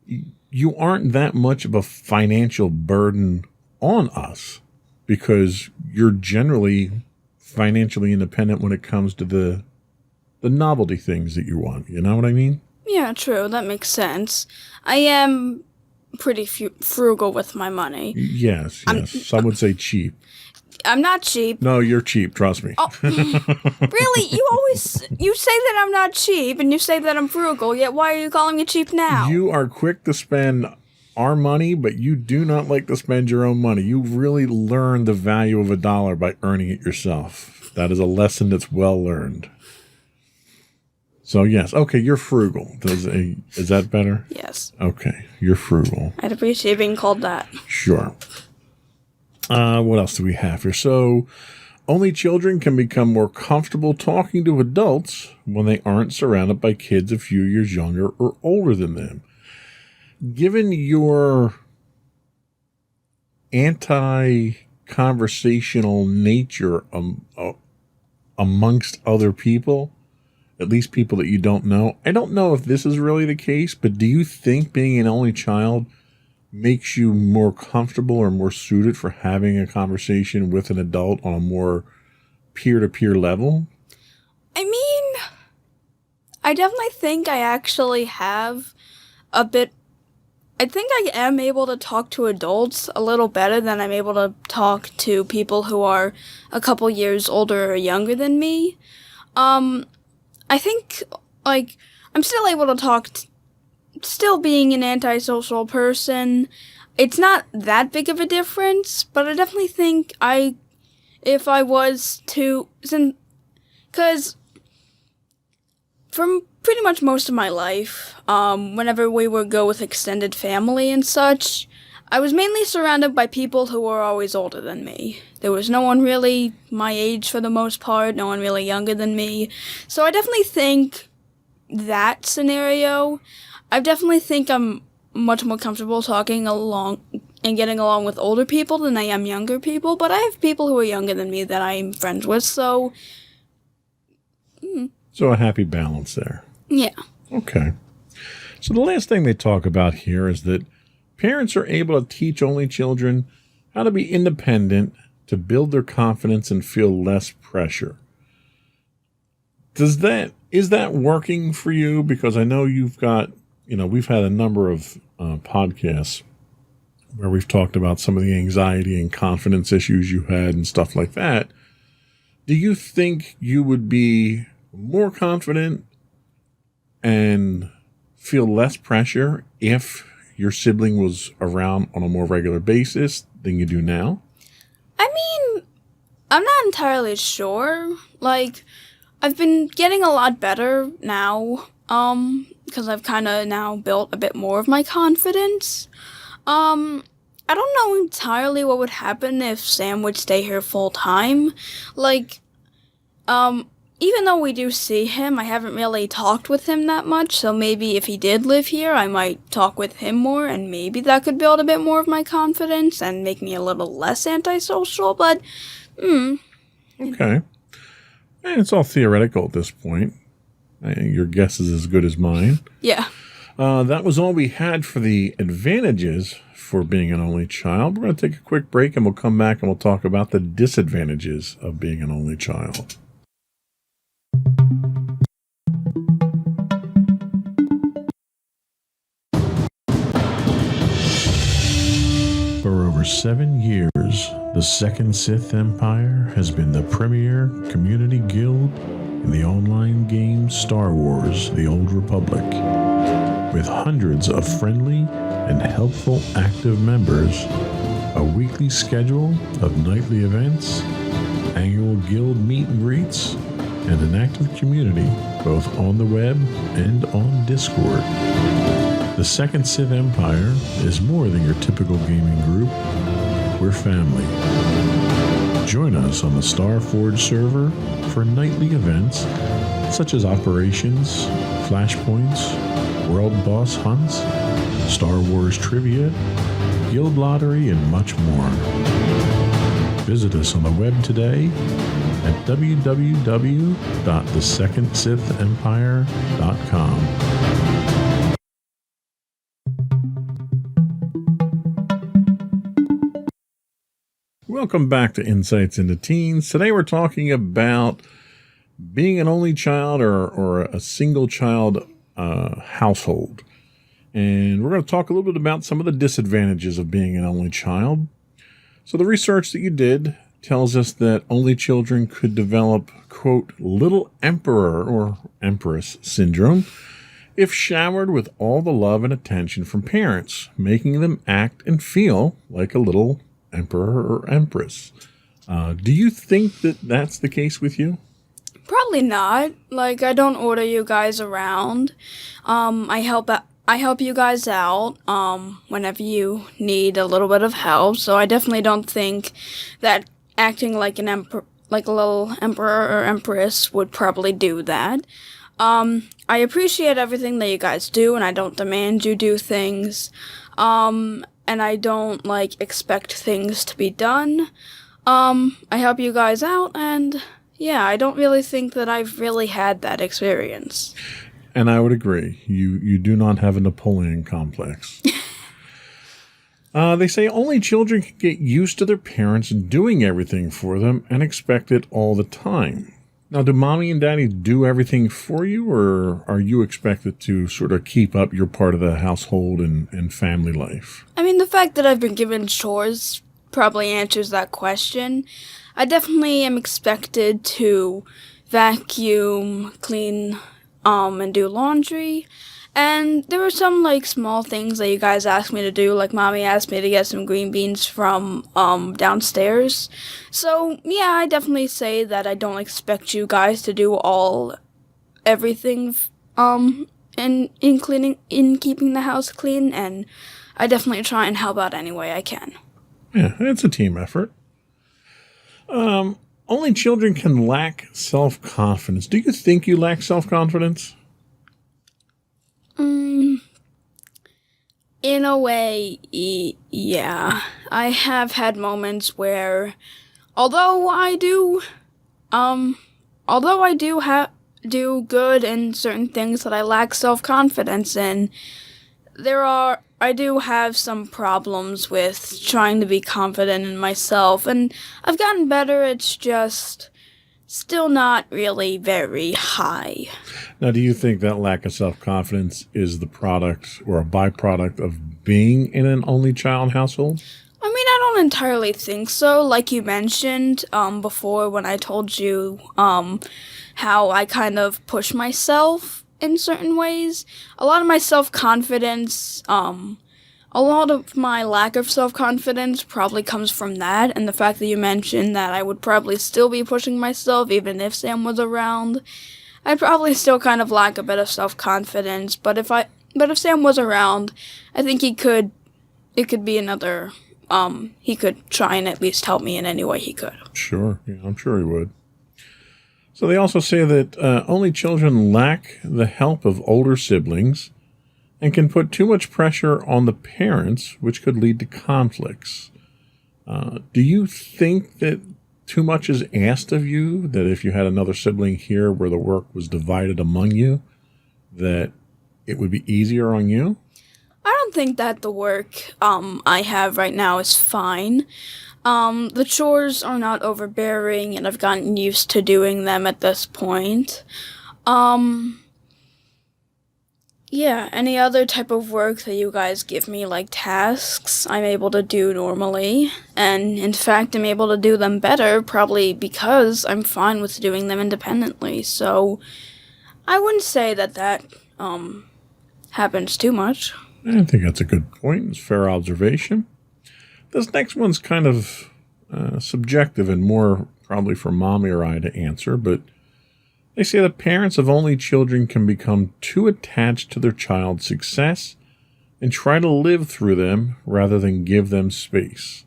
you aren't that much of a financial burden on us because you're generally financially independent when it comes to the novelty things that you want. You know what I mean? Yeah, true. That makes sense. I am pretty frugal with my money. Yes. Some would say cheap. I'm not cheap. No, you're cheap. Trust me. Oh, really? You say that I'm not cheap, and you say that I'm frugal, yet why are you calling me cheap now? You are quick to spend our money, but you do not like to spend your own money. You really learn the value of $1 by earning it yourself. That is a lesson that's well learned. So, yes. Okay, you're frugal. Is that better? Yes. Okay, you're frugal. I'd appreciate being called that. Sure. What else do we have here? So, only children can become more comfortable talking to adults when they aren't surrounded by kids a few years younger or older than them. Given your anti-conversational nature amongst other people, at least people that you don't know, I don't know if this is really the case, but do you think being an only child makes you more comfortable or more suited for having a conversation with an adult on a more peer-to-peer level? I mean, I definitely think I actually have a bit. I think I am able to talk to adults a little better than I'm able to talk to people who are a couple years older or younger than me. I think, like, I'm still able to talk still being an antisocial person, it's not that big of a difference, but I definitely think if I was to, because from pretty much most of my life, whenever we would go with extended family and such, I was mainly surrounded by people who were always older than me. There was no one really my age for the most part, no one really younger than me, so I definitely think that scenario, I definitely think I'm much more comfortable talking along and getting along with older people than I am younger people, but I have people who are younger than me that I'm friends with, so... So a happy balance there. Yeah. Okay. So the last thing they talk about here is that parents are able to teach only children how to be independent, to build their confidence and feel less pressure. Is that working for you? Because I know you've got, we've had a number of podcasts where we've talked about some of the anxiety and confidence issues you had and stuff like that. Do you think you would be more confident and feel less pressure if your sibling was around on a more regular basis than you do now? I mean, I'm not entirely sure. Like, I've been getting a lot better now, because I've kind of now built a bit more of my confidence. I don't know entirely what would happen if Sam would stay here full time. Like, even though we do see him, I haven't really talked with him that much, so maybe if he did live here, I might talk with him more, and maybe that could build a bit more of my confidence and make me a little less antisocial, but, Okay. And it's all theoretical at this point. Your guess is as good as mine. Yeah. That was all we had for the advantages for being an only child. We're going to take a quick break, and we'll come back and we'll talk about the disadvantages of being an only child. For over 7 years, the Second Sith Empire has been the premier community guild in the online game Star Wars: The Old Republic. With hundreds of friendly and helpful active members, a weekly schedule of nightly events, annual guild meet and greets, and an active community both on the web and on Discord. The Second Sith Empire is more than your typical gaming group. We're family. Join us on the Starforge server for nightly events such as operations, flashpoints, world boss hunts, Star Wars trivia, guild lottery, and much more. Visit us on the web today at www.thesecondsithempire.com. Welcome back to Insights into Teens. Today we're talking about being an only child or a single child household. And we're going to talk a little bit about some of the disadvantages of being an only child. So the research that you did tells us that only children could develop, quote, little emperor or empress syndrome if showered with all the love and attention from parents, making them act and feel like a little emperor or empress. Do you think that that's the case with you? Probably not. Like, I don't order you guys around. I help you guys out whenever you need a little bit of help. So I definitely don't think that acting like a little emperor or empress would probably do that. I appreciate everything that you guys do, and I don't demand you do things. And I don't expect things to be done. I help you guys out, and yeah, I don't really think that I've really had that experience. And I would agree. You do not have a Napoleon complex. They say only children can get used to their parents doing everything for them and expect it all the time. Now, do mommy and daddy do everything for you, or are you expected to sort of keep up your part of the household and family life? I mean, the fact that I've been given chores probably answers that question. I definitely am expected to vacuum, clean, and do laundry. And there were some, small things that you guys asked me to do, like mommy asked me to get some green beans from, downstairs. So, yeah, I definitely say that I don't expect you guys to do everything, in keeping the house clean, and I definitely try and help out any way I can. Yeah, it's a team effort. Only children can lack self-confidence. Do you think you lack self-confidence? In a way, yeah. I have had moments where, although I do do good in certain things that I lack self-confidence in, I do have some problems with trying to be confident in myself, and I've gotten better. It's just still not really very high. Now, do you think that lack of self-confidence is the product or a byproduct of being in an only child household? I mean, I don't entirely think so. Like you mentioned before when I told you how I kind of push myself in certain ways. A lot of my self-confidence, a lot of my lack of self-confidence probably comes from that, and the fact that you mentioned that I would probably still be pushing myself even if Sam was around. I'd probably still kind of lack a bit of self-confidence, but if Sam was around, I think it could be another, he could try and at least help me in any way he could. Sure, yeah, I'm sure he would. So they also say that only children lack the help of older siblings and can put too much pressure on the parents, which could lead to conflicts. Do you think that too much is asked of you, that if you had another sibling here where the work was divided among you, that it would be easier on you? I don't think that the work I have right now is fine. The chores are not overbearing, and I've gotten used to doing them at this point. Yeah, any other type of work that you guys give me, like tasks, I'm able to do normally. And in fact, I'm able to do them better, probably because I'm fine with doing them independently. So I wouldn't say that happens too much. I think that's a good point. It's a fair observation. This next one's kind of subjective and more probably for Mommy or I to answer, but they say that parents of only children can become too attached to their child's success and try to live through them rather than give them space.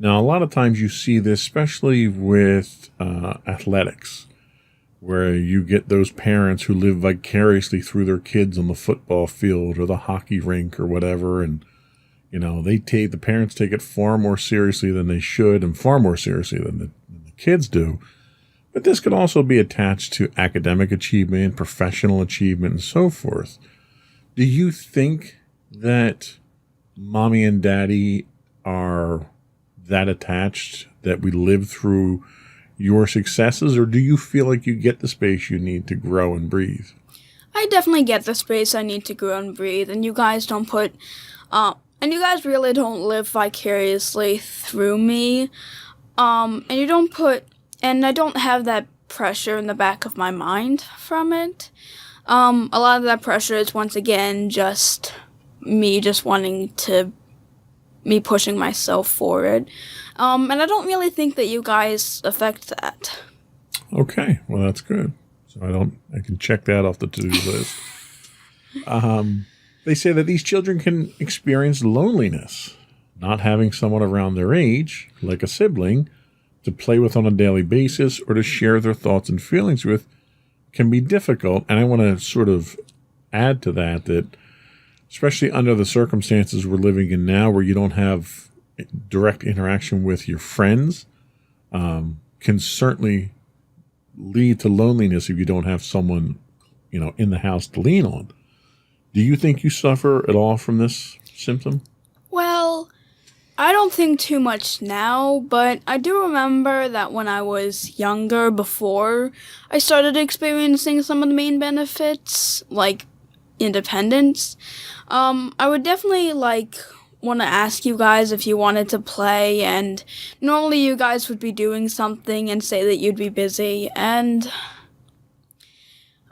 Now, a lot of times you see this, especially with athletics, where you get those parents who live vicariously through their kids on the football field or the hockey rink or whatever. And, the parents take it far more seriously than they should and far more seriously than the kids do. But this could also be attached to academic achievement, professional achievement, and so forth. Do you think that mommy and daddy are that attached, that we live through your successes, or do you feel like you get the space you need to grow and breathe? I definitely get the space I need to grow and breathe, and you guys and you guys really don't live vicariously through me, and I don't have that pressure in the back of my mind from it. A lot of that pressure is, once again, just me pushing myself forward. And I don't really think that you guys affect that. Okay, well, that's good. So I can check that off the to-do list. They say that these children can experience loneliness. Not having someone around their age, like a sibling, to play with on a daily basis or to share their thoughts and feelings with can be difficult. And I want to sort of add to that especially under the circumstances we're living in now, where you don't have direct interaction with your friends, can certainly lead to loneliness if you don't have someone, in the house to lean on. Do you think you suffer at all from this symptom? Well, I don't think too much now, but I do remember that when I was younger, before I started experiencing some of the main benefits, like independence, I would definitely want to ask you guys if you wanted to play, and normally you guys would be doing something and say that you'd be busy, and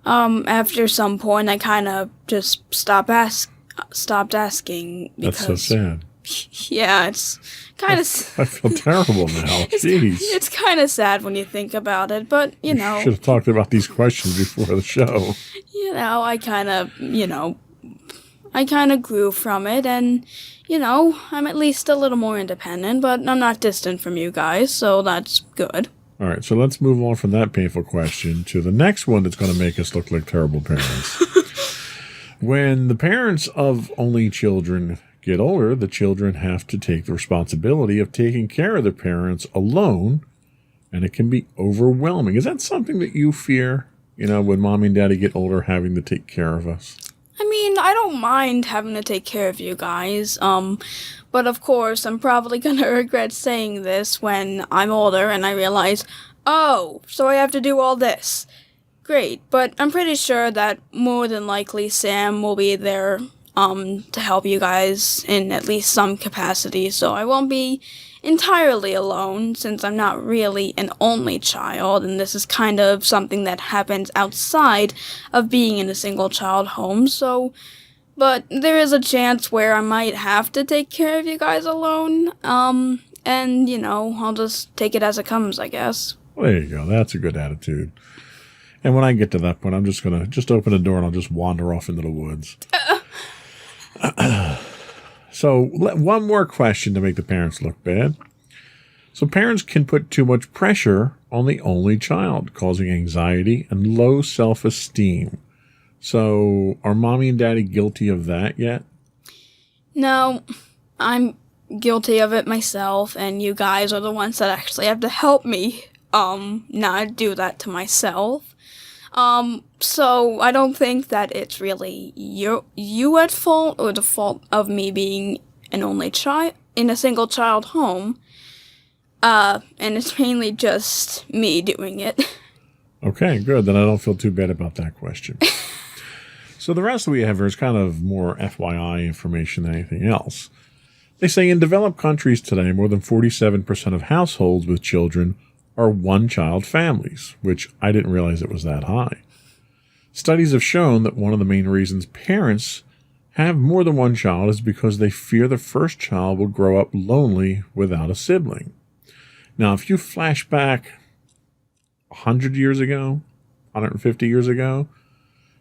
after some point I kind of just stopped asking because... That's so sad. Yeah, it's kind of... I feel terrible now. Jeez. It's kind of sad when you think about it, but, You should have talked about these questions before the show. I kind of grew from it, and, I'm at least a little more independent, but I'm not distant from you guys, so that's good. All right, so let's move on from that painful question to the next one that's going to make us look like terrible parents. When the parents of only children get older, the children have to take the responsibility of taking care of their parents alone, and it can be overwhelming. Is that something that you fear, when mommy and daddy get older, having to take care of us? I mean, I don't mind having to take care of you guys, but of course, I'm probably gonna regret saying this when I'm older and I realize, oh, so I have to do all this. Great, but I'm pretty sure that more than likely Sam will be there, to help you guys in at least some capacity, so I won't be entirely alone, since I'm not really an only child, and this is kind of something that happens outside of being in a single child home, but there is a chance where I might have to take care of you guys alone, and, I'll just take it as it comes, I guess. Well, there you go. That's a good attitude. And when I get to that point, I'm just going to open the door and I'll just wander off into the woods. So one more question to make the parents look bad. So parents can put too much pressure on the only child, causing anxiety and low self-esteem. So are mommy and daddy guilty of that yet? No, I'm guilty of it myself, and you guys are the ones that actually have to help me not do that to myself. So I don't think that it's really you at fault, or the fault of me being an only child in a single child home. And it's mainly just me doing it. Okay, good. Then I don't feel too bad about that question. So the rest we have here is kind of more FYI information than anything else. They say in developed countries today, more than 47% of households with children are one-child families, which I didn't realize it was that high. Studies have shown that one of the main reasons parents have more than one child is because they fear the first child will grow up lonely without a sibling. Now, if you flash back 100 years ago, 150 years ago,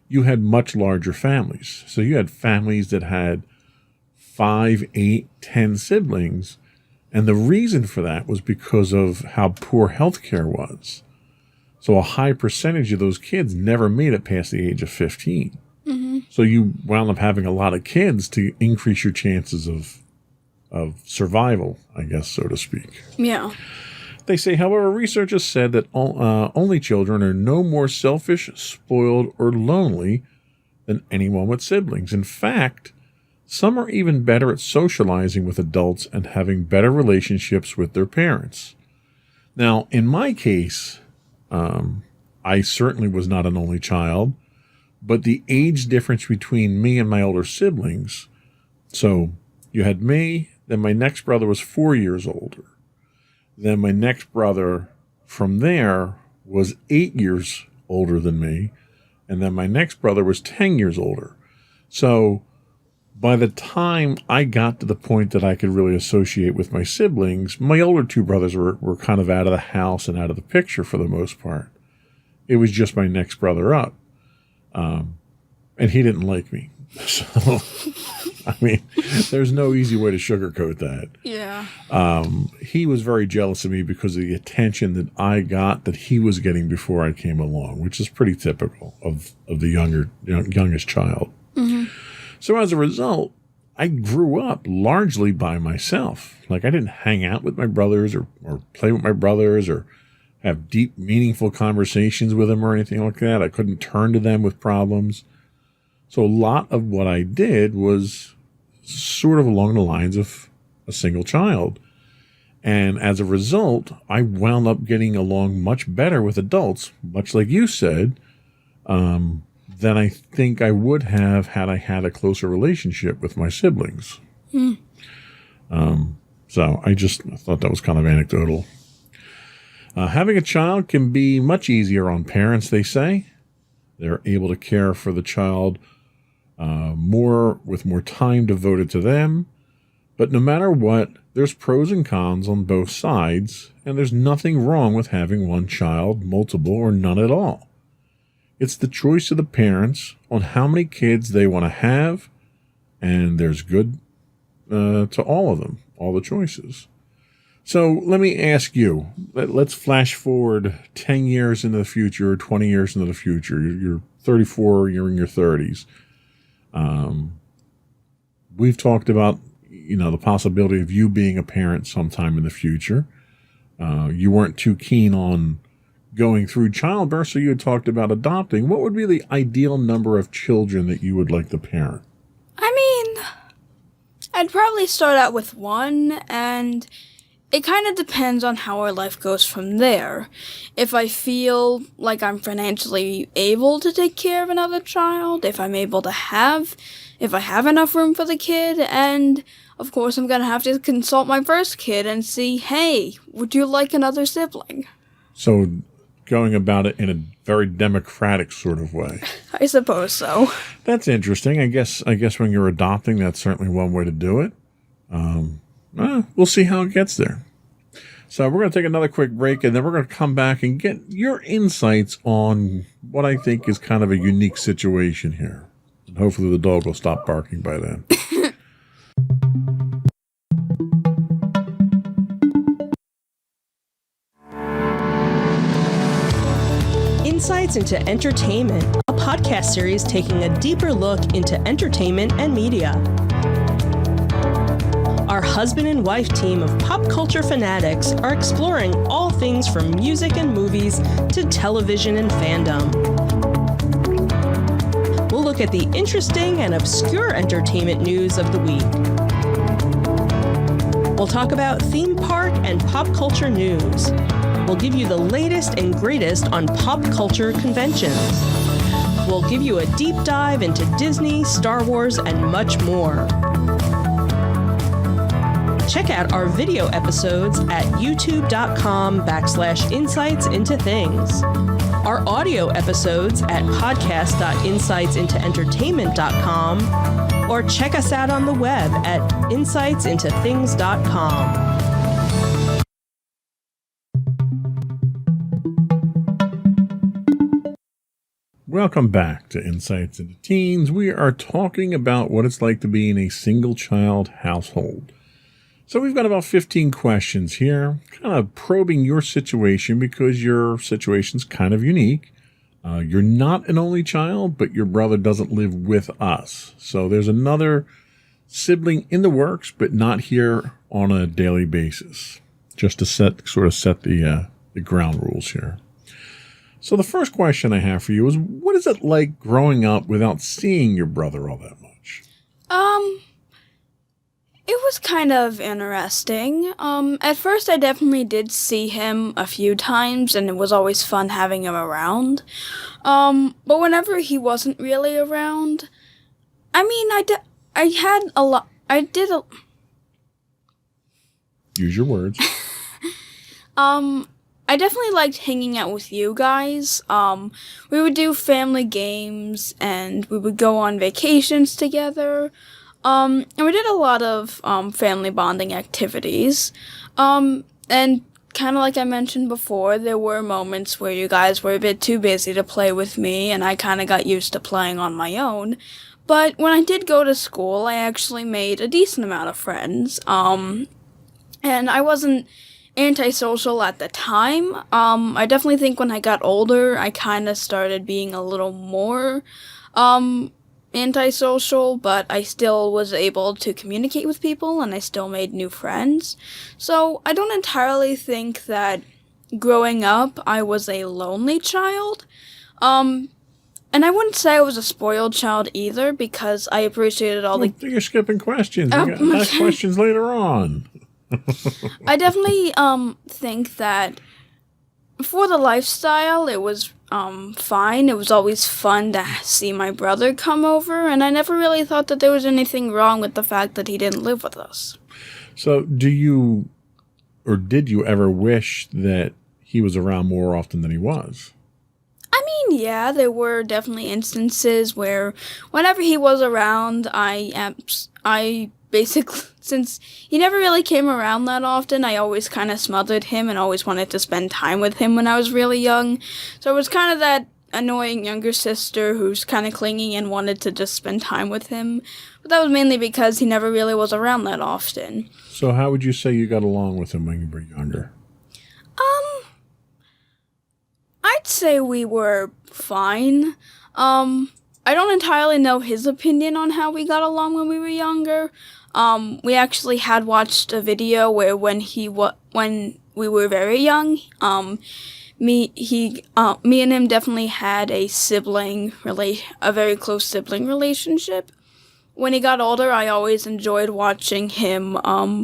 you had much larger families. So you had families that had 5, 8, 10 siblings, And the reason for that was because of how poor healthcare was. So a high percentage of those kids never made it past the age of 15. Mm-hmm. So you wound up having a lot of kids to increase your chances of survival, I guess, so to speak. Yeah. They say, however, research has said that only children are no more selfish, spoiled, or lonely than anyone with siblings. In fact, some are even better at socializing with adults and having better relationships with their parents. Now, in my case, I certainly was not an only child, but the age difference between me and my older siblings, so you had me, then my next brother was 4 years older. Then my next brother from there was 8 years older than me, and then my next brother was 10 years older. So by the time I got to the point that I could really associate with my siblings, my older two brothers were kind of out of the house and out of the picture for the most part. It was just my next brother up. And he didn't like me. So, I mean, there's no easy way to sugarcoat that. Yeah. He was very jealous of me because of the attention that I got that he was getting before I came along, which is pretty typical of the youngest child. Mm-hmm. So as a result, I grew up largely by myself. Like I didn't hang out with my brothers or play with my brothers or have deep, meaningful conversations with them or anything like that. I couldn't turn to them with problems. So a lot of what I did was sort of along the lines of a single child. And as a result, I wound up getting along much better with adults, much like you said, than I think I would have had I had a closer relationship with my siblings. So I thought that was kind of anecdotal. Having a child can be much easier on parents, they say. They're able to care for the child with more time devoted to them. But no matter what, there's pros and cons on both sides, and there's nothing wrong with having one child, multiple, or none at all. It's the choice of the parents on how many kids they want to have, and there's good to all of them, all the choices. So let me ask you, let's flash forward 10 years into the future, or 20 years into the future. You're 34, you're in your 30s. We've talked about, the possibility of you being a parent sometime in the future. You weren't too keen on going through childbirth, so you had talked about adopting. What would be the ideal number of children that you would like to parent? I mean, I'd probably start out with one, and it kind of depends on how our life goes from there. If I feel like I'm financially able to take care of another child, if I have enough room for the kid, and of course I'm going to have to consult my first kid and see, hey, would you like another sibling? So going about it in a very democratic sort of way. I suppose so. That's interesting. I guess when you're adopting, that's certainly one way to do it. We'll see how it gets there. So we're going to take another quick break, and then we're going to come back and get your insights on what I think is kind of a unique situation here. And hopefully the dog will stop barking by then. Insights into Entertainment, a podcast series taking a deeper look into entertainment and media. Our husband and wife team of pop culture fanatics are exploring all things from music and movies to television and fandom. We'll look at the interesting and obscure entertainment news of the week. We'll talk about theme park and pop culture news. We'll give you the latest and greatest on pop culture conventions. We'll give you a deep dive into Disney, Star Wars, and much more. Check out our video episodes at youtube.com/insightsintothings. Our audio episodes at podcast.insightsintoentertainment.com, or check us out on the web at insightsintothings.com. Welcome back to Insights into Teens. We are talking about what it's like to be in a single-child household. So we've got about 15 questions here, kind of probing your situation because your situation's kind of unique. You're not an only child, but your brother doesn't live with us. So there's another sibling in the works, but not here on a daily basis. Just to set the ground rules here. So the first question I have for you is, what is it like growing up without seeing your brother all that much? It was kind of interesting. At first I definitely did see him a few times, and it was always fun having him around. But whenever he wasn't really around, I mean, Use your words. I definitely liked hanging out with you guys. We would do family games, and we would go on vacations together. And we did a lot of family bonding activities. And kind of like I mentioned before, there were moments where you guys were a bit too busy to play with me, and I kind of got used to playing on my own. But when I did go to school, I actually made a decent amount of friends. And I wasn't antisocial at the time. I definitely think when I got older, I kind of started being a little more antisocial, but I still was able to communicate with people, and I still made new friends. So I don't entirely think that growing up I was a lonely child. And I wouldn't say I was a spoiled child either, because I appreciated all the... You're skipping questions. We got last questions later on. I definitely think that for the lifestyle, it was fine. It was always fun to see my brother come over, and I never really thought that there was anything wrong with the fact that he didn't live with us. So did you ever wish that he was around more often than he was? I mean, yeah, there were definitely instances where whenever he was around, I basically, since he never really came around that often, I always kind of smothered him and always wanted to spend time with him when I was really young. So it was kind of that annoying younger sister who's kind of clingy and wanted to just spend time with him. But that was mainly because he never really was around that often. So how would you say you got along with him when you were younger? I'd say we were fine. I don't entirely know his opinion on how we got along when we were younger. We actually had watched a video where when we were very young, me and him definitely had a very close sibling relationship. When he got older, I always enjoyed watching him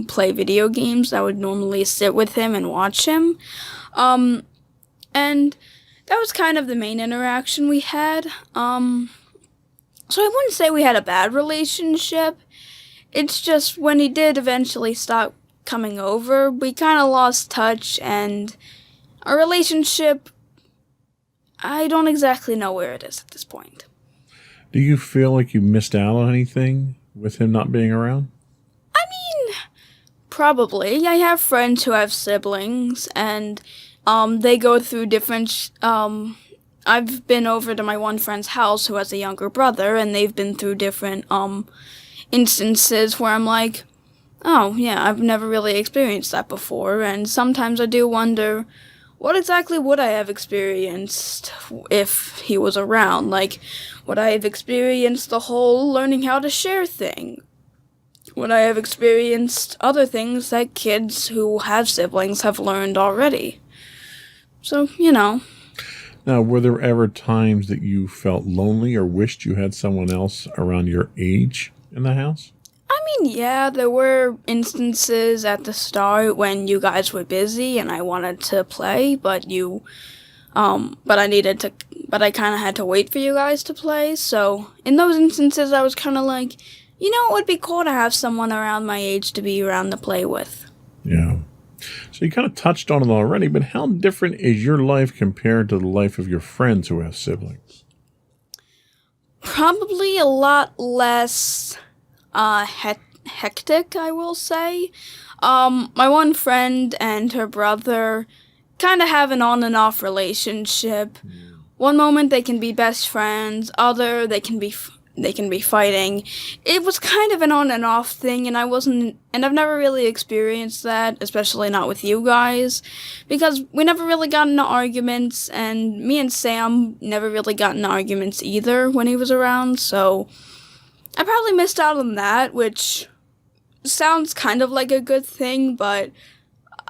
play video games. I would normally sit with him and watch him. And that was kind of the main interaction we had. So I wouldn't say we had a bad relationship. It's just when he did eventually stop coming over, we kind of lost touch, and our relationship, I don't exactly know where it is at this point. Do you feel like you missed out on anything with him not being around? I mean, probably. I have friends who have siblings, and they go through different... I've been over to my one friend's house who has a younger brother, and they've been through different instances where I'm like, oh, yeah, I've never really experienced that before, and sometimes I do wonder, what exactly would I have experienced if he was around? Like, would I have experienced the whole learning how to share thing? Would I have experienced other things that kids who have siblings have learned already? So, you know. Now, were there ever times that you felt lonely or wished you had someone else around your age in the house? I mean, yeah, there were instances at the start when you guys were busy and I wanted to play, but I kind of had to wait for you guys to play. So in those instances, I was kind of like, you know, it would be cool to have someone around my age to be around to play with. Yeah. So you kind of touched on it already, but how different is your life compared to the life of your friends who have siblings? Probably a lot less hectic, I will say. My one friend and her brother kind of have an on and off relationship. One moment they can be best friends, they can be they can be fighting. It was kind of an on and off thing, and I've never really experienced that, especially not with you guys, because we never really got into arguments, and me and Sam never really got into arguments either when he was around, so I probably missed out on that, which sounds kind of like a good thing, but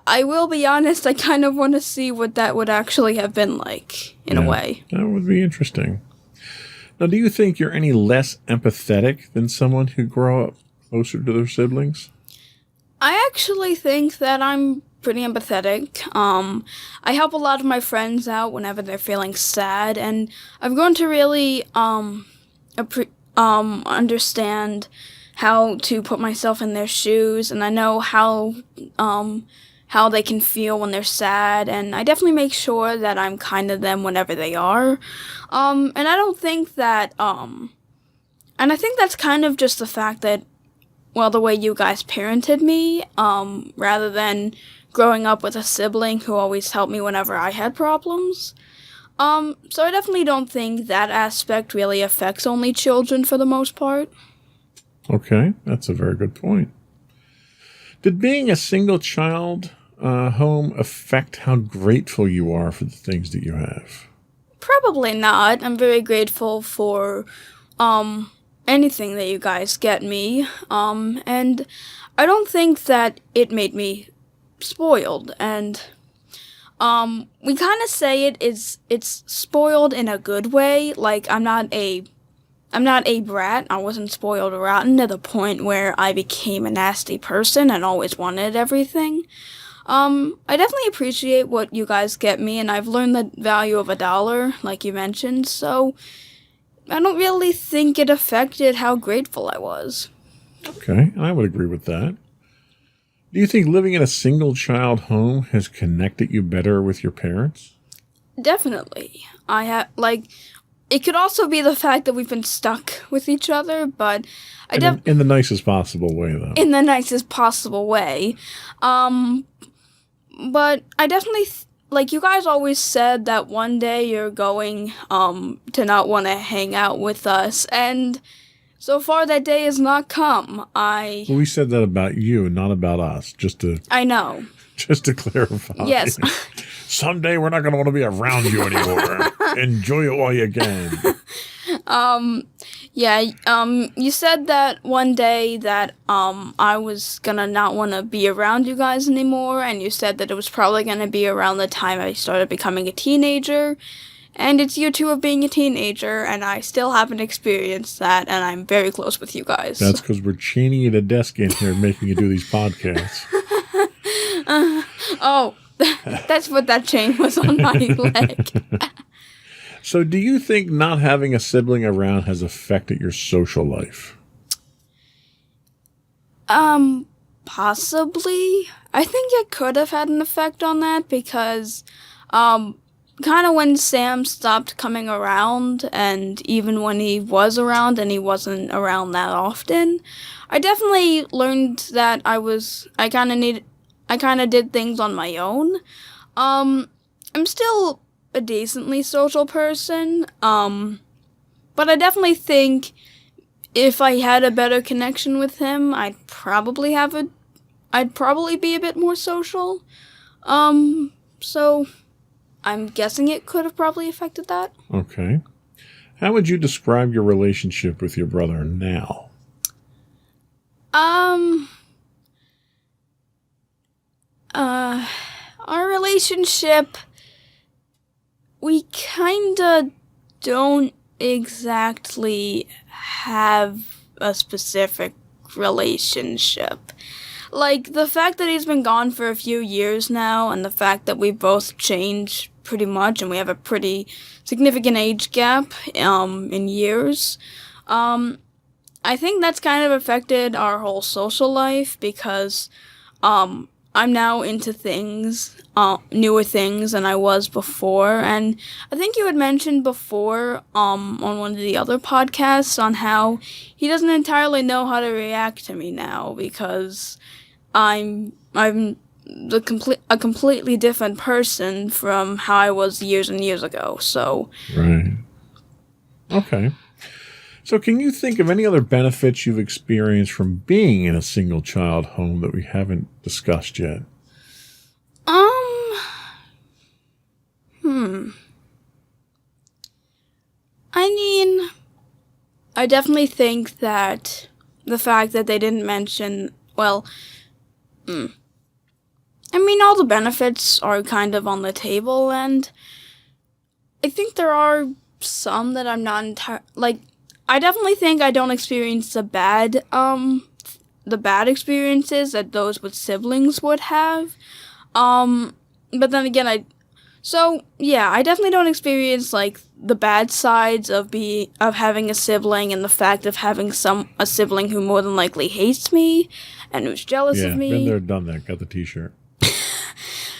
I will be honest, I kind of want to see what that would actually have been like, in a way. That would be interesting. Now, do you think you're any less empathetic than someone who grew up closer to their siblings? I actually think that I'm pretty empathetic. I help a lot of my friends out whenever they're feeling sad, and I've grown to really understand how to put myself in their shoes, and I know how they can feel when they're sad, and I definitely make sure that I'm kind to them whenever they are. And I don't think that, and I think that's kind of just the fact that, well, the way you guys parented me, rather than growing up with a sibling who always helped me whenever I had problems. So I definitely don't think that aspect really affects only children for the most part. Okay, that's a very good point. Did being a single child home affect how grateful you are for the things that you have? Probably not. I'm very grateful for anything that you guys get me. And I don't think that it made me spoiled. And we kind of say it's spoiled in a good way. Like, I'm not a brat. I wasn't spoiled rotten to the point where I became a nasty person and always wanted everything. I definitely appreciate what you guys get me, and I've learned the value of $1, like you mentioned, so I don't really think it affected how grateful I was. Okay, I would agree with that. Do you think living in a single-child home has connected you better with your parents? Definitely. It could also be the fact that we've been stuck with each other, but in the nicest possible way, though. In the nicest possible way. But I definitely, like, you guys always said that one day you're going, to not want to hang out with us, and so far that day has not come. Well, we said that about you, not about us, I know. Just to clarify. Yes. Someday we're not going to want to be around you anymore. Enjoy it while you can. You said that one day that, I was gonna not want to be around you guys anymore, and you said that it was probably gonna be around the time I started becoming a teenager, and it's year 2 of being a teenager, and I still haven't experienced that, and I'm very close with you guys. That's because we're chaining you to a desk in here making you do these podcasts. That's what that chain was on my leg. So do you think not having a sibling around has affected your social life? Possibly. I think it could have had an effect on that because, kind of when Sam stopped coming around, and even when he was around and he wasn't around that often, I definitely learned that I kind of did things on my own. I'm still a decently social person, but I definitely think if I had a better connection with him, I'd probably be a bit more social. So I'm guessing it could have probably affected that. Okay. How would you describe your relationship with your brother now? Our relationship, we kinda don't exactly have a specific relationship. Like, the fact that he's been gone for a few years now, and the fact that we both changed pretty much, and we have a pretty significant age gap, in years, I think that's kind of affected our whole social life, because, I'm now into things, newer things than I was before, and I think you had mentioned before, on one of the other podcasts on how he doesn't entirely know how to react to me now, because I'm a completely different person from how I was years and years ago, so. Right. Okay. So can you think of any other benefits you've experienced from being in a single child home that we haven't discussed yet? I mean, I definitely think that the fact that they didn't mention, well, I mean, all the benefits are kind of on the table, and I think there are some that I'm not like, I definitely think I don't experience the bad experiences that those with siblings would have. But then again, I definitely don't experience, like, the bad sides of having a sibling, and the fact of having a sibling who more than likely hates me and who's jealous of me. Yeah, been there, done that. Got the t-shirt.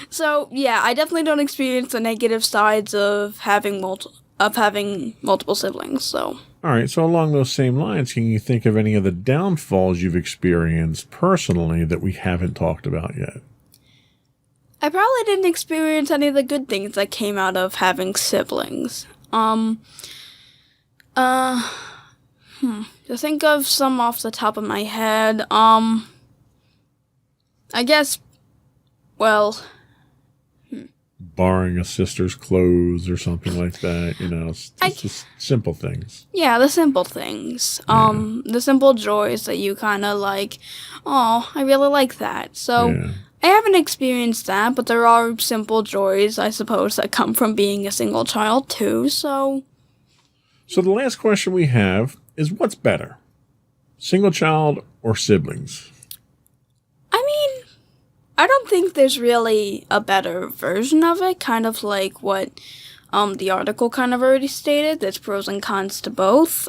So, yeah, I definitely don't experience the negative sides of having multiple siblings, so. All right, so along those same lines, can you think of any of the downfalls you've experienced personally that we haven't talked about yet? I probably didn't experience any of the good things that came out of having siblings. To think of some off the top of my head, I guess, well... Borrowing a sister's clothes or something like that, it's just simple things. Yeah, the simple things. The simple joys that you kind of like, oh, I really like that. So... Yeah. I haven't experienced that, but there are simple joys, I suppose, that come from being a single child, too, so... So the last question we have is, what's better? Single child or siblings? I mean, I don't think there's really a better version of it, kind of like what the article kind of already stated. There's pros and cons to both.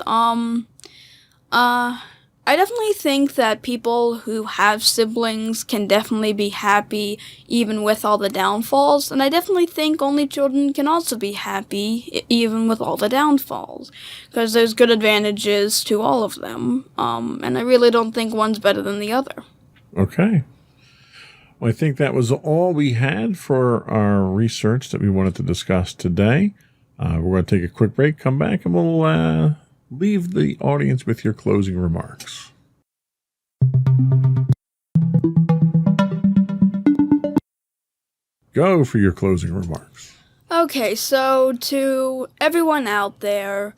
I definitely think that people who have siblings can definitely be happy even with all the downfalls, and I definitely think only children can also be happy even with all the downfalls, because there's good advantages to all of them, and I really don't think one's better than the other. Okay. Well, I think that was all we had for our research that we wanted to discuss today. We're going to take a quick break, come back, and we'll... leave the audience with your closing remarks. Go for your closing remarks. Okay, so to everyone out there,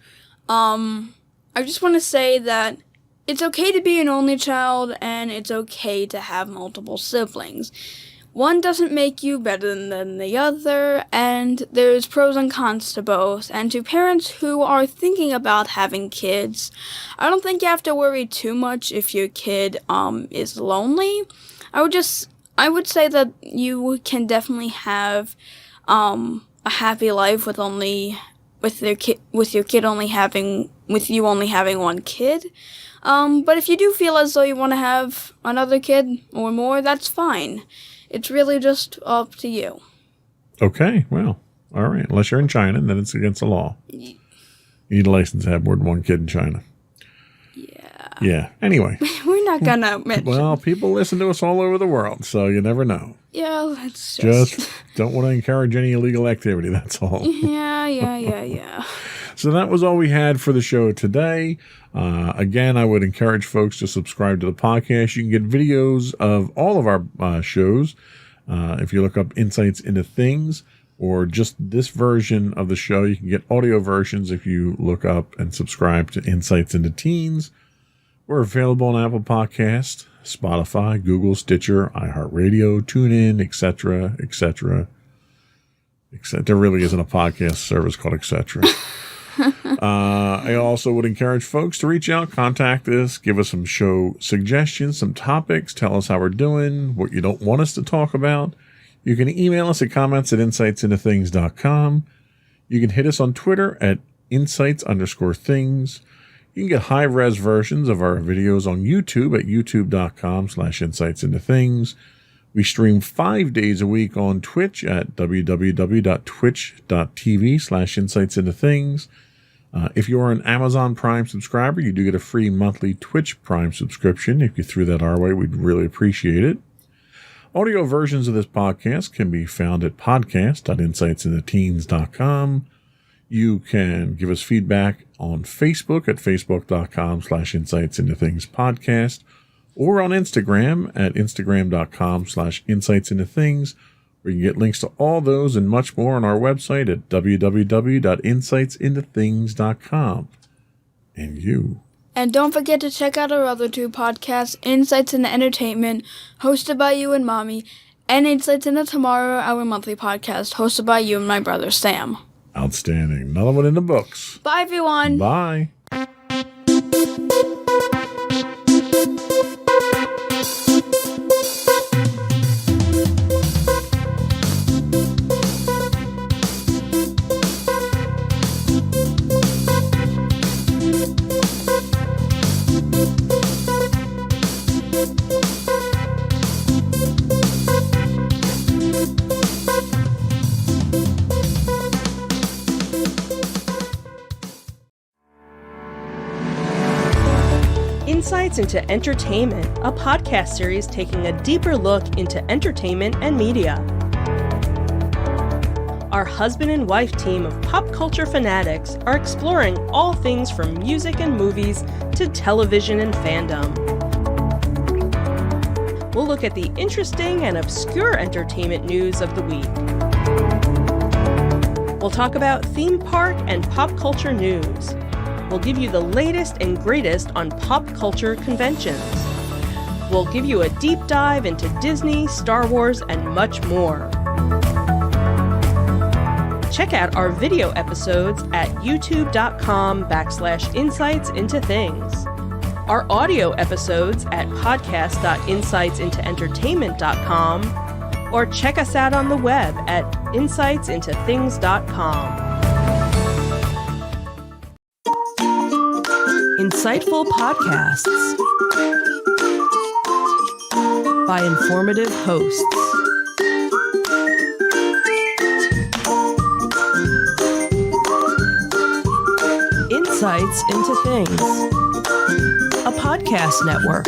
I just want to say that it's okay to be an only child, and it's okay to have multiple siblings. One doesn't make you better than the other, and there's pros and cons to both. And to parents who are thinking about having kids, I don't think you have to worry too much if your kid is lonely. I would say that you can definitely have a happy life with you only having one kid. But if you do feel as though you want to have another kid or more, that's fine. It's really just up to you. Okay, well, all right. Unless you're in China, then it's against the law. You need a license to have more than one kid in China. Yeah. Yeah. Anyway. We're not going to mention. Well, people listen to us all over the world, so you never know. Yeah, that's just don't want to encourage any illegal activity, that's all. Yeah. So that was all we had for the show today. Again, I would encourage folks to subscribe to the podcast. You can get videos of all of our shows if you look up Insights into Things, or just this version of the show. You can get audio versions if you look up and subscribe to Insights into Teens. We're available on Apple Podcasts, Spotify, Google, Stitcher, iHeartRadio, TuneIn, etc., etc. There really isn't a podcast service called etc. I also would encourage folks to reach out, contact us, give us some show suggestions, some topics, tell us how we're doing, what you don't want us to talk about. You can email us at comments@insightsintothings.com. You can hit us on Twitter at insights_things. You can get high-res versions of our videos on YouTube at youtube.com/insightsintothings. We stream 5 days a week on Twitch at www.twitch.tv/insightsintothings. If you are an Amazon Prime subscriber, you do get a free monthly Twitch Prime subscription. If you threw that our way, we'd really appreciate it. Audio versions of this podcast can be found at podcast.insightsintoteens.com. You can give us feedback on Facebook at facebook.com/insightsintothingspodcast or on Instagram at instagram.com/insightsintothings, where you can get links to all those and much more on our website at www.insightsintothings.com. And you. And don't forget to check out our other two podcasts, Insights into Entertainment, hosted by you and Mommy, and Insights into Tomorrow, our monthly podcast, hosted by you and my brother Sam. Outstanding. Another one in the books. Bye, everyone. Bye. Insights into Entertainment, a podcast series taking a deeper look into entertainment and media. Our husband and wife team of pop culture fanatics are exploring all things from music and movies to television and fandom. We'll look at the interesting and obscure entertainment news of the week. We'll talk about theme park and pop culture news. We'll give you the latest and greatest on pop culture conventions. We'll give you a deep dive into Disney, Star Wars, and much more. Check out our video episodes at youtube.com/insightsintothings. Our audio episodes at podcast.insightsintoentertainment.com, or check us out on the web at insightsintothings.com. Insightful podcasts by informative hosts. Insights into Things, a podcast network.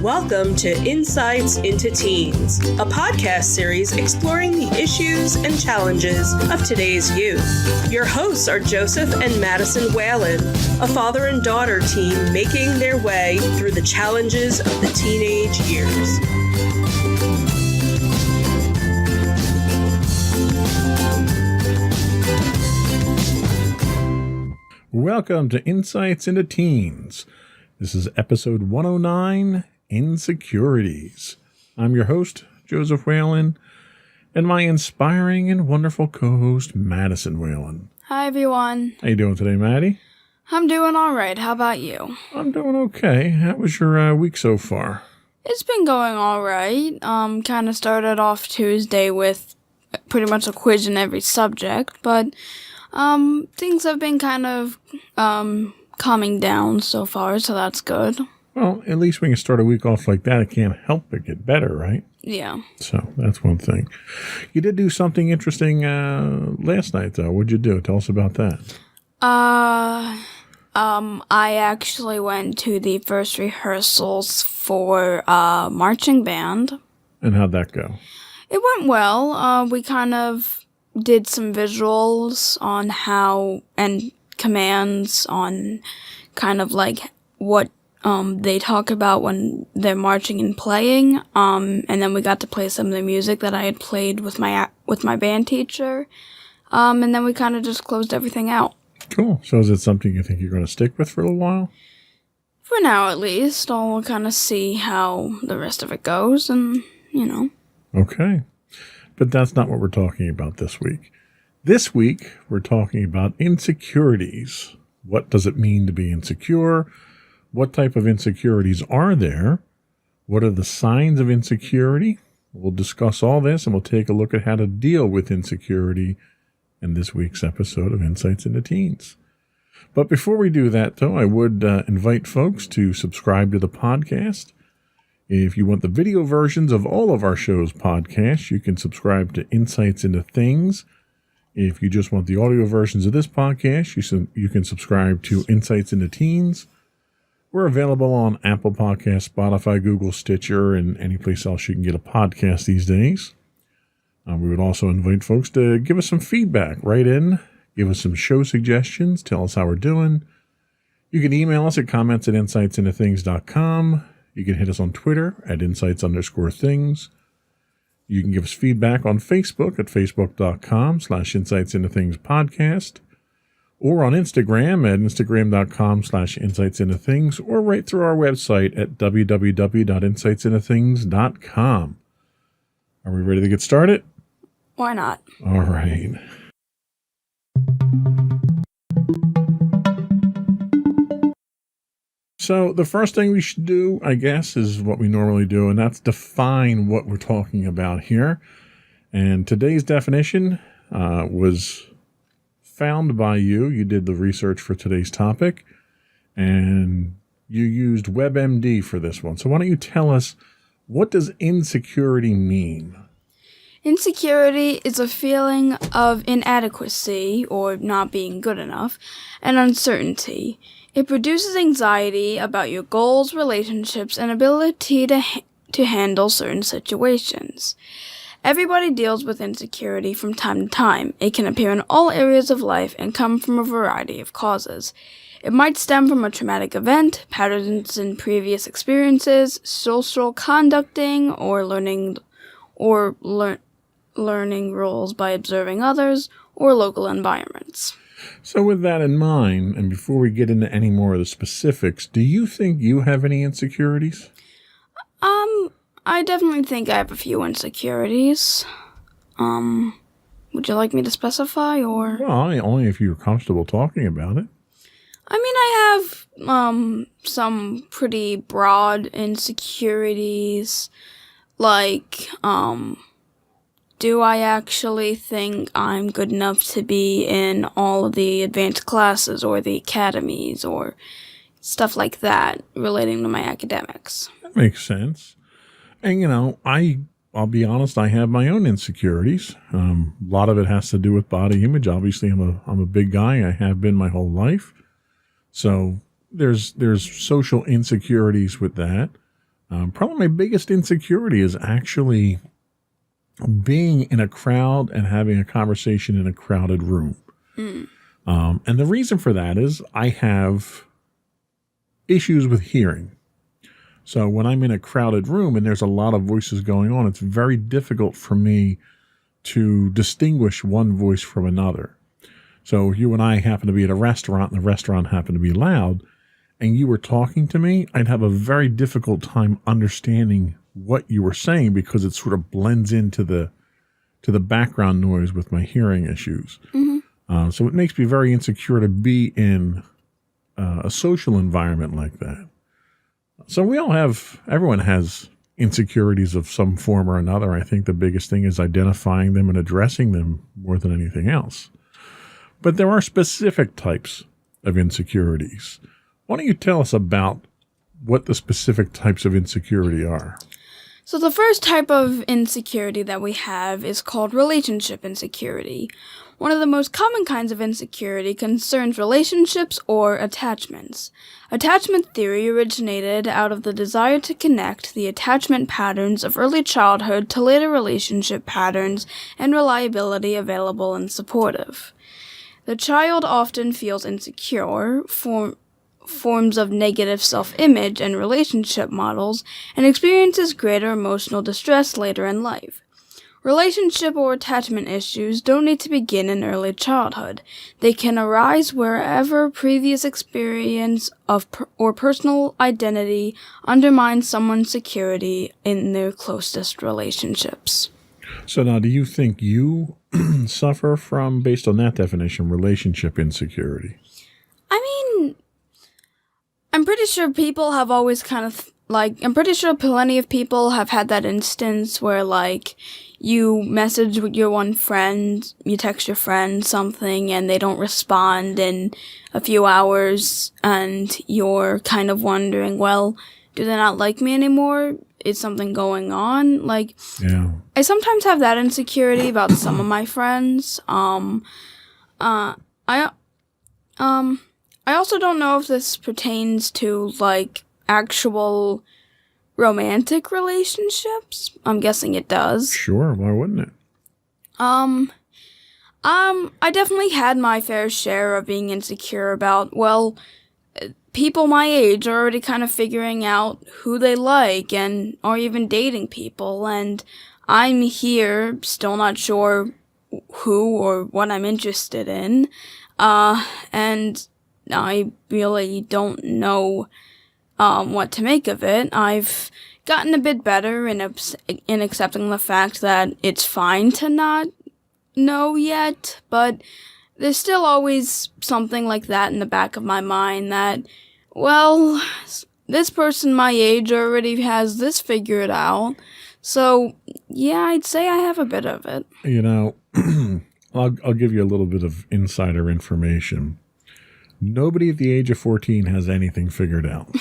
Welcome to Insights into Teens, a podcast series exploring the issues and challenges of today's youth. Your hosts are Joseph and Madison Whalen, a father and daughter team making their way through the challenges of the teenage years. Welcome to Insights into Teens. This is episode 109, Insecurities. I'm your host, Joseph Whalen, and my inspiring and wonderful co-host, Madison Whalen. Hi, everyone. How you doing today, Maddie? I'm doing all right. How about you? I'm doing okay. How was your week so far? It's been going all right. Kind of started off Tuesday with pretty much a quiz in every subject, but things have been kind of calming down so far, so that's good. Well, at least when you start a week off like that, it can't help but get better, right? Yeah. So that's one thing. You did do something interesting last night, though. What'd you do? Tell us about that. I actually went to the first rehearsals for marching band. And how'd that go? It went well. We kind of did some visuals on how, and commands on kind of like what they talk about when they're marching and playing. And then we got to play some of the music that I had played with my band teacher. And then we kind of just closed everything out. Cool. So is it something you think you're going to stick with for a little while? For now, at least. I'll kind of see how the rest of it goes and, you know. Okay. But that's not what we're talking about this week. This week, we're talking about insecurities. What does it mean to be insecure? What type of insecurities are there? What are the signs of insecurity? We'll discuss all this, and we'll take a look at how to deal with insecurity in this week's episode of Insights into Teens. But before we do that, though, I would invite folks to subscribe to the podcast. If you want the video versions of all of our show's podcasts, you can subscribe to Insights into Things. If you just want the audio versions of this podcast, you can subscribe to Insights into Teens. We're available on Apple Podcasts, Spotify, Google, Stitcher, and any place else you can get a podcast these days. We would also invite folks to give us some feedback. Write in, give us some show suggestions, tell us how we're doing. You can email us at comments@insightsintothings.com. You can hit us on Twitter at insights_things. You can give us feedback on Facebook at facebook.com/insightsintothingspodcast, or on Instagram at instagram.com/insightsintothings, or right through our website at www.insightsintothings.com. Are we ready to get started? Why not? All right. So the first thing we should do, I guess, is what we normally do, and that's define what we're talking about here. And today's definition was found by you. You did the research for today's topic, and you used WebMD for this one. So why don't you tell us, what does insecurity mean? Insecurity is a feeling of inadequacy or not being good enough and uncertainty. It produces anxiety about your goals, relationships, and ability to handle certain situations. Everybody deals with insecurity from time to time. It can appear in all areas of life and come from a variety of causes. It might stem from a traumatic event, patterns in previous experiences, social conducting, or learning roles by observing others, or local environments. So with that in mind, and before we get into any more of the specifics, do you think you have any insecurities? I definitely think I have a few insecurities. Would you like me to specify, or? Well, only if you're comfortable talking about it. I mean, I have, some pretty broad insecurities, like, do I actually think I'm good enough to be in all of the advanced classes or the academies or stuff like that relating to my academics? That makes sense. And, I'll be honest, I have my own insecurities. A lot of it has to do with body image. Obviously, I'm a big guy. I have been my whole life. So there's social insecurities with that. Probably my biggest insecurity is actually being in a crowd and having a conversation in a crowded room. And the reason for that is I have issues with hearing. So when I'm in a crowded room and there's a lot of voices going on, it's very difficult for me to distinguish one voice from another. So if you and I happen to be at a restaurant and the restaurant happened to be loud and you were talking to me, I'd have a very difficult time understanding what you were saying because it sort of blends into the background noise with my hearing issues. Mm-hmm. So it makes me very insecure to be in a social environment like that. So everyone has insecurities of some form or another. I think the biggest thing is identifying them and addressing them more than anything else. But there are specific types of insecurities. Why don't you tell us about what the specific types of insecurity are? So the first type of insecurity that we have is called relationship insecurity. One of the most common kinds of insecurity concerns relationships or attachments. Attachment theory originated out of the desire to connect the attachment patterns of early childhood to later relationship patterns and reliability available and supportive. The child often feels insecure, forms of negative self-image and relationship models, and experiences greater emotional distress later in life. Relationship or attachment issues don't need to begin in early childhood. They can arise wherever previous experience or personal identity undermines someone's security in their closest relationships. So now, do you think you suffer from, based on that definition, relationship insecurity? I mean, I'm pretty sure people have always I'm pretty sure plenty of people have had that instance where, you message with your one friend, you text your friend something, and they don't respond in a few hours, and you're kind of wondering, well, do they not like me anymore? Is something going on? Yeah. I sometimes have that insecurity about some of my friends. I also don't know if this pertains to, like, actual romantic relationships. I'm guessing it does. Sure, why wouldn't it? I definitely had my fair share of being insecure about, well, people my age are already kind of figuring out who they like and are even dating people, and I'm here still not sure who or what I'm interested in, and I really don't know what to make of it. I've gotten a bit better in accepting the fact that it's fine to not know yet, but there's still always something like that in the back of my mind that, well, this person my age already has this figured out. So, yeah, I'd say I have a bit of it. You know, I'll give you a little bit of insider information. Nobody at the age of 14 has anything figured out.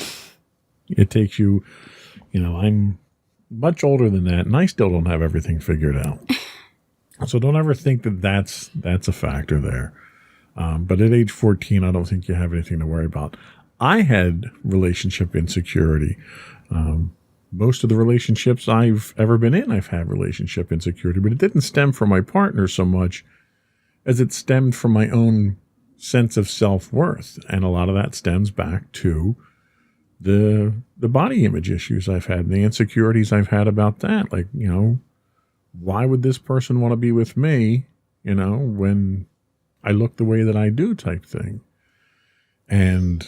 It takes you, I'm much older than that, and I still don't have everything figured out. So don't ever think that that's a factor there. But at age 14, I don't think you have anything to worry about. I had relationship insecurity. Most of the relationships I've ever been in, I've had relationship insecurity, but it didn't stem from my partner so much as it stemmed from my own sense of self-worth. And a lot of that stems back to the body image issues I've had and the insecurities I've had about that. Like, why would this person want to be with me, when I look the way that I do type thing? And,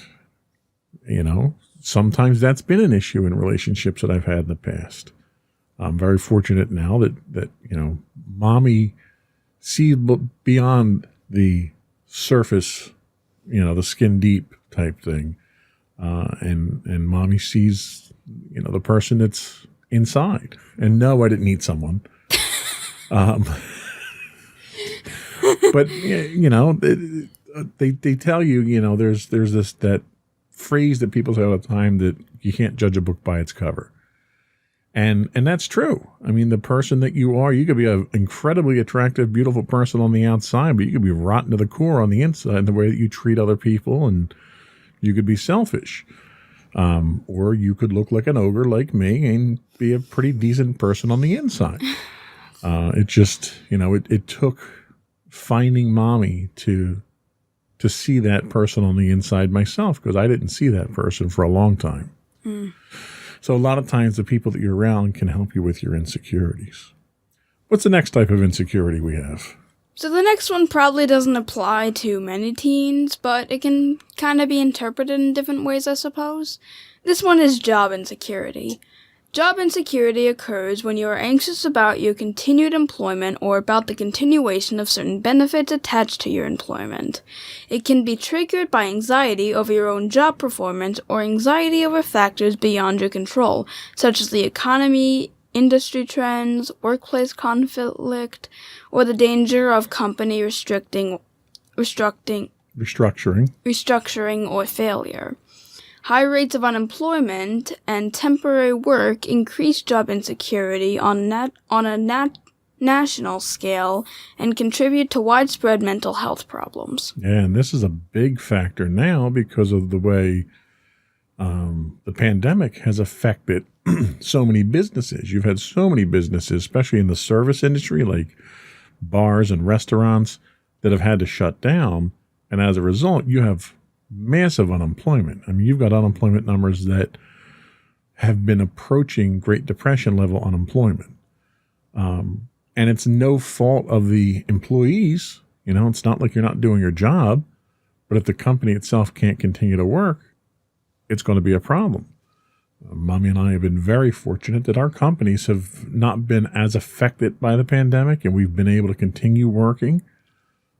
sometimes that's been an issue in relationships that I've had in the past. I'm very fortunate now that mommy sees beyond the surface, the skin deep type thing. And mommy sees, the person that's inside. And no, I didn't need someone. But they tell you, there's that phrase that people say all the time that you can't judge a book by its cover. And that's true. I mean, the person that you are, you could be an incredibly attractive, beautiful person on the outside, but you could be rotten to the core on the inside, the way that you treat other people, and you could be selfish. Or you could look like an ogre like me and be a pretty decent person on the inside. It just, it took finding mommy to see that person on the inside myself, because I didn't see that person for a long time. So a lot of times the people that you're around can help you with your insecurities. What's the next type of insecurity we have? So the next one probably doesn't apply to many teens, but it can kind of be interpreted in different ways, I suppose. This one is job insecurity. Job insecurity occurs when you are anxious about your continued employment or about the continuation of certain benefits attached to your employment. It can be triggered by anxiety over your own job performance or anxiety over factors beyond your control, such as the economy, industry trends, workplace conflict, or the danger of company restructuring or failure. High rates of unemployment and temporary work increase job insecurity on a national scale and contribute to widespread mental health problems. Yeah, and this is a big factor now because of the way the pandemic has affected so many businesses. You've had so many businesses, especially in the service industry, like bars and restaurants, that have had to shut down. And as a result, you have massive unemployment. I mean, you've got unemployment numbers that have been approaching Great Depression level unemployment. And it's no fault of the employees. It's not like you're not doing your job, but if the company itself can't continue to work, it's going to be a problem. Mommy and I have been very fortunate that our companies have not been as affected by the pandemic, and we've been able to continue working.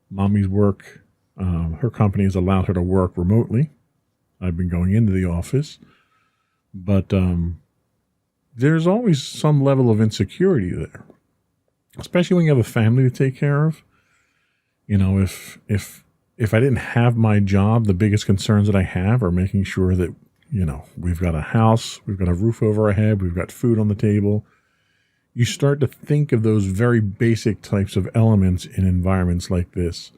Mommy's work, her company has allowed her to work remotely. I've been going into the office. But there's always some level of insecurity there, especially when you have a family to take care of. If I didn't have my job, the biggest concerns that I have are making sure that, we've got a house, we've got a roof over our head, we've got food on the table. You start to think of those very basic types of elements in environments like this.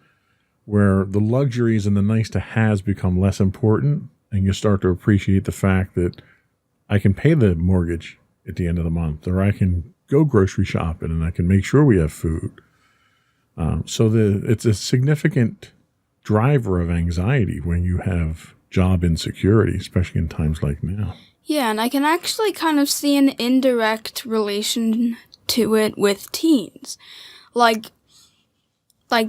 where the luxuries and the nice to haves become less important, and you start to appreciate the fact that I can pay the mortgage at the end of the month, or I can go grocery shopping and I can make sure we have food. So it's a significant driver of anxiety when you have job insecurity, especially in times like now. Yeah, and I can actually kind of see an indirect relation to it with teens. Like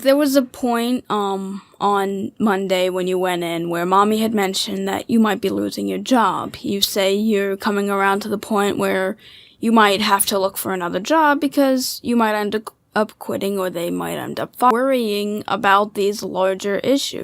there was a point on Monday when you went in where Mommy had mentioned that you might be losing your job. You say you're coming around to the point where you might have to look for another job because you might end up quitting, or they might end up worrying about these larger issues.